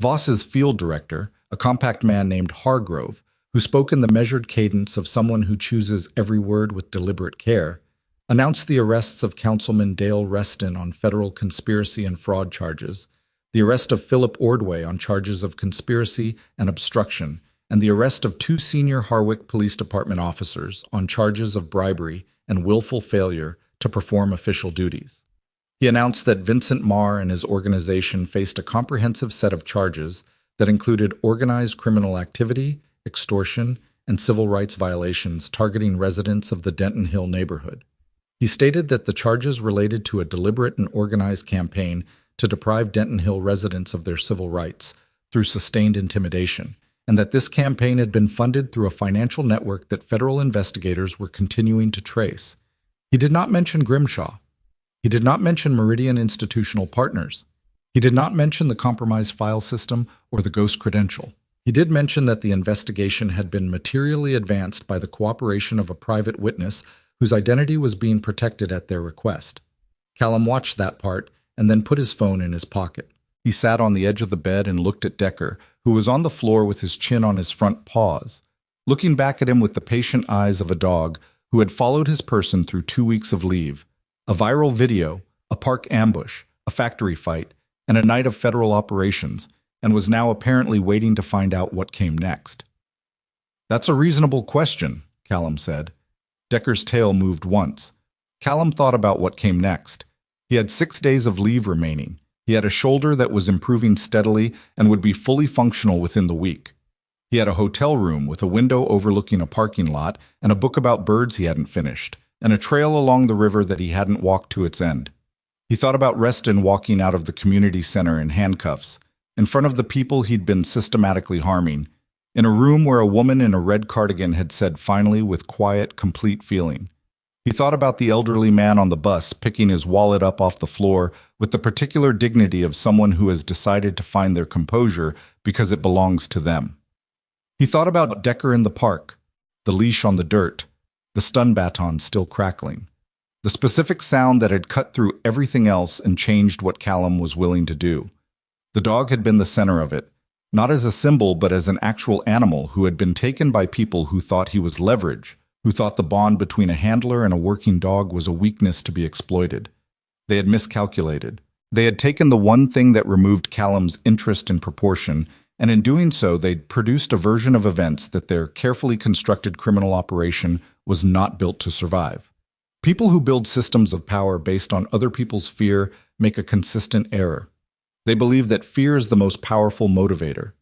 Speaker 1: Voss's field director, a compact man named Hargrove, who spoke in the measured cadence of someone who chooses every word with deliberate care, announced the arrests of Councilman Dale Reston on federal conspiracy and fraud charges, the arrest of Philip Ordway on charges of conspiracy and obstruction, and the arrest of 2 senior Harwick Police Department officers on charges of bribery and willful failure to perform official duties. He announced that Vincent Marr and his organization faced a comprehensive set of charges that included organized criminal activity, extortion, and civil rights violations targeting residents of the Denton Hill neighborhood. He stated that the charges related to a deliberate and organized campaign to deprive Denton Hill residents of their civil rights through sustained intimidation, and that this campaign had been funded through a financial network that federal investigators were continuing to trace. He did not mention Grimshaw. He did not mention Meridian Institutional Partners. He did not mention the compromised file system or the ghost credential. He did mention that the investigation had been materially advanced by the cooperation of a private witness whose identity was being protected at their request. Callum watched that part and then put his phone in his pocket. He sat on the edge of the bed and looked at Decker, who was on the floor with his chin on his front paws, looking back at him with the patient eyes of a dog who had followed his person through 2 weeks of leave, a viral video, a park ambush, a factory fight, and a night of federal operations, and was now apparently waiting to find out what came next. "That's a reasonable question," Callum said. Decker's tail moved once. Callum thought about what came next. He had 6 days of leave remaining. He had a shoulder that was improving steadily and would be fully functional within the week. He had a hotel room with a window overlooking a parking lot and a book about birds he hadn't finished, and a trail along the river that he hadn't walked to its end. He thought about Reston walking out of the community center in handcuffs, in front of the people he'd been systematically harming, in a room where a woman in a red cardigan had said finally with quiet, complete feeling. He thought about the elderly man on the bus picking his wallet up off the floor with the particular dignity of someone who has decided to find their composure because it belongs to them. He thought about Decker in the park, the leash on the dirt, the stun baton still crackling, the specific sound that had cut through everything else and changed what Callum was willing to do. The dog had been the center of it, not as a symbol but as an actual animal who had been taken by people who thought he was leverage, who thought the bond between a handler and a working dog was a weakness to be exploited. They had miscalculated. They had taken the one thing that removed Callum's interest in proportion, and in doing so they'd produced a version of events that their carefully constructed criminal operation was not built to survive. People who build systems of power based on other people's fear make a consistent error. They believe that fear is the most powerful motivator,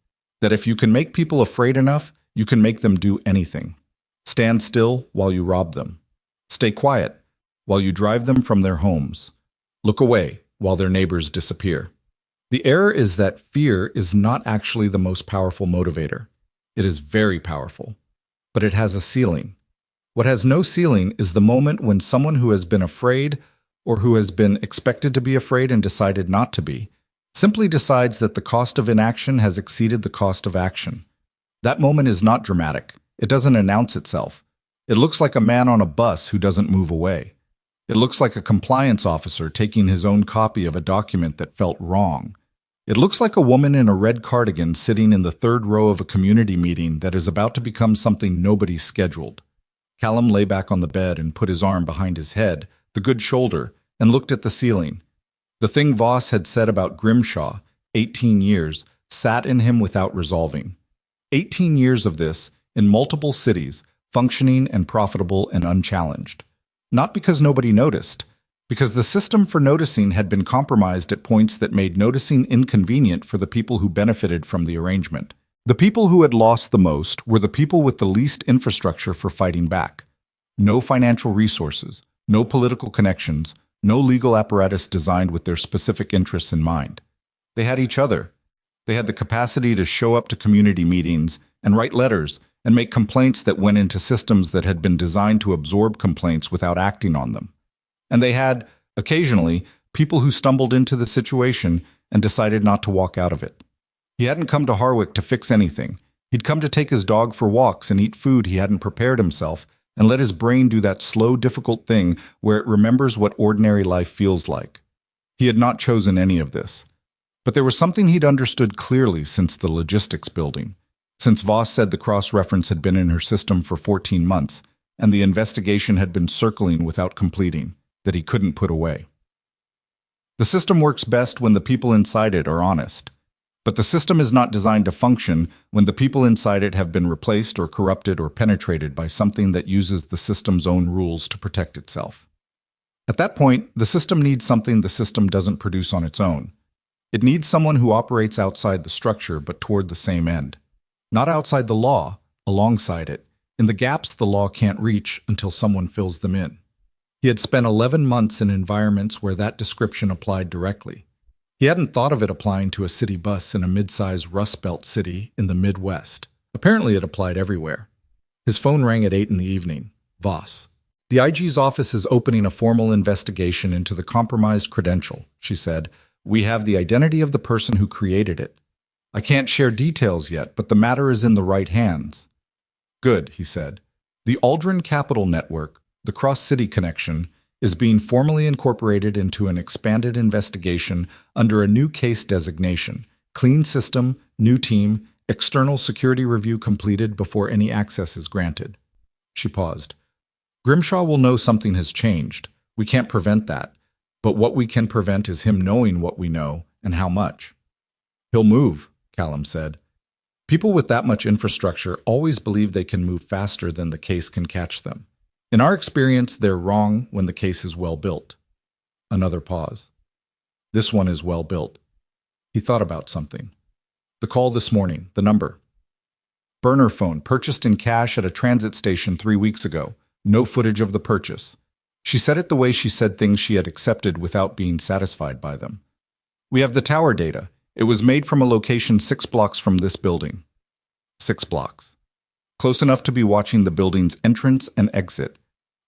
Speaker 1: that if you can make people afraid enough, you can make them do anything. Stand still while you rob them. Stay quiet while you drive them from their homes. Look away while their neighbors disappear. The error is that fear is not actually the most powerful motivator. It is very powerful, but it has a ceiling. What has no ceiling is the moment when someone who has been afraid or who has been expected to be afraid and decided not to be, simply decides that the cost of inaction has exceeded the cost of action. That moment is not dramatic. It doesn't announce itself. It looks like a man on a bus who doesn't move away. It looks like a compliance officer taking his own copy of a document that felt wrong. It looks like a woman in a red cardigan sitting in the third row of a community meeting that is about to become something nobody scheduled. Callum lay back on the bed and put his arm behind his head, the good shoulder, and looked at the ceiling. The thing Voss had said about Grimshaw, 18 years, sat in him without resolving. 18 years of this, in multiple cities, functioning and profitable and unchallenged. Not because nobody noticed, because the system for noticing had been compromised at points that made noticing inconvenient for the people who benefited from the arrangement. The people who had lost the most were the people with the least infrastructure for fighting back. No financial resources, no political connections, no legal apparatus designed with their specific interests in mind. They had each other. They had the capacity to show up to community meetings and write letters and make complaints that went into systems that had been designed to absorb complaints without acting on them. And they had, occasionally, people who stumbled into the situation and decided not to walk out of it. He hadn't come to Harwick to fix anything. He'd come to take his dog for walks and eat food he hadn't prepared himself and let his brain do that slow, difficult thing where it remembers what ordinary life feels like. He had not chosen any of this. But there was something he'd understood clearly since the logistics building. Since Voss said the cross-reference had been in her system for 14 months, and the investigation had been circling without completing, that he couldn't put away. The system works best when the people inside it are honest. But the system is not designed to function when the people inside it have been replaced or corrupted or penetrated by something that uses the system's own rules to protect itself. At that point, the system needs something the system doesn't produce on its own. It needs someone who operates outside the structure but toward the same end. Not outside the law, alongside it, in the gaps the law can't reach until someone fills them in. He had spent 11 months in environments where that description applied directly. He hadn't thought of it applying to a city bus in a mid-sized Rust Belt city in the Midwest. Apparently it applied everywhere. His phone rang at 8 in the evening. Voss. The IG's office is opening a formal investigation into the compromised credential, she said. We have the identity of the person who created it. I can't share details yet, but the matter is in the right hands. Good, he said. The Aldrin Capital Network, the cross-city connection, is being formally incorporated into an expanded investigation under a new case designation, clean system, new team, external security review completed before any access is granted. She paused. Grimshaw will know something has changed. We can't prevent that. But what we can prevent is him knowing what we know and how much. He'll move, Callum said. People with that much infrastructure always believe they can move faster than the case can catch them. In our experience, they're wrong when the case is well built. Another pause. This one is well built. He thought about something. The call this morning, the number. Burner phone, purchased in cash at a transit station 3 weeks ago. No footage of the purchase. She said it the way she said things she had accepted without being satisfied by them. We have the tower data. It was made from a location 6 blocks from this building. 6 blocks. Close enough to be watching the building's entrance and exit.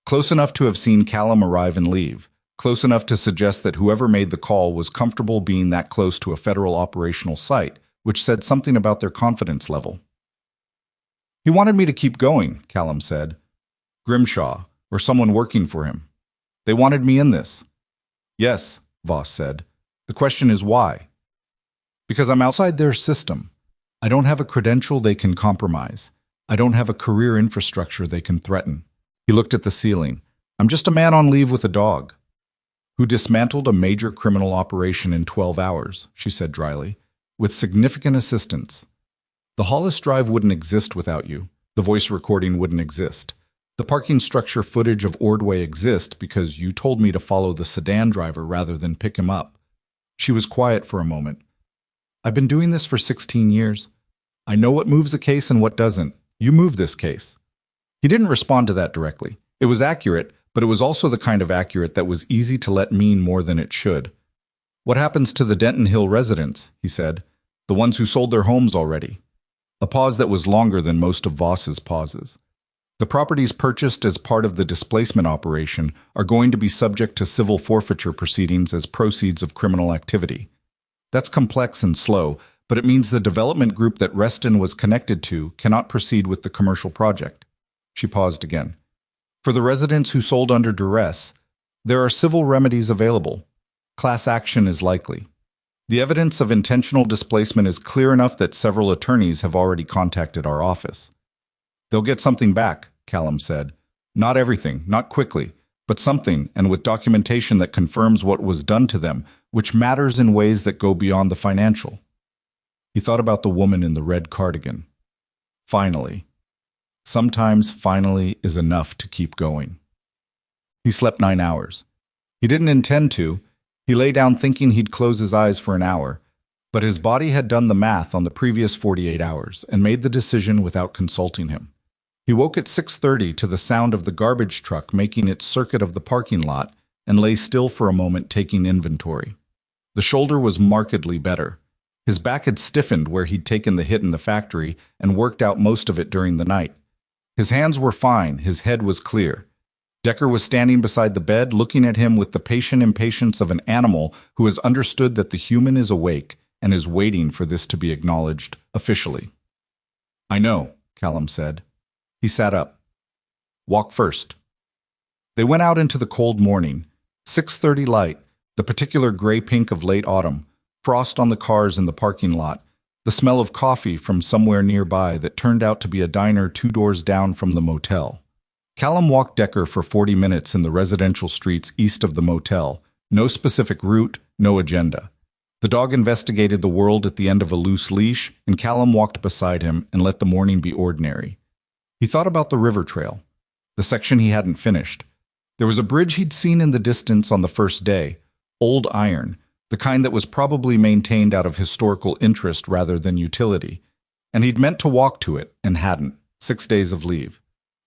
Speaker 1: Close enough to have seen Callum arrive and leave. Close enough to suggest that whoever made the call was comfortable being that close to a federal operational site, which said something about their confidence level. He wanted me to keep going, Callum said. Grimshaw, or someone working for him. They wanted me in this. Yes, Voss said. The question is why? Because I'm outside their system. I don't have a credential they can compromise. I don't have a career infrastructure they can threaten. He looked at the ceiling. I'm just a man on leave with a dog. Who dismantled a major criminal operation in 12 hours, she said dryly, with significant assistance. The Hollis Drive wouldn't exist without you. The voice recording wouldn't exist. The parking structure footage of Ordway exists because you told me to follow the sedan driver rather than pick him up. She was quiet for a moment. I've been doing this for 16 years. I know what moves a case and what doesn't. You move this case. He didn't respond to that directly. It was accurate, but it was also the kind of accurate that was easy to let mean more than it should. What happens to the Denton Hill residents, he said, the ones who sold their homes already? A pause that was longer than most of Voss's pauses. The properties purchased as part of the displacement operation are going to be subject to civil forfeiture proceedings as proceeds of criminal activity. That's complex and slow, but it means the development group that Reston was connected to cannot proceed with the commercial project. She paused again. For the residents who sold under duress, there are civil remedies available. Class action is likely. The evidence of intentional displacement is clear enough that several attorneys have already contacted our office. They'll get something back, Callum said. Not everything, not quickly, but something, and with documentation that confirms what was done to them, which matters in ways that go beyond the financial. He thought about the woman in the red cardigan. Finally. Sometimes finally is enough to keep going. He slept 9 hours. He didn't intend to. He lay down thinking he'd close his eyes for an hour, but his body had done the math on the previous 48 hours and made the decision without consulting him. He woke at 6:30 to the sound of the garbage truck making its circuit of the parking lot and lay still for a moment taking inventory. The shoulder was markedly better. His back had stiffened where he'd taken the hit in the factory and worked out most of it during the night. His hands were fine, his head was clear. Decker was standing beside the bed, looking at him with the patient impatience of an animal who has understood that the human is awake and is waiting for this to be acknowledged officially. I know, Callum said. He sat up. Walk first. They went out into the cold morning. 6:30 light, the particular gray-pink of late autumn, frost on the cars in the parking lot, The smell of coffee from somewhere nearby that turned out to be a diner 2 doors down from the motel. Callum walked Decker for 40 minutes in the residential streets east of the motel. No specific route, no agenda. The dog investigated the world at the end of a loose leash, and Callum walked beside him and let the morning be ordinary. He thought about the river trail, the section he hadn't finished. There was a bridge he'd seen in the distance on the first day, old iron, the kind that was probably maintained out of historical interest rather than utility, and he'd meant to walk to it and hadn't. 6 days of leave.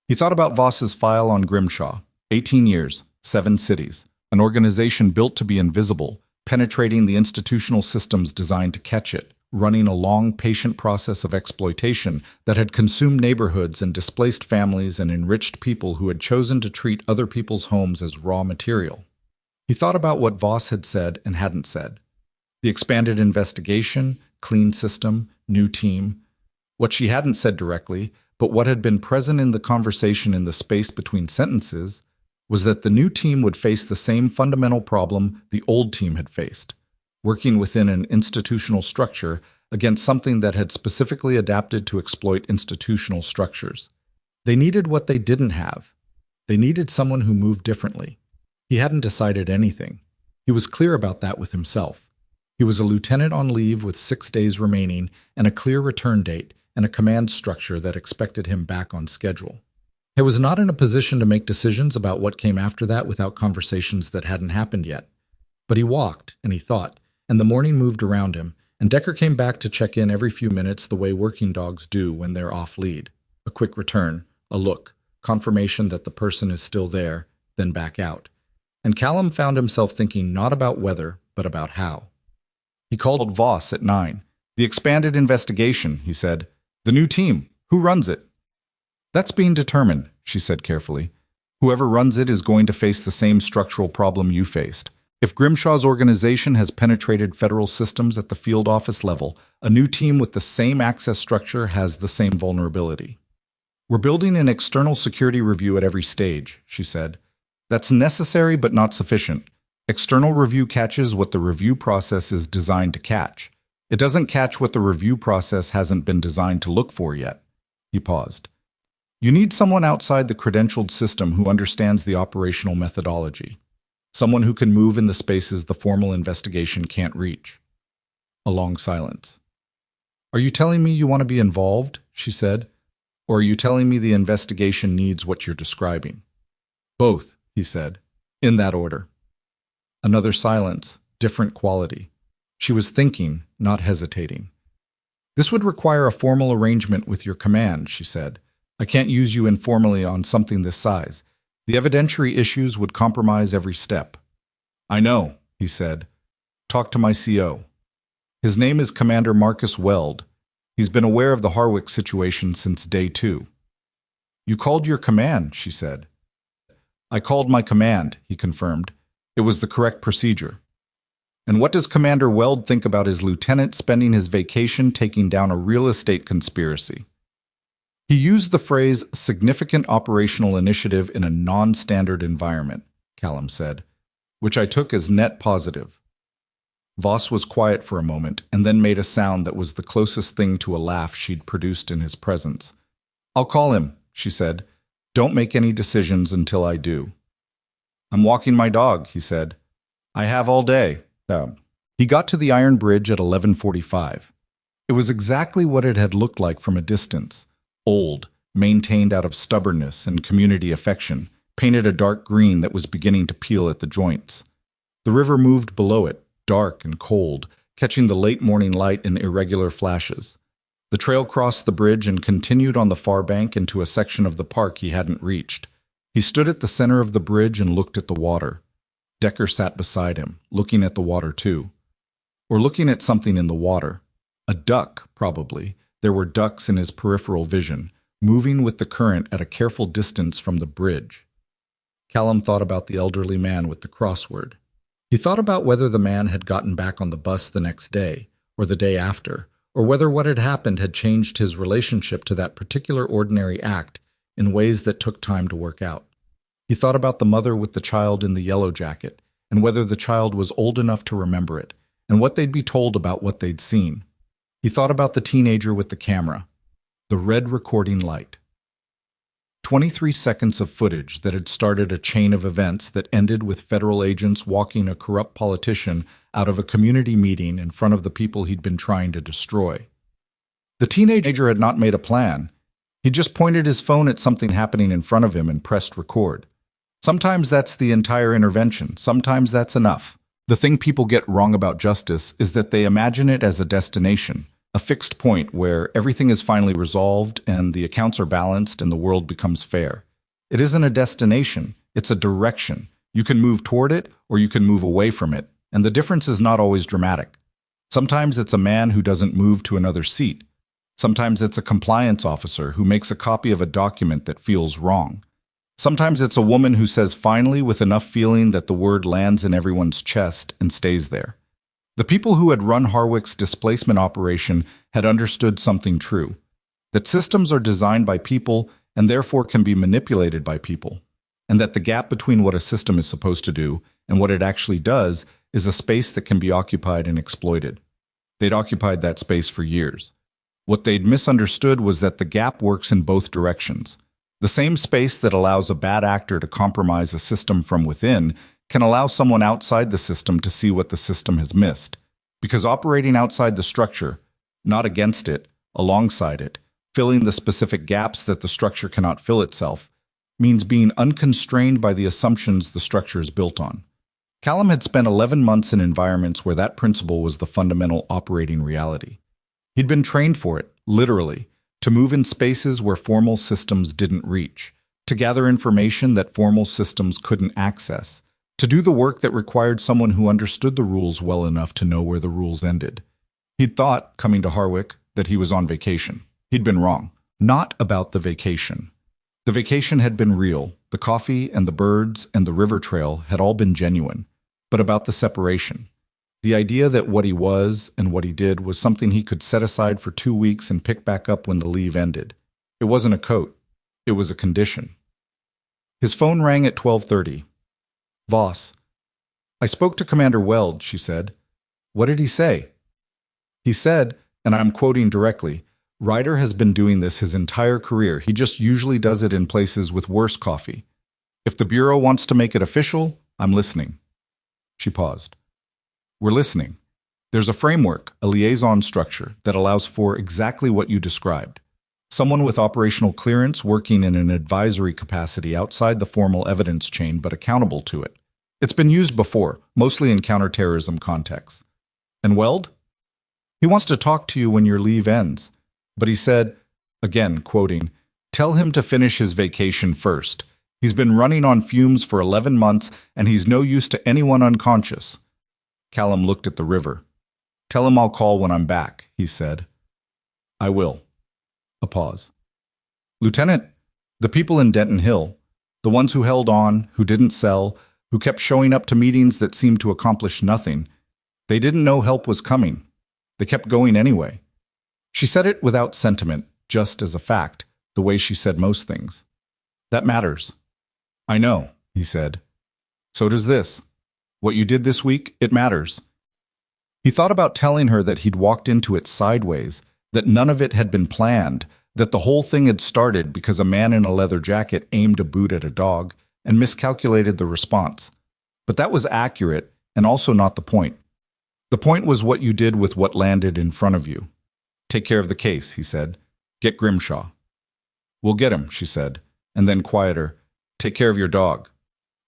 Speaker 1: He thought about Voss's file on Grimshaw, 18 years, 7 cities, an organization built to be invisible, penetrating the institutional systems designed to catch it, running a long, patient process of exploitation that had consumed neighborhoods and displaced families and enriched people who had chosen to treat other people's homes as raw material. He thought about what Voss had said and hadn't said. The expanded investigation, clean system, new team. What she hadn't said directly, but what had been present in the conversation in the space between sentences, was that the new team would face the same fundamental problem the old team had faced, working within an institutional structure against something that had specifically adapted to exploit institutional structures. They needed what they didn't have. They needed someone who moved differently. He hadn't decided anything. He was clear about that with himself. He was a lieutenant on leave with 6 days remaining and a clear return date and a command structure that expected him back on schedule. He was not in a position to make decisions about what came after that without conversations that hadn't happened yet. But he walked, and he thought, and the morning moved around him, and Decker came back to check in every few minutes the way working dogs do when they're off lead. A quick return, a look, confirmation that the person is still there, then back out. And Callum found himself thinking not about whether, but about how. He called Voss at 9. "The expanded investigation," he said. "The new team. Who runs it?" "That's being determined," she said carefully. "Whoever runs it is going to face the same structural problem you faced. If Grimshaw's organization has penetrated federal systems at the field office level, a new team with the same access structure has the same vulnerability. We're building an external security review at every stage," she said. "That's necessary but not sufficient. External review catches what the review process is designed to catch. It doesn't catch what the review process hasn't been designed to look for yet." He paused. "You need someone outside the credentialed system who understands the operational methodology. Someone who can move in the spaces the formal investigation can't reach." A long silence. "Are you telling me you want to be involved?" she said. "Or are you telling me the investigation needs what you're describing?" "Both," he said, "in that order." Another silence, different quality. She was thinking, not hesitating. "This would require a formal arrangement with your command," she said. "I can't use you informally on something this size. The evidentiary issues would compromise every step." "I know," he said. "Talk to my CO. His name is Commander Marcus Weld. He's been aware of the Harwick situation since day 2. "You called your command," she said. "I called my command," he confirmed. "It was the correct procedure." "And what does Commander Weld think about his lieutenant spending his vacation taking down a real estate conspiracy?" He used the phrase significant operational initiative in a non-standard environment, Callum said, which I took as net positive. Voss was quiet for a moment and then made a sound that was the closest thing to a laugh she'd produced in his presence. "I'll call him," she said. "Don't make any decisions until I do." "I'm walking my dog," he said. "I have all day." He got to the iron bridge at 11:45. It was exactly what it had looked like from a distance. Old, maintained out of stubbornness and community affection, painted a dark green that was beginning to peel at the joints. The river moved below it, dark and cold, catching the late morning light in irregular flashes. The trail crossed the bridge and continued on the far bank into a section of the park he hadn't reached. He stood at the center of the bridge and looked at the water. Decker sat beside him, looking at the water too. Or looking at something in the water. A duck, probably. There were ducks in his peripheral vision, moving with the current at a careful distance from the bridge. Callum thought about the elderly man with the crossword. He thought about whether the man had gotten back on the bus the next day, or the day after, or whether what had happened had changed his relationship to that particular ordinary act in ways that took time to work out. He thought about the mother with the child in the yellow jacket, and whether the child was old enough to remember it, and what they'd be told about what they'd seen. He thought about the teenager with the camera, the red recording light. 23 seconds of footage that had started a chain of events that ended with federal agents walking a corrupt politician out of a community meeting in front of the people he'd been trying to destroy. The teenager had not made a plan. He just pointed his phone at something happening in front of him and pressed record. Sometimes that's the entire intervention. Sometimes that's enough. The thing people get wrong about justice is that they imagine it as a destination, a fixed point where everything is finally resolved and the accounts are balanced and the world becomes fair. It isn't a destination, it's a direction. You can move toward it or you can move away from it, and the difference is not always dramatic. Sometimes it's a man who doesn't move to another seat. Sometimes it's a compliance officer who makes a copy of a document that feels wrong. Sometimes it's a woman who says finally with enough feeling that the word lands in everyone's chest and stays there. The people who had run Harwick's displacement operation had understood something true, that systems are designed by people and therefore can be manipulated by people, and that the gap between what a system is supposed to do and what it actually does is a space that can be occupied and exploited. They'd occupied that space for years. What they'd misunderstood was that the gap works in both directions. The same space that allows a bad actor to compromise a system from within can allow someone outside the system to see what the system has missed. Because operating outside the structure, not against it, alongside it, filling the specific gaps that the structure cannot fill itself, means being unconstrained by the assumptions the structure is built on. Callum had spent 11 months in environments where that principle was the fundamental operating reality. He'd been trained for it, literally, to move in spaces where formal systems didn't reach, to gather information that formal systems couldn't access, to do the work that required someone who understood the rules well enough to know where the rules ended. He'd thought, coming to Harwick, that he was on vacation. He'd been wrong. Not about the vacation. The vacation had been real. The coffee and the birds and the river trail had all been genuine. But about the separation. The idea that what he was and what he did was something he could set aside for 2 weeks and pick back up when the leave ended. It wasn't a coat. It was a condition. His phone rang at 12:30. Voss. I spoke to Commander Weld, she said. What did he say? He said, and I'm quoting directly, Ryder has been doing this his entire career. He just usually does it in places with worse coffee. If the Bureau wants to make it official, I'm listening. She paused. We're listening. There's a framework, a liaison structure, that allows for exactly what you described. Someone with operational clearance working in an advisory capacity outside the formal evidence chain but accountable to it. It's been used before, mostly in counterterrorism contexts. And Weld? He wants to talk to you when your leave ends. But he said, again quoting, tell him to finish his vacation first. He's been running on fumes for 11 months and he's no use to anyone unconscious. Callum looked at the river. Tell him I'll call when I'm back, he said. I will. A pause. Lieutenant, the people in Denton Hill, the ones who held on, who didn't sell, who kept showing up to meetings that seemed to accomplish nothing, they didn't know help was coming. They kept going anyway. She said it without sentiment, just as a fact, the way she said most things. That matters. I know, he said. So does this. What you did this week, it matters. He thought about telling her that he'd walked into it sideways, that none of it had been planned, that the whole thing had started because a man in a leather jacket aimed a boot at a dog and miscalculated the response. But that was accurate and also not the point. The point was what you did with what landed in front of you. Take care of the case, he said. Get Grimshaw. We'll get him, she said, and then quieter. Take care of your dog.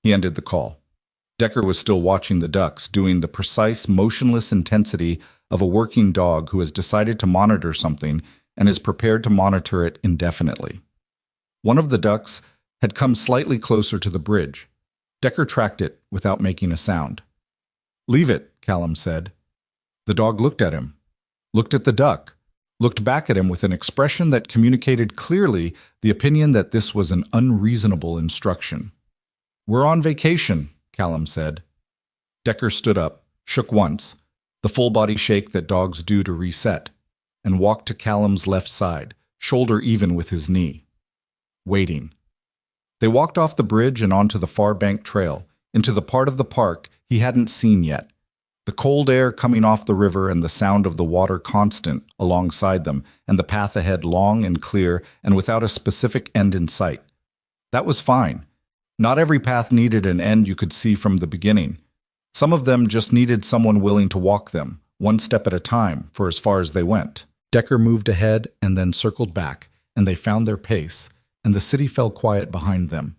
Speaker 1: He ended the call. Decker was still watching the ducks, doing the precise, motionless intensity of a working dog who has decided to monitor something and is prepared to monitor it indefinitely. One of the ducks had come slightly closer to the bridge. Decker tracked it without making a sound. Leave it, Callum said. The dog looked at him, looked at the duck, looked back at him with an expression that communicated clearly the opinion that this was an unreasonable instruction. We're on vacation, Callum said. Decker stood up, shook once, the full-body shake that dogs do to reset, and walked to Callum's left side, shoulder even with his knee. Waiting. They walked off the bridge and onto the far bank trail, into the part of the park he hadn't seen yet. The cold air coming off the river and the sound of the water constant alongside them, and the path ahead long and clear and without a specific end in sight. That was fine. Not every path needed an end you could see from the beginning. Some of them just needed someone willing to walk them, one step at a time, for as far as they went. Decker moved ahead and then circled back, and they found their pace, and the city fell quiet behind them,